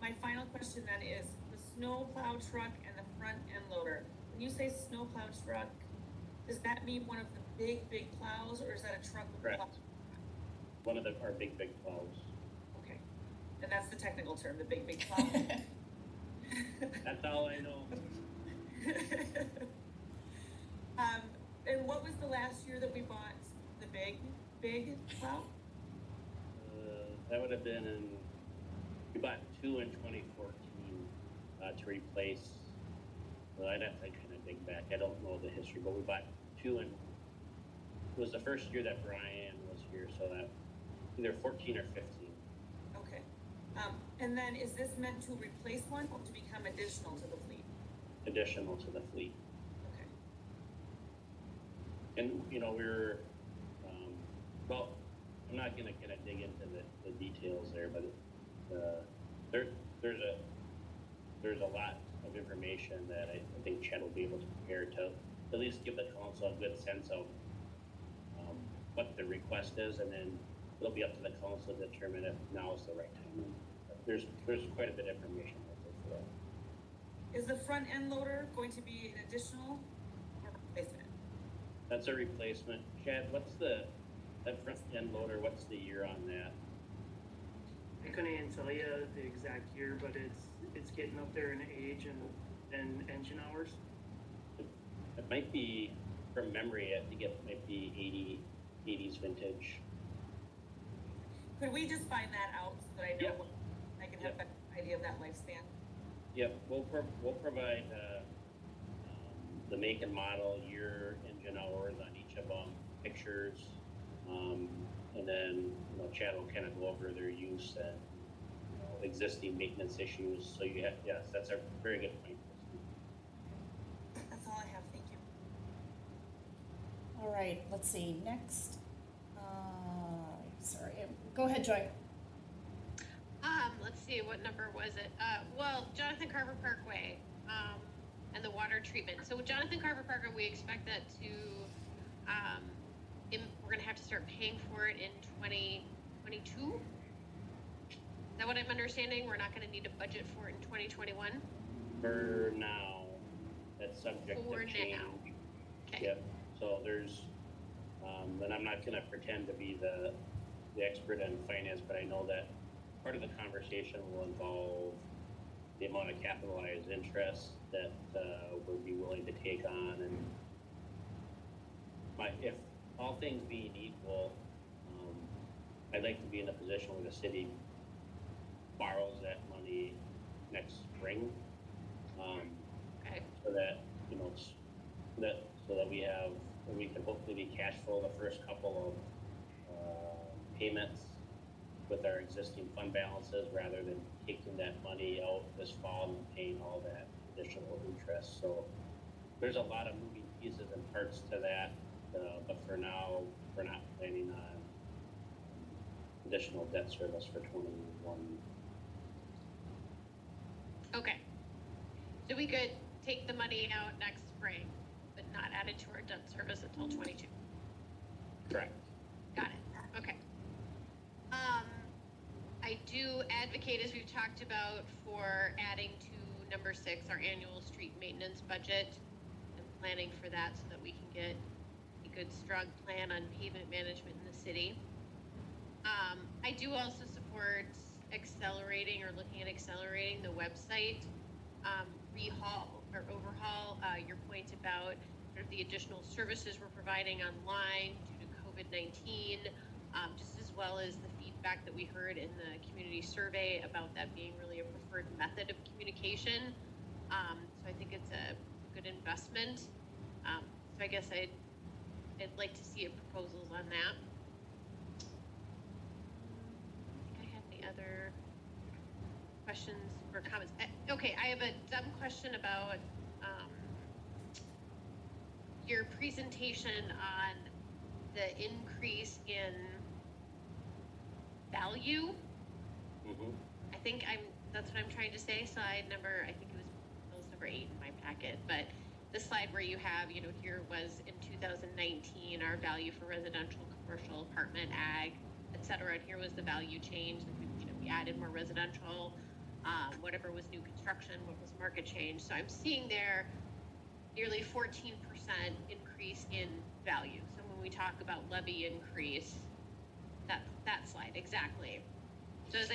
My final question then is the snow plow truck and the front end loader. When you say snow plow truck, does that mean one of the big plows, or is that a truck with Correct. plows? One of our big plows. Okay. And that's the technical term, the big plow? That's all I know. And what was the last year that we bought the big plow? That would have been we bought 2 in 2014 to replace. Well, I'd have to kind of dig back. I don't know the history, but we bought 2 it was the first year that Brian was here, so that either 14 or 15. Okay. And then is this meant to replace one or to become additional to the fleet? Additional to the fleet. Okay. And, we're, well, I'm not going to kind of dig into the details there, but there's a lot of information that I think Chad will be able to prepare to at least give the council a good sense of what the request is, and then it'll be up to the council to determine if now is the right time. There's quite a bit of information out there for that. Is the front end loader going to be an additional or replacement? That's a replacement. Chad, that front end loader, what's the year on that? I couldn't even tell you the exact year, but it's getting up there in age and engine hours. It might be, from memory, I think it might be 80s vintage. Could we just find that out so that I know Yep. what, I can have an idea of that lifespan? Yep, we'll provide the make and model, year, engine hours on each of them, pictures, and then Chad will kind of go over their use and existing maintenance issues. So you have, yes, that's a very good point. That's all I have, thank you. All right, let's see, next. Sorry, go ahead, Joy. Let's see, what number was it? Well, Jonathan Carver Parkway, and the water treatment. So with Jonathan Carver Parkway, we expect that to, we're gonna have to start paying for it in 2022? Is that what I'm understanding? We're not gonna need a budget for it in 2021? For now, that's subject For to change. now. Okay. Yep, so there's, and I'm not gonna pretend to be the expert in finance, but I know that part of the conversation will involve the amount of capitalized interest that we'll be willing to take on, and if all things being equal, I'd like to be in a position where the city borrows that money next spring, Okay. so that so that we can hopefully be cash flow the first couple of payments with our existing fund balances, rather than taking that money out this fall and paying all that additional interest. So there's a lot of moving pieces and parts to that, but for now, we're not planning on additional debt service for 21. Okay. So we could take the money out next spring, but not add it to our debt service until 22. Correct. Got it. Okay. I do advocate, as we've talked about, for adding to number 6, our annual street maintenance budget, and planning for that so that we can get a good, strong plan on pavement management in the city. I do also support accelerating or looking at accelerating the website rehaul or overhaul. Your point about sort of the additional services we're providing online due to COVID-19, just as well as the feedback that we heard in the community survey about that being really a preferred method of communication. So I think it's a good investment. So I guess I'd like to see proposals on that. I think I had any other questions or comments. Okay, I have a dumb question about your presentation on the increase in value. Mm-hmm. I think that's what I'm trying to say. Slide number, I think it was number 8 in my packet, but the slide where you have, here was in 2019, our value for residential, commercial, apartment, ag, et cetera. And here was the value change. We added more residential, whatever was new construction, what was market change. So I'm seeing there nearly 14% increase in value. So when we talk about levy increase, that slide, exactly. So as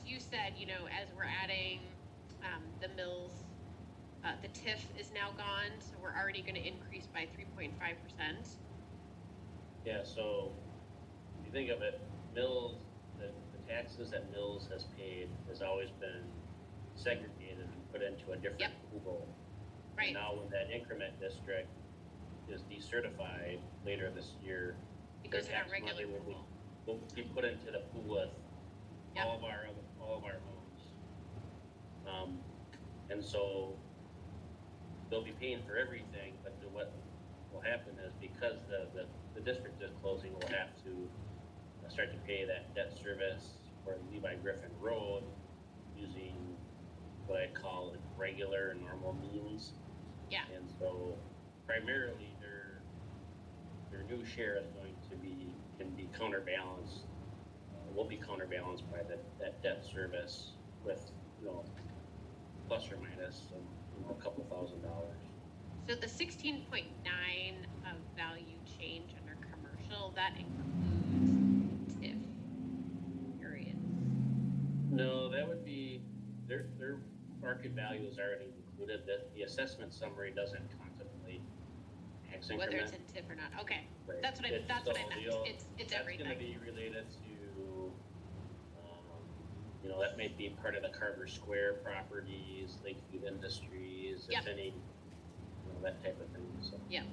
you said, as we're adding the mills, the TIF is now gone, so we're already going to increase by 3.5%. Yeah, so if you think of it, Mills, the taxes that Mills has paid has always been segregated and put into a different pool. Right. And now when that increment district is decertified later this year, because their tax regular money pool will be put into the pool with all of our homes. And so they'll be paying for everything, but what will happen is, because the district is closing, we'll have to start to pay that debt service for Levi Griffin Road using what I call regular normal means. Yeah. And so primarily their new share is going to can be counterbalanced, will be counterbalanced by that debt service with, plus or minus a couple $1,000. So the 16.9 of value change under commercial, that includes TIF, period. No, that would be, their market value is already included. The assessment summary doesn't contemplate tax whether it's increment. in TIF or not. Okay, Right. that's what I meant. It's everything. That's gonna be related to, you know, that might be part of the Carver Square properties, Lakeview Industries, Yep. if any, you know, that type of thing, so. Yeah.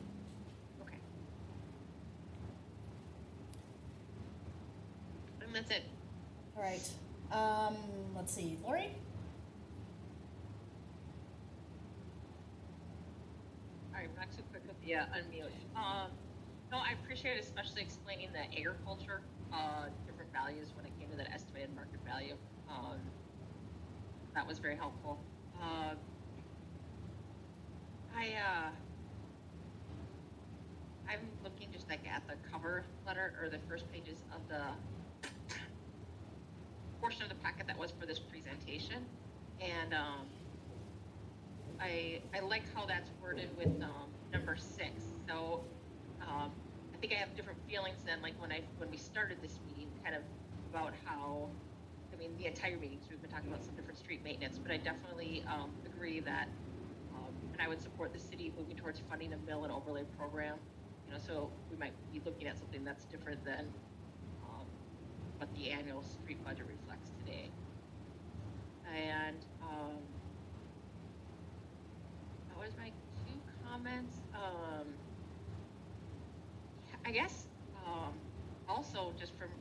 Okay. And that's it. All right. Let's see, Lori? All right, not too quick with the unmute. No, I appreciate especially explaining the agriculture, different values when it came to that estimated market value. That was very helpful. I'm looking just like at the cover letter or the first pages of the portion of the packet that was for this presentation, and I like how that's worded with number 6. So I think I have different feelings than like when we started this meeting, kind of about how, I mean, the entire meeting, so we've been talking about some different street maintenance, but I definitely agree that, and I would support the city moving towards funding a mill and overlay program. You know, so we might be looking at something that's different than what the annual street budget reflects today. And that was my 2 comments. I guess also just from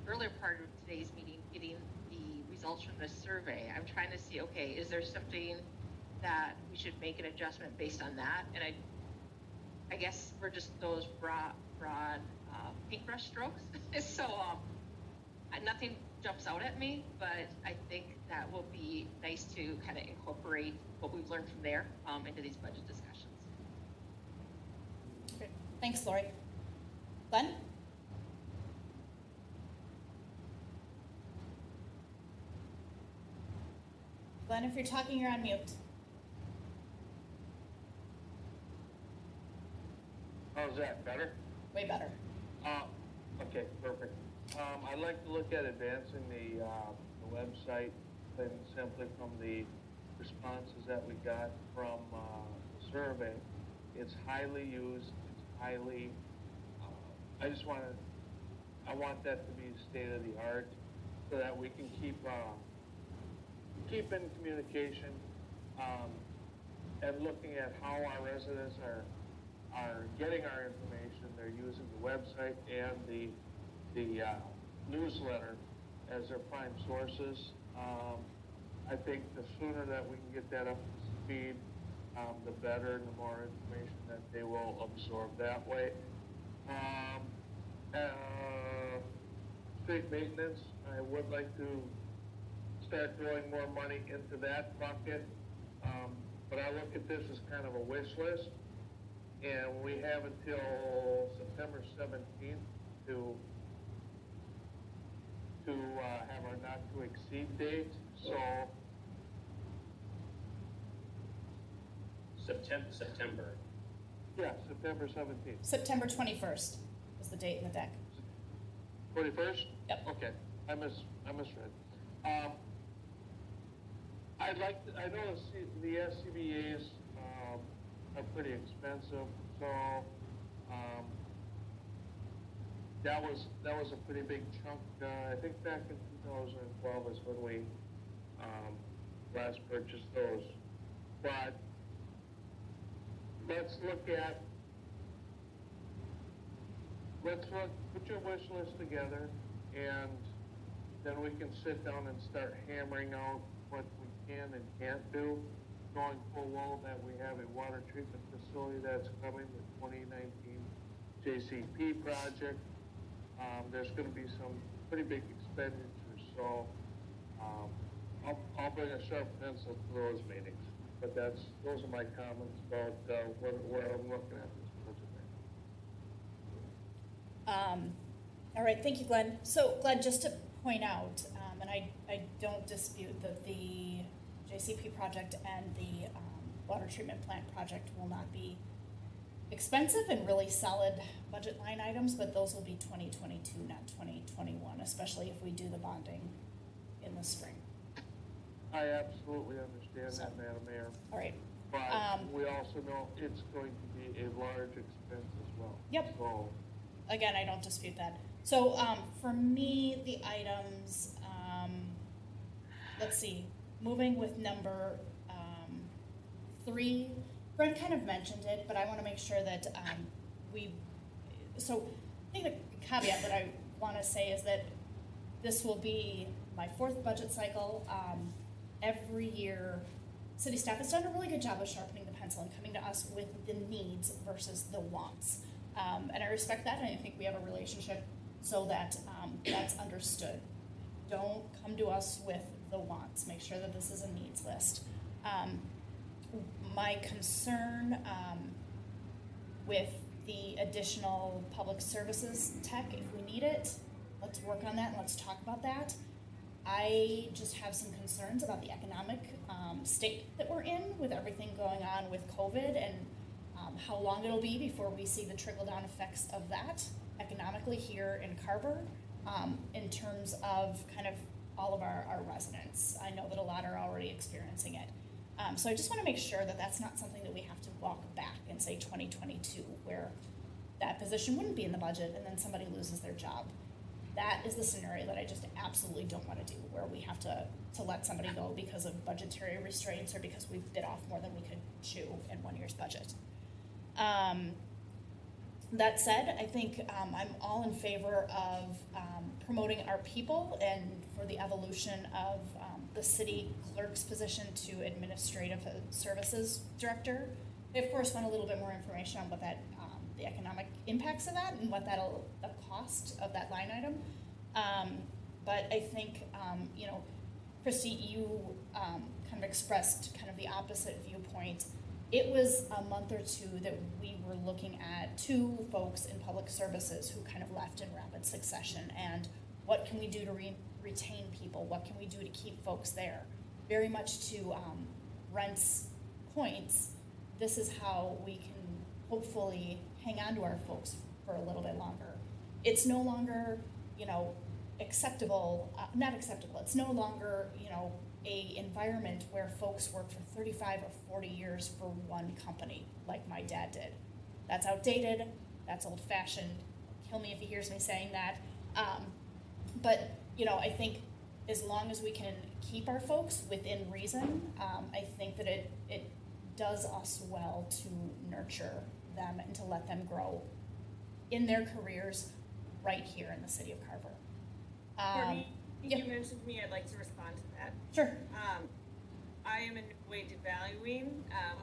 earlier part of today's meeting, getting the results from the survey, I'm trying to see, okay, is there something that we should make an adjustment based on that? And I guess we're just those broad paintbrush strokes. So nothing jumps out at me, but I think that will be nice to kind of incorporate what we've learned from there into these budget discussions. Okay. Thanks, Lori. Glenn? Glenn, if you're talking, you're on mute. How's that, better? Way better. Okay, perfect. I'd like to look at advancing the website, and simply from the responses that we got from the survey. It's highly used, it's highly, I want that to be state of the art so that we can keep in communication, and looking at how our residents are getting our information. They're using the website and the newsletter as their prime sources. I think the sooner that we can get that up to speed, the better, and the more information that they will absorb that way. Street maintenance, I would like to start throwing more money into that bucket, but I look at this as kind of a wish list, and we have until September 17th to have our not to exceed date. So September. yeah, September 17th. September 21st is the date in the deck. 21st? Yep. Okay, I misread. I know the SCBA's are pretty expensive, so that was a pretty big chunk. I think back in 2012 is when we last purchased those. But put your wish list together, and then we can sit down and start hammering out what we can and can't do, knowing full well that we have a water treatment facility that's coming, the 2019 JCP project. There's going to be some pretty big expenditures, so I'll bring a sharp pencil to those meetings. But those are my comments about where I'm looking at this budget right. All right, thank you, Glenn. So, Glenn, just to point out, and I don't dispute that the JCP project and the water treatment plant project will not be expensive and really solid budget line items, but those will be 2022, not 2021, especially if we do the bonding in the spring. I absolutely understand that, Madam Mayor. All right. But we also know it's going to be a large expense as well. Yep. So, Again, I don't dispute that. So for me, the items, let's see, moving with number 3, Brent kind of mentioned it, but I want to make sure that so I think the caveat that I want to say is that this will be my 4th budget cycle. Every year, city staff has done a really good job of sharpening the pencil and coming to us with the needs versus the wants. And I respect that, and I think we have a relationship so that that's understood. Don't come to us with the wants. Make sure that this is a needs list. My concern with the additional public services tech, if we need it, let's work on that and let's talk about that. I just have some concerns about the economic state that we're in with everything going on with COVID and how long it'll be before we see the trickle-down effects of that economically here in Carver in terms of kind of all of our residents. I know that a lot are already experiencing it. So I just want to make sure that that's not something that we have to walk back and say 2022, where that position wouldn't be in the budget and then somebody loses their job. That is the scenario that I just absolutely don't want to do, where we have to let somebody go because of budgetary restraints or because we've bit off more than we could chew in one year's budget. That said, I think I'm all in favor of promoting our people and for the evolution of the city clerk's position to administrative services director. I, of course, want a little bit more information on what that, the economic impacts of that and what that'll, the cost of that line item. But I think, you know, Christy, you kind of expressed kind of the opposite viewpoint. It was a month or two that we were looking at 2 folks in public services who kind of left in rapid succession, and what can we do to retain people? What can we do to keep folks there? Very much to Brent's points, this is how we can hopefully hang on to our folks for a little bit longer. It's no longer, you know, acceptable, not acceptable, it's no longer, you know, a environment where folks work for 35 or 40 years for one company, like my dad did. That's outdated, that's old-fashioned. Kill me if he hears me saying that. But, you know, I think as long as we can keep our folks within reason, I think that it does us well to nurture them and to let them grow in their careers right here in the city of Carver. Courtney, yeah. you mentioned to me, I'd like to respond to that. Sure. I am in no way devaluing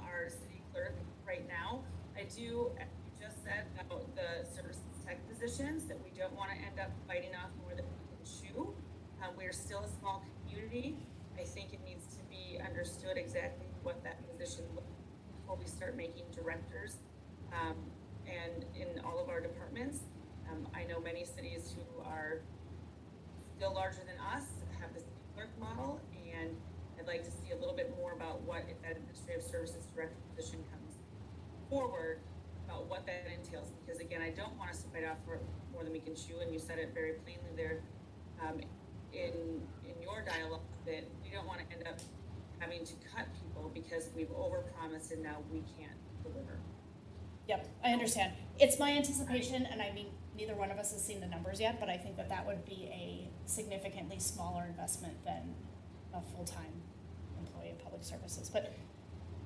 our city clerk right now. I do, as you just said, about the services tech positions, that we don't want to end up biting off more than we can chew. We're still a small community. I think it needs to be understood exactly what that position looks like before we start making directors and in all of our departments. I know many cities who are still larger than us have the city clerk model, and I'd like to see a little bit more about what, if that administrative services director position comes forward, about what that entails. Because again, I don't want us to bite off more than we can chew, and you said it very plainly there in your dialogue that we don't want to end up having to cut people because we've overpromised and now we can't deliver. Yep, I understand. It's my anticipation, and I mean, neither one of us has seen the numbers yet, but I think that that would be a significantly smaller investment than a full-time employee of public services. But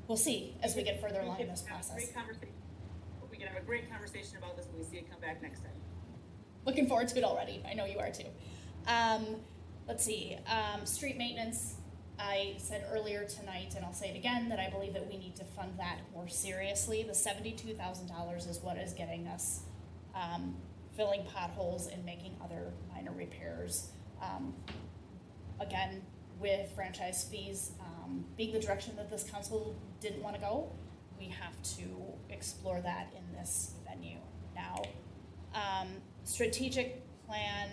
we'll see as we get further along in this process. We can have a great conversation about this when we see it come back next time. Looking forward to it already. I know you are too. Let's see, street maintenance. I said earlier tonight, and I'll say it again, that I believe that we need to fund that more seriously. The $72,000 is what is getting us filling potholes and making other minor repairs. Again, with franchise fees being the direction that this council didn't want to go, we have to explore that in this venue now. Strategic plan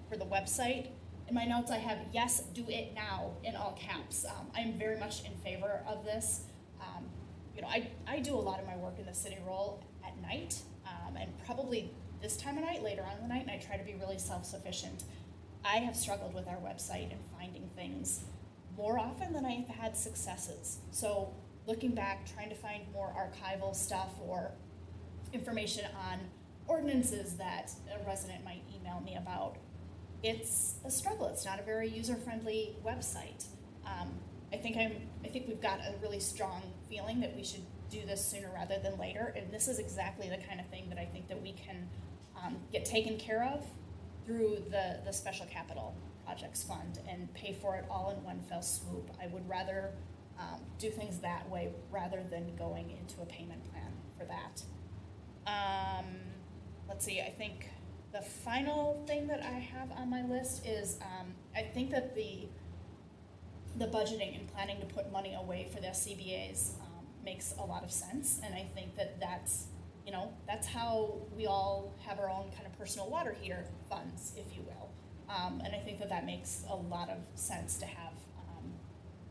for the website. In my notes I have, yes, do it now, in all caps. I'm very much in favor of this. You know, I do a lot of my work in the city role at night, and probably this time of night, later on in the night, and I try to be really self-sufficient. I have struggled with our website and finding things more often than I've had successes. So looking back, trying to find more archival stuff or information on ordinances that a resident might email me about, it's a struggle. It's not a very user-friendly website. I think we've got a really strong feeling that we should do this sooner rather than later, and this is exactly the kind of thing that I think that we can get taken care of through the Special Capital Projects Fund and pay for it all in one fell swoop. I would rather do things that way rather than going into a payment plan for that. Let's see, I think the final thing that I have on my list is I think that the budgeting and planning to put money away for the SCBA's makes a lot of sense, and I think that that's how we all have our own kind of personal water heater funds, if you will, and I think that makes a lot of sense to have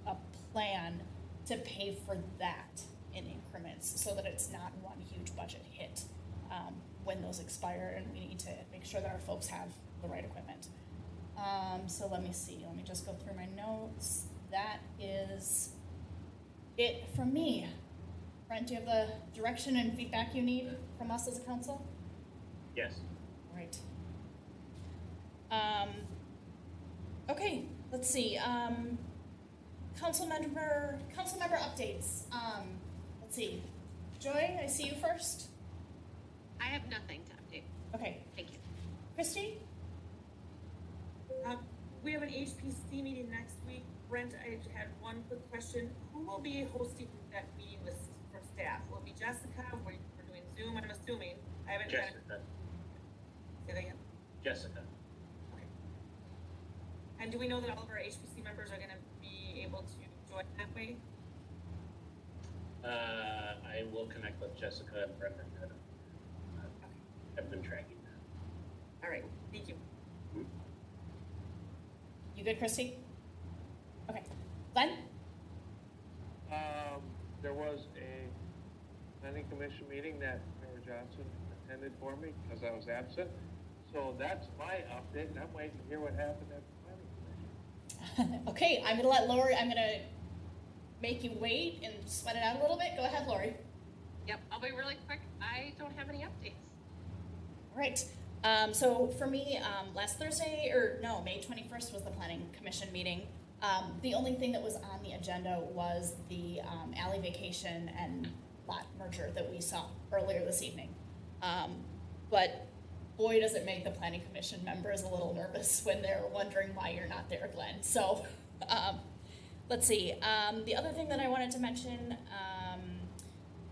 a plan to pay for that in increments so that it's not one huge budget hit when those expire, and we need to make sure that our folks have the right equipment. So let me see, let me just go through my notes. That is it from me. Brent, do you have the direction and feedback you need from us as a council? Yes. All right. Okay, let's see. Council member updates. Let's see. Joy, I see you first. I have nothing to update. Okay. Thank you. Christy? We have an HPC meeting next week. Brent, I had one quick question. Who will be hosting that meeting from staff? Will it be Jessica? We're doing Zoom, I'm assuming. I haven't Jessica. Say that again. Jessica. Okay. And do we know that all of our HPC members are going to be able to join that way? I will connect with Jessica and Brendan. I've been tracking that. All right, thank you. You good, Christy? Okay. Glenn? There was a planning commission meeting that Mayor Johnson attended for me because I was absent. So that's my update, and I'm waiting to hear what happened at the planning commission. Okay, I'm gonna make you wait and sweat it out a little bit. Go ahead, Lori. Yep, I'll be really quick. I don't have any updates. All right. So for me, May 21st was the Planning Commission meeting. The only thing that was on the agenda was the alley vacation and lot merger that we saw earlier this evening. But boy, does it make the Planning Commission members a little nervous when they're wondering why you're not there, Glenn. So let's see. The other thing that I wanted to mention,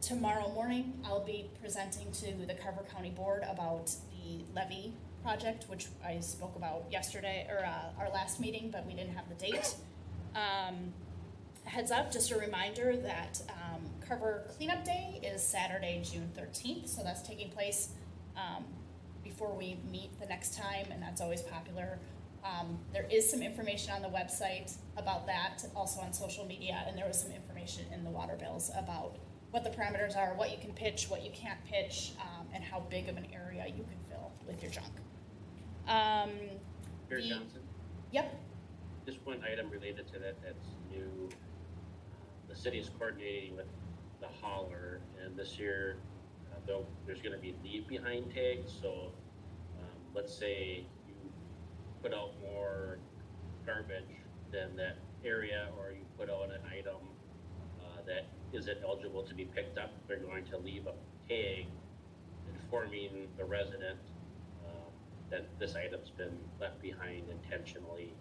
tomorrow morning, I'll be presenting to the Carver County Board about the levy project, which I spoke about yesterday, or our last meeting, but we didn't have the date. Heads up, just a reminder that Carver Cleanup Day is Saturday, June 13th, so that's taking place before we meet the next time, and that's always popular. There is some information on the website about that, also on social media, and there was some information in the water bills about what the parameters are, what you can pitch, what you can't pitch, and how big of an area you can fill with your junk. Mayor Johnson? Yep. Just one item related to that that's new. The city is coordinating with the hauler, and this year there's going to be leave behind tags. So let's say you put out more garbage than that area, or you put out an item that isn't eligible to be picked up, they're going to leave a tag informing the resident that this item's been left behind intentionally.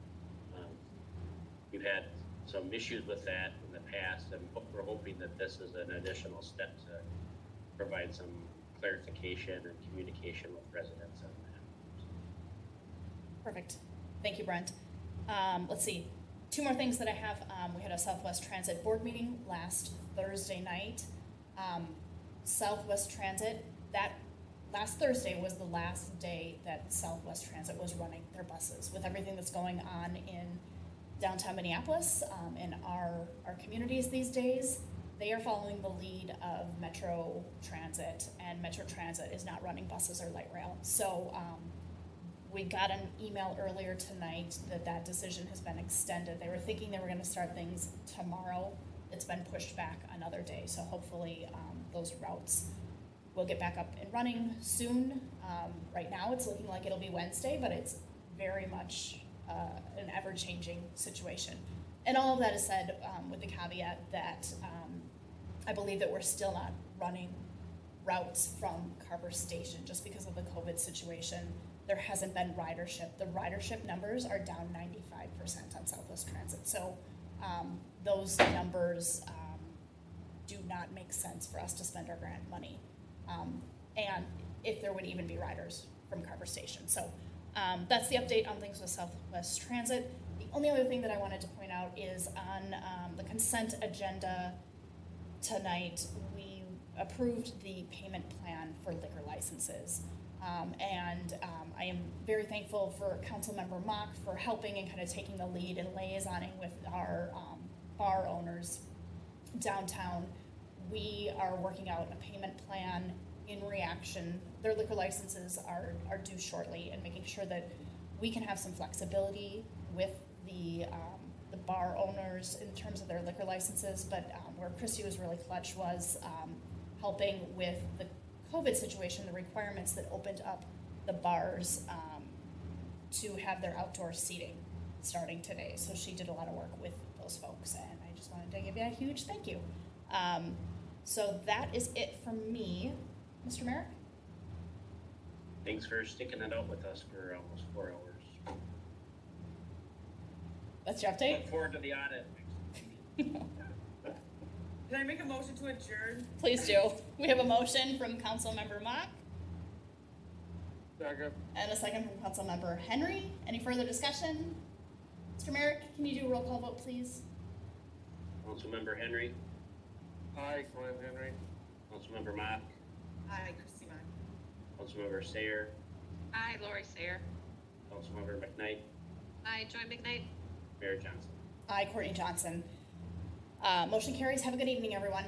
We've had some issues with that in the past, and we're hoping that this is an additional step to provide some clarification and communication with residents on that. Perfect. Thank you, Brent. Let's see. Two more things that I have. We had a Southwest Transit board meeting last Thursday night. Southwest Transit, that last Thursday was the last day that Southwest Transit was running their buses. With everything that's going on in downtown Minneapolis, in our communities these days, they are following the lead of Metro Transit, and Metro Transit is not running buses or light rail. So We got an email earlier tonight that that decision has been extended. They were thinking they were going to start things tomorrow. It's been pushed back another day, so hopefully those routes will get back up and running soon. Right now, it's looking like it'll be Wednesday, but it's very much an ever-changing situation. And all of that is said with the caveat that I believe that we're still not running routes from Carver Station just because of the COVID situation. There hasn't been ridership. The ridership numbers are down 95% on Southwest Transit. So those numbers do not make sense for us to spend our grant money. And if there would even be riders from Carver Station. So that's the update on things with Southwest Transit. The only other thing that I wanted to point out is on the consent agenda tonight, we approved the payment plan for liquor licenses. I am very thankful for Councilmember Mock for helping and kind of taking the lead and liaisoning with our bar owners downtown. We are working out a payment plan in reaction. Their liquor licenses are due shortly, and making sure that we can have some flexibility with the bar owners in terms of their liquor licenses. But where Christy was really clutch was helping with the COVID situation, the requirements that opened up the bars to have their outdoor seating starting today. So she did a lot of work with those folks, and I just wanted to give you a huge thank you. So that is it from me. Mr. Merrick? Thanks for sticking it out with us for almost 4 hours. That's your update? Look forward to the audit. Can I make a motion to adjourn? Please do. We have a motion from Councilmember Mock. Second. And a second from Councilmember Henry. Any further discussion? Mr. Merrick, can you do a roll call vote, please? Councilmember Henry, Aye, Glenn Henry. Councilmember Mock, Aye, Christie Mock. Councilmember Sayer, Aye, Lori Sayer. Councilmember McKnight, Aye, Joy McKnight. Mayor Johnson. Aye, Courtney Johnson. Motion carries. Have a good evening, everyone.